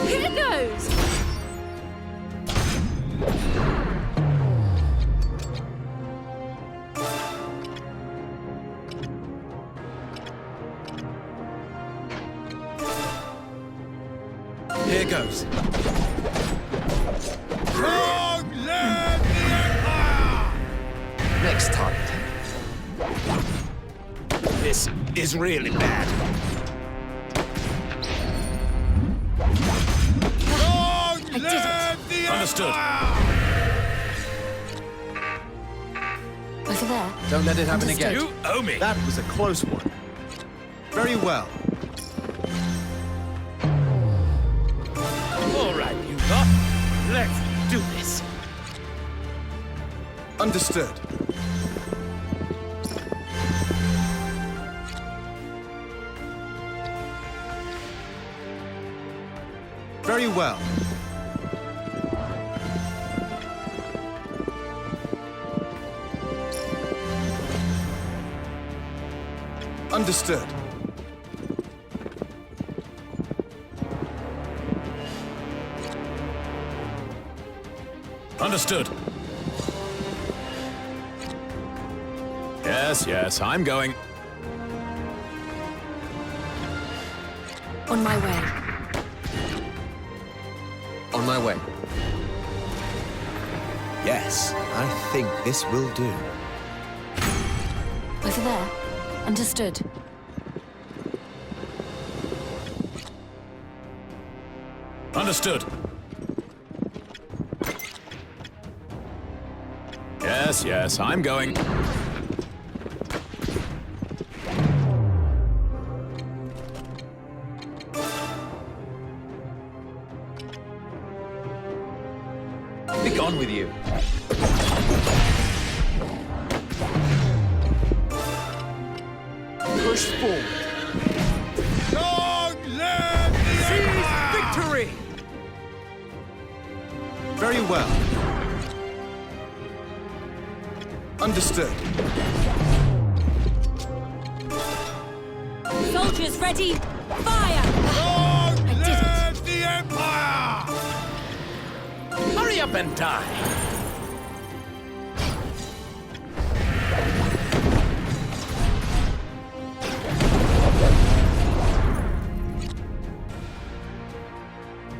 Here goes! Here goes. Long live the Empire! Next target. This is really bad. Long live the Understood. Over there. Don't let it happen again. You owe me. That was a close one. Very well. All right, you lot. Let's do this. Understood. Very well. Understood. Understood. Yes, yes, I'm going. On my way. On my way. Yes, I think this will do. Over there. Understood. Understood. Yes, yes, I'm going. Be gone with you. Push forward. Long live the Empire! Victory! Very well. Understood. Soldiers ready! Fire! Long live the Empire! Hurry up and die!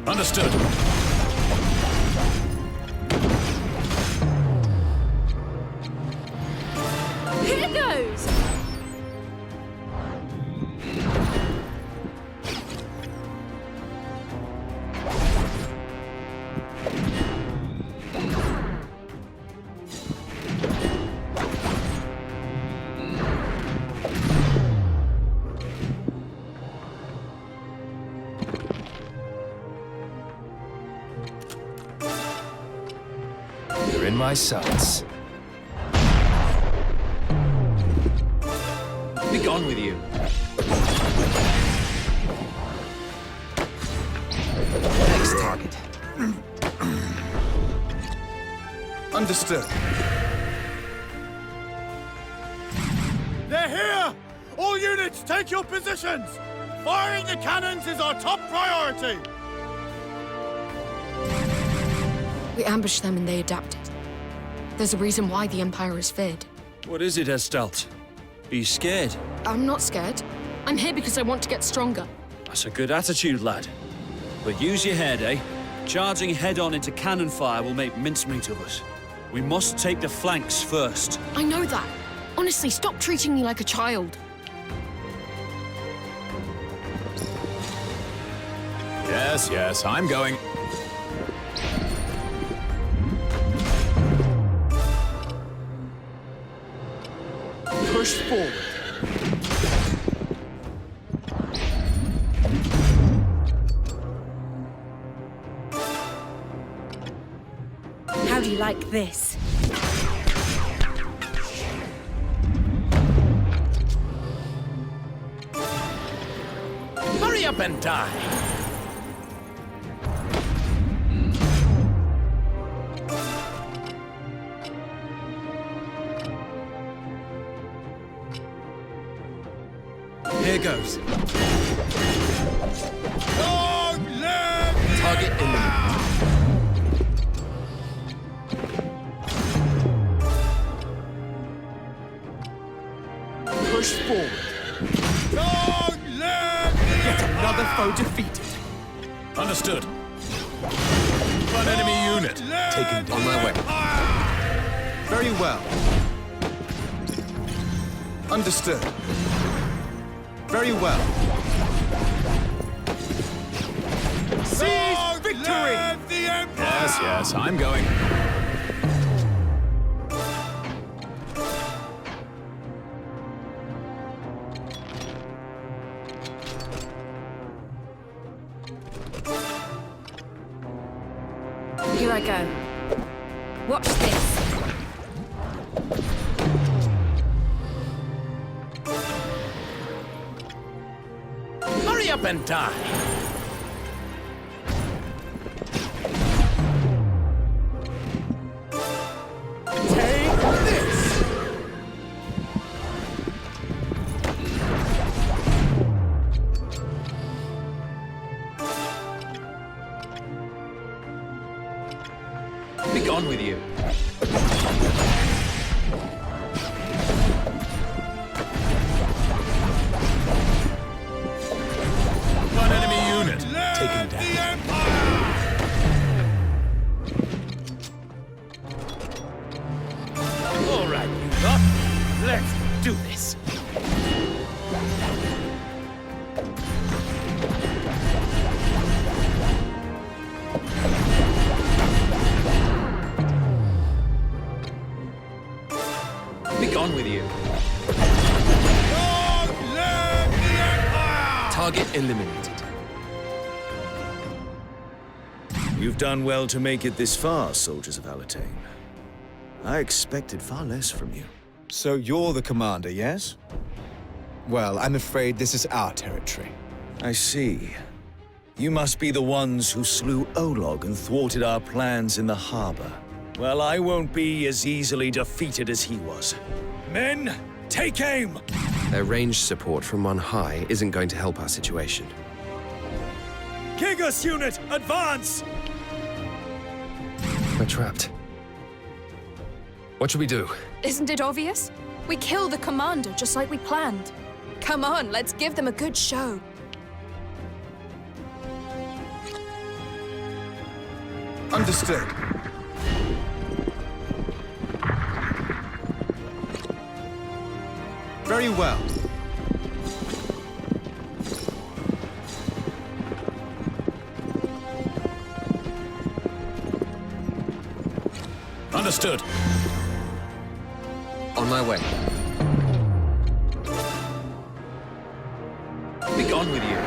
Understood. Here goes! You're in my sights. Be gone with you. Next target. Understood. They're here! All units, take your positions! Firing the cannons is our top priority! We ambushed them and they adapted. There's a reason why the Empire is feared. What is it, Estalt? Are you scared? I'm not scared. I'm here because I want to get stronger. That's a good attitude, lad. But use your head, eh? Charging head-on into cannon fire will make mincemeat of us. We must take the flanks first. I know that. Honestly, stop treating me like a child. Yes, I'm going. Push forward. How do you like this? Hurry up and die! Here goes. Long live the Target Empire! Push forward. Long live the Yet Empire! another foe defeated. Understood. One enemy unit. Taken down. On my way. Very well. Understood. Very well. Seize victory! Live the Empire! Yes, I'm going. Here I go. Watch this. Hurry up and die! Take this! Be gone with you. One enemy unit. Taken down. The Empire! All right, you lot. Let's do this. Be gone with you. Long live the Empire! Target eliminated. You've done well to make it this far, soldiers of Alletain. I expected far less from you. So you're the commander, yes? Well, I'm afraid this is our territory. I see. You must be the ones who slew Olog and thwarted our plans in the harbor. Well, I won't be as easily defeated as he was. Men, take aim! Their ranged support from on high isn't going to help our situation. Kigus unit, advance! We're trapped. What should we do? Isn't it obvious? We kill the commander just like we planned. Come on, let's give them a good show. Understood. Very well. Understood. On my way. Be gone with you.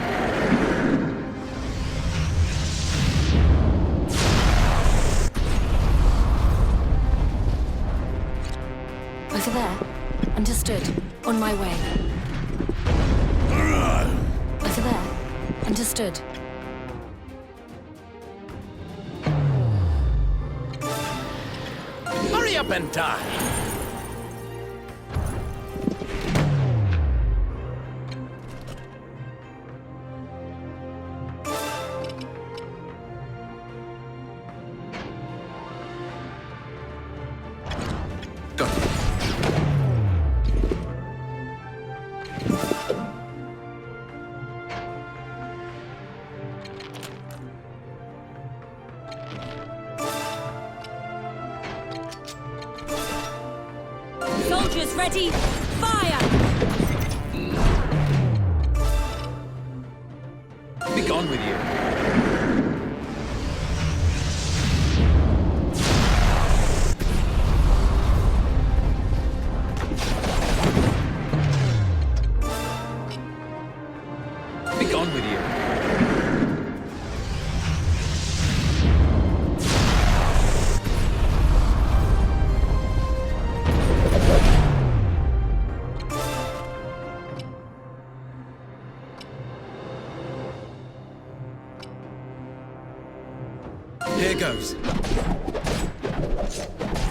Over there. Understood. On my way. Over there. Understood. Hurry up and die! Soldiers ready! Fire! Be gone with you. Be gone with you. Here goes.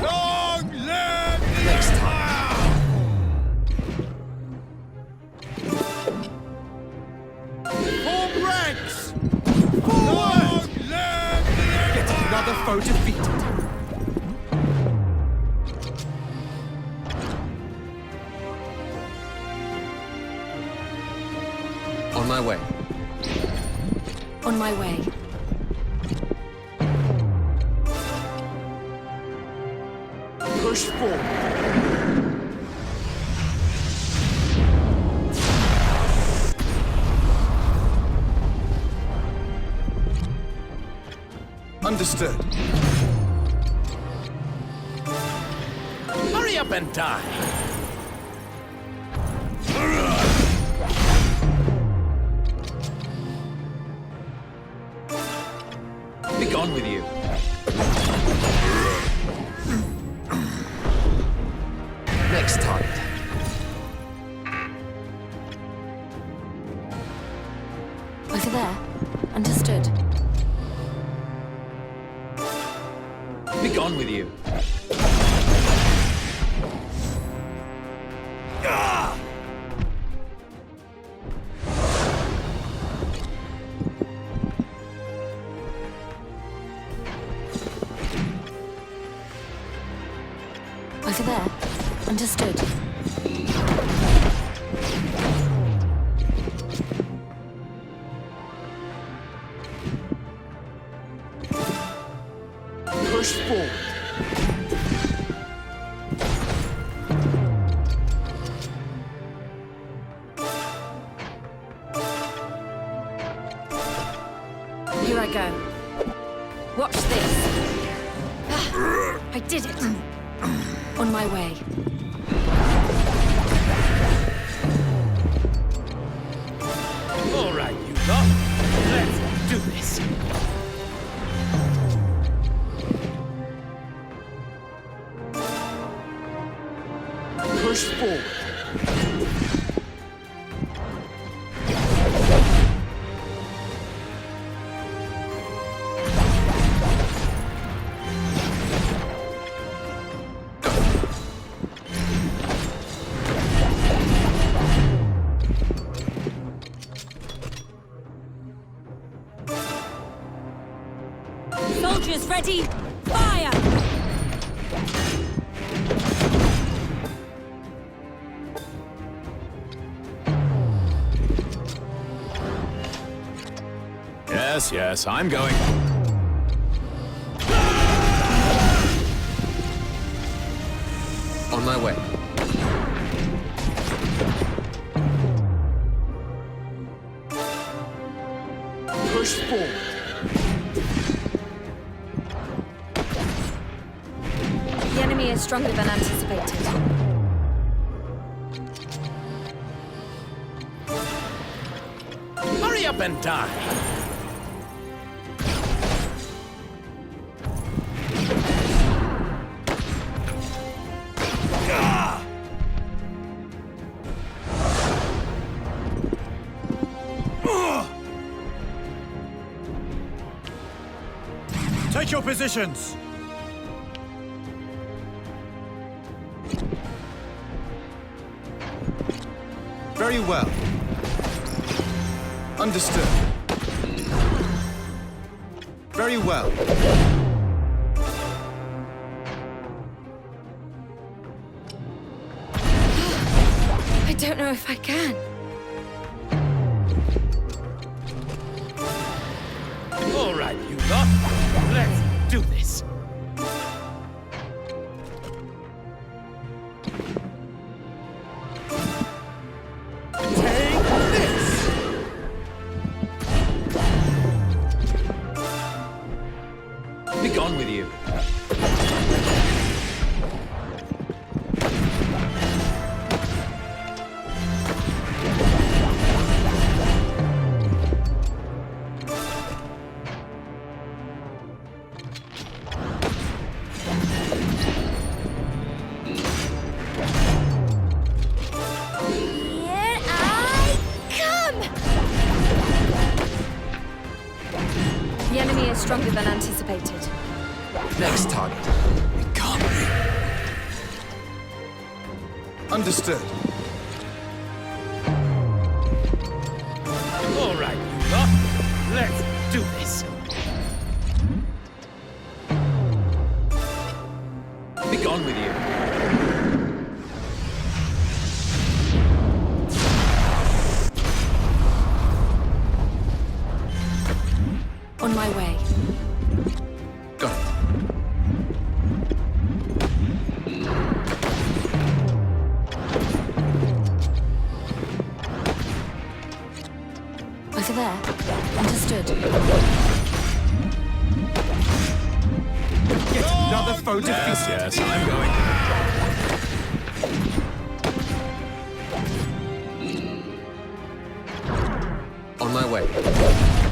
Long live the Next Empire! Form ranks! Forward! Long live the Empire! Yet another foe defeated. On my way. On my way. Push forward. Understood. Hurry up and die! Be gone with you. Next target. Over there. Understood. Be gone with you. Over there. Understood. Push forward. Here I go. Watch this. I did it. On my way. All right, you lot. Let's do this. Push forward. Soldiers ready! Fire! Yes, yes, I'm going. On my way. Push forward. The enemy is stronger than anticipated. Hurry up and die. Take your positions! Very well. Understood. Very well. I don't know if I can. All right, you lot. Let's do this. Be gone with you. Here I come! The enemy is stronger than anticipated. Next target. Understood. All right, you lot. Let's do this. Be gone with you. On my way. Got it. Over there. Understood. Yet another foe defeated. Yes, I'm going. On my way.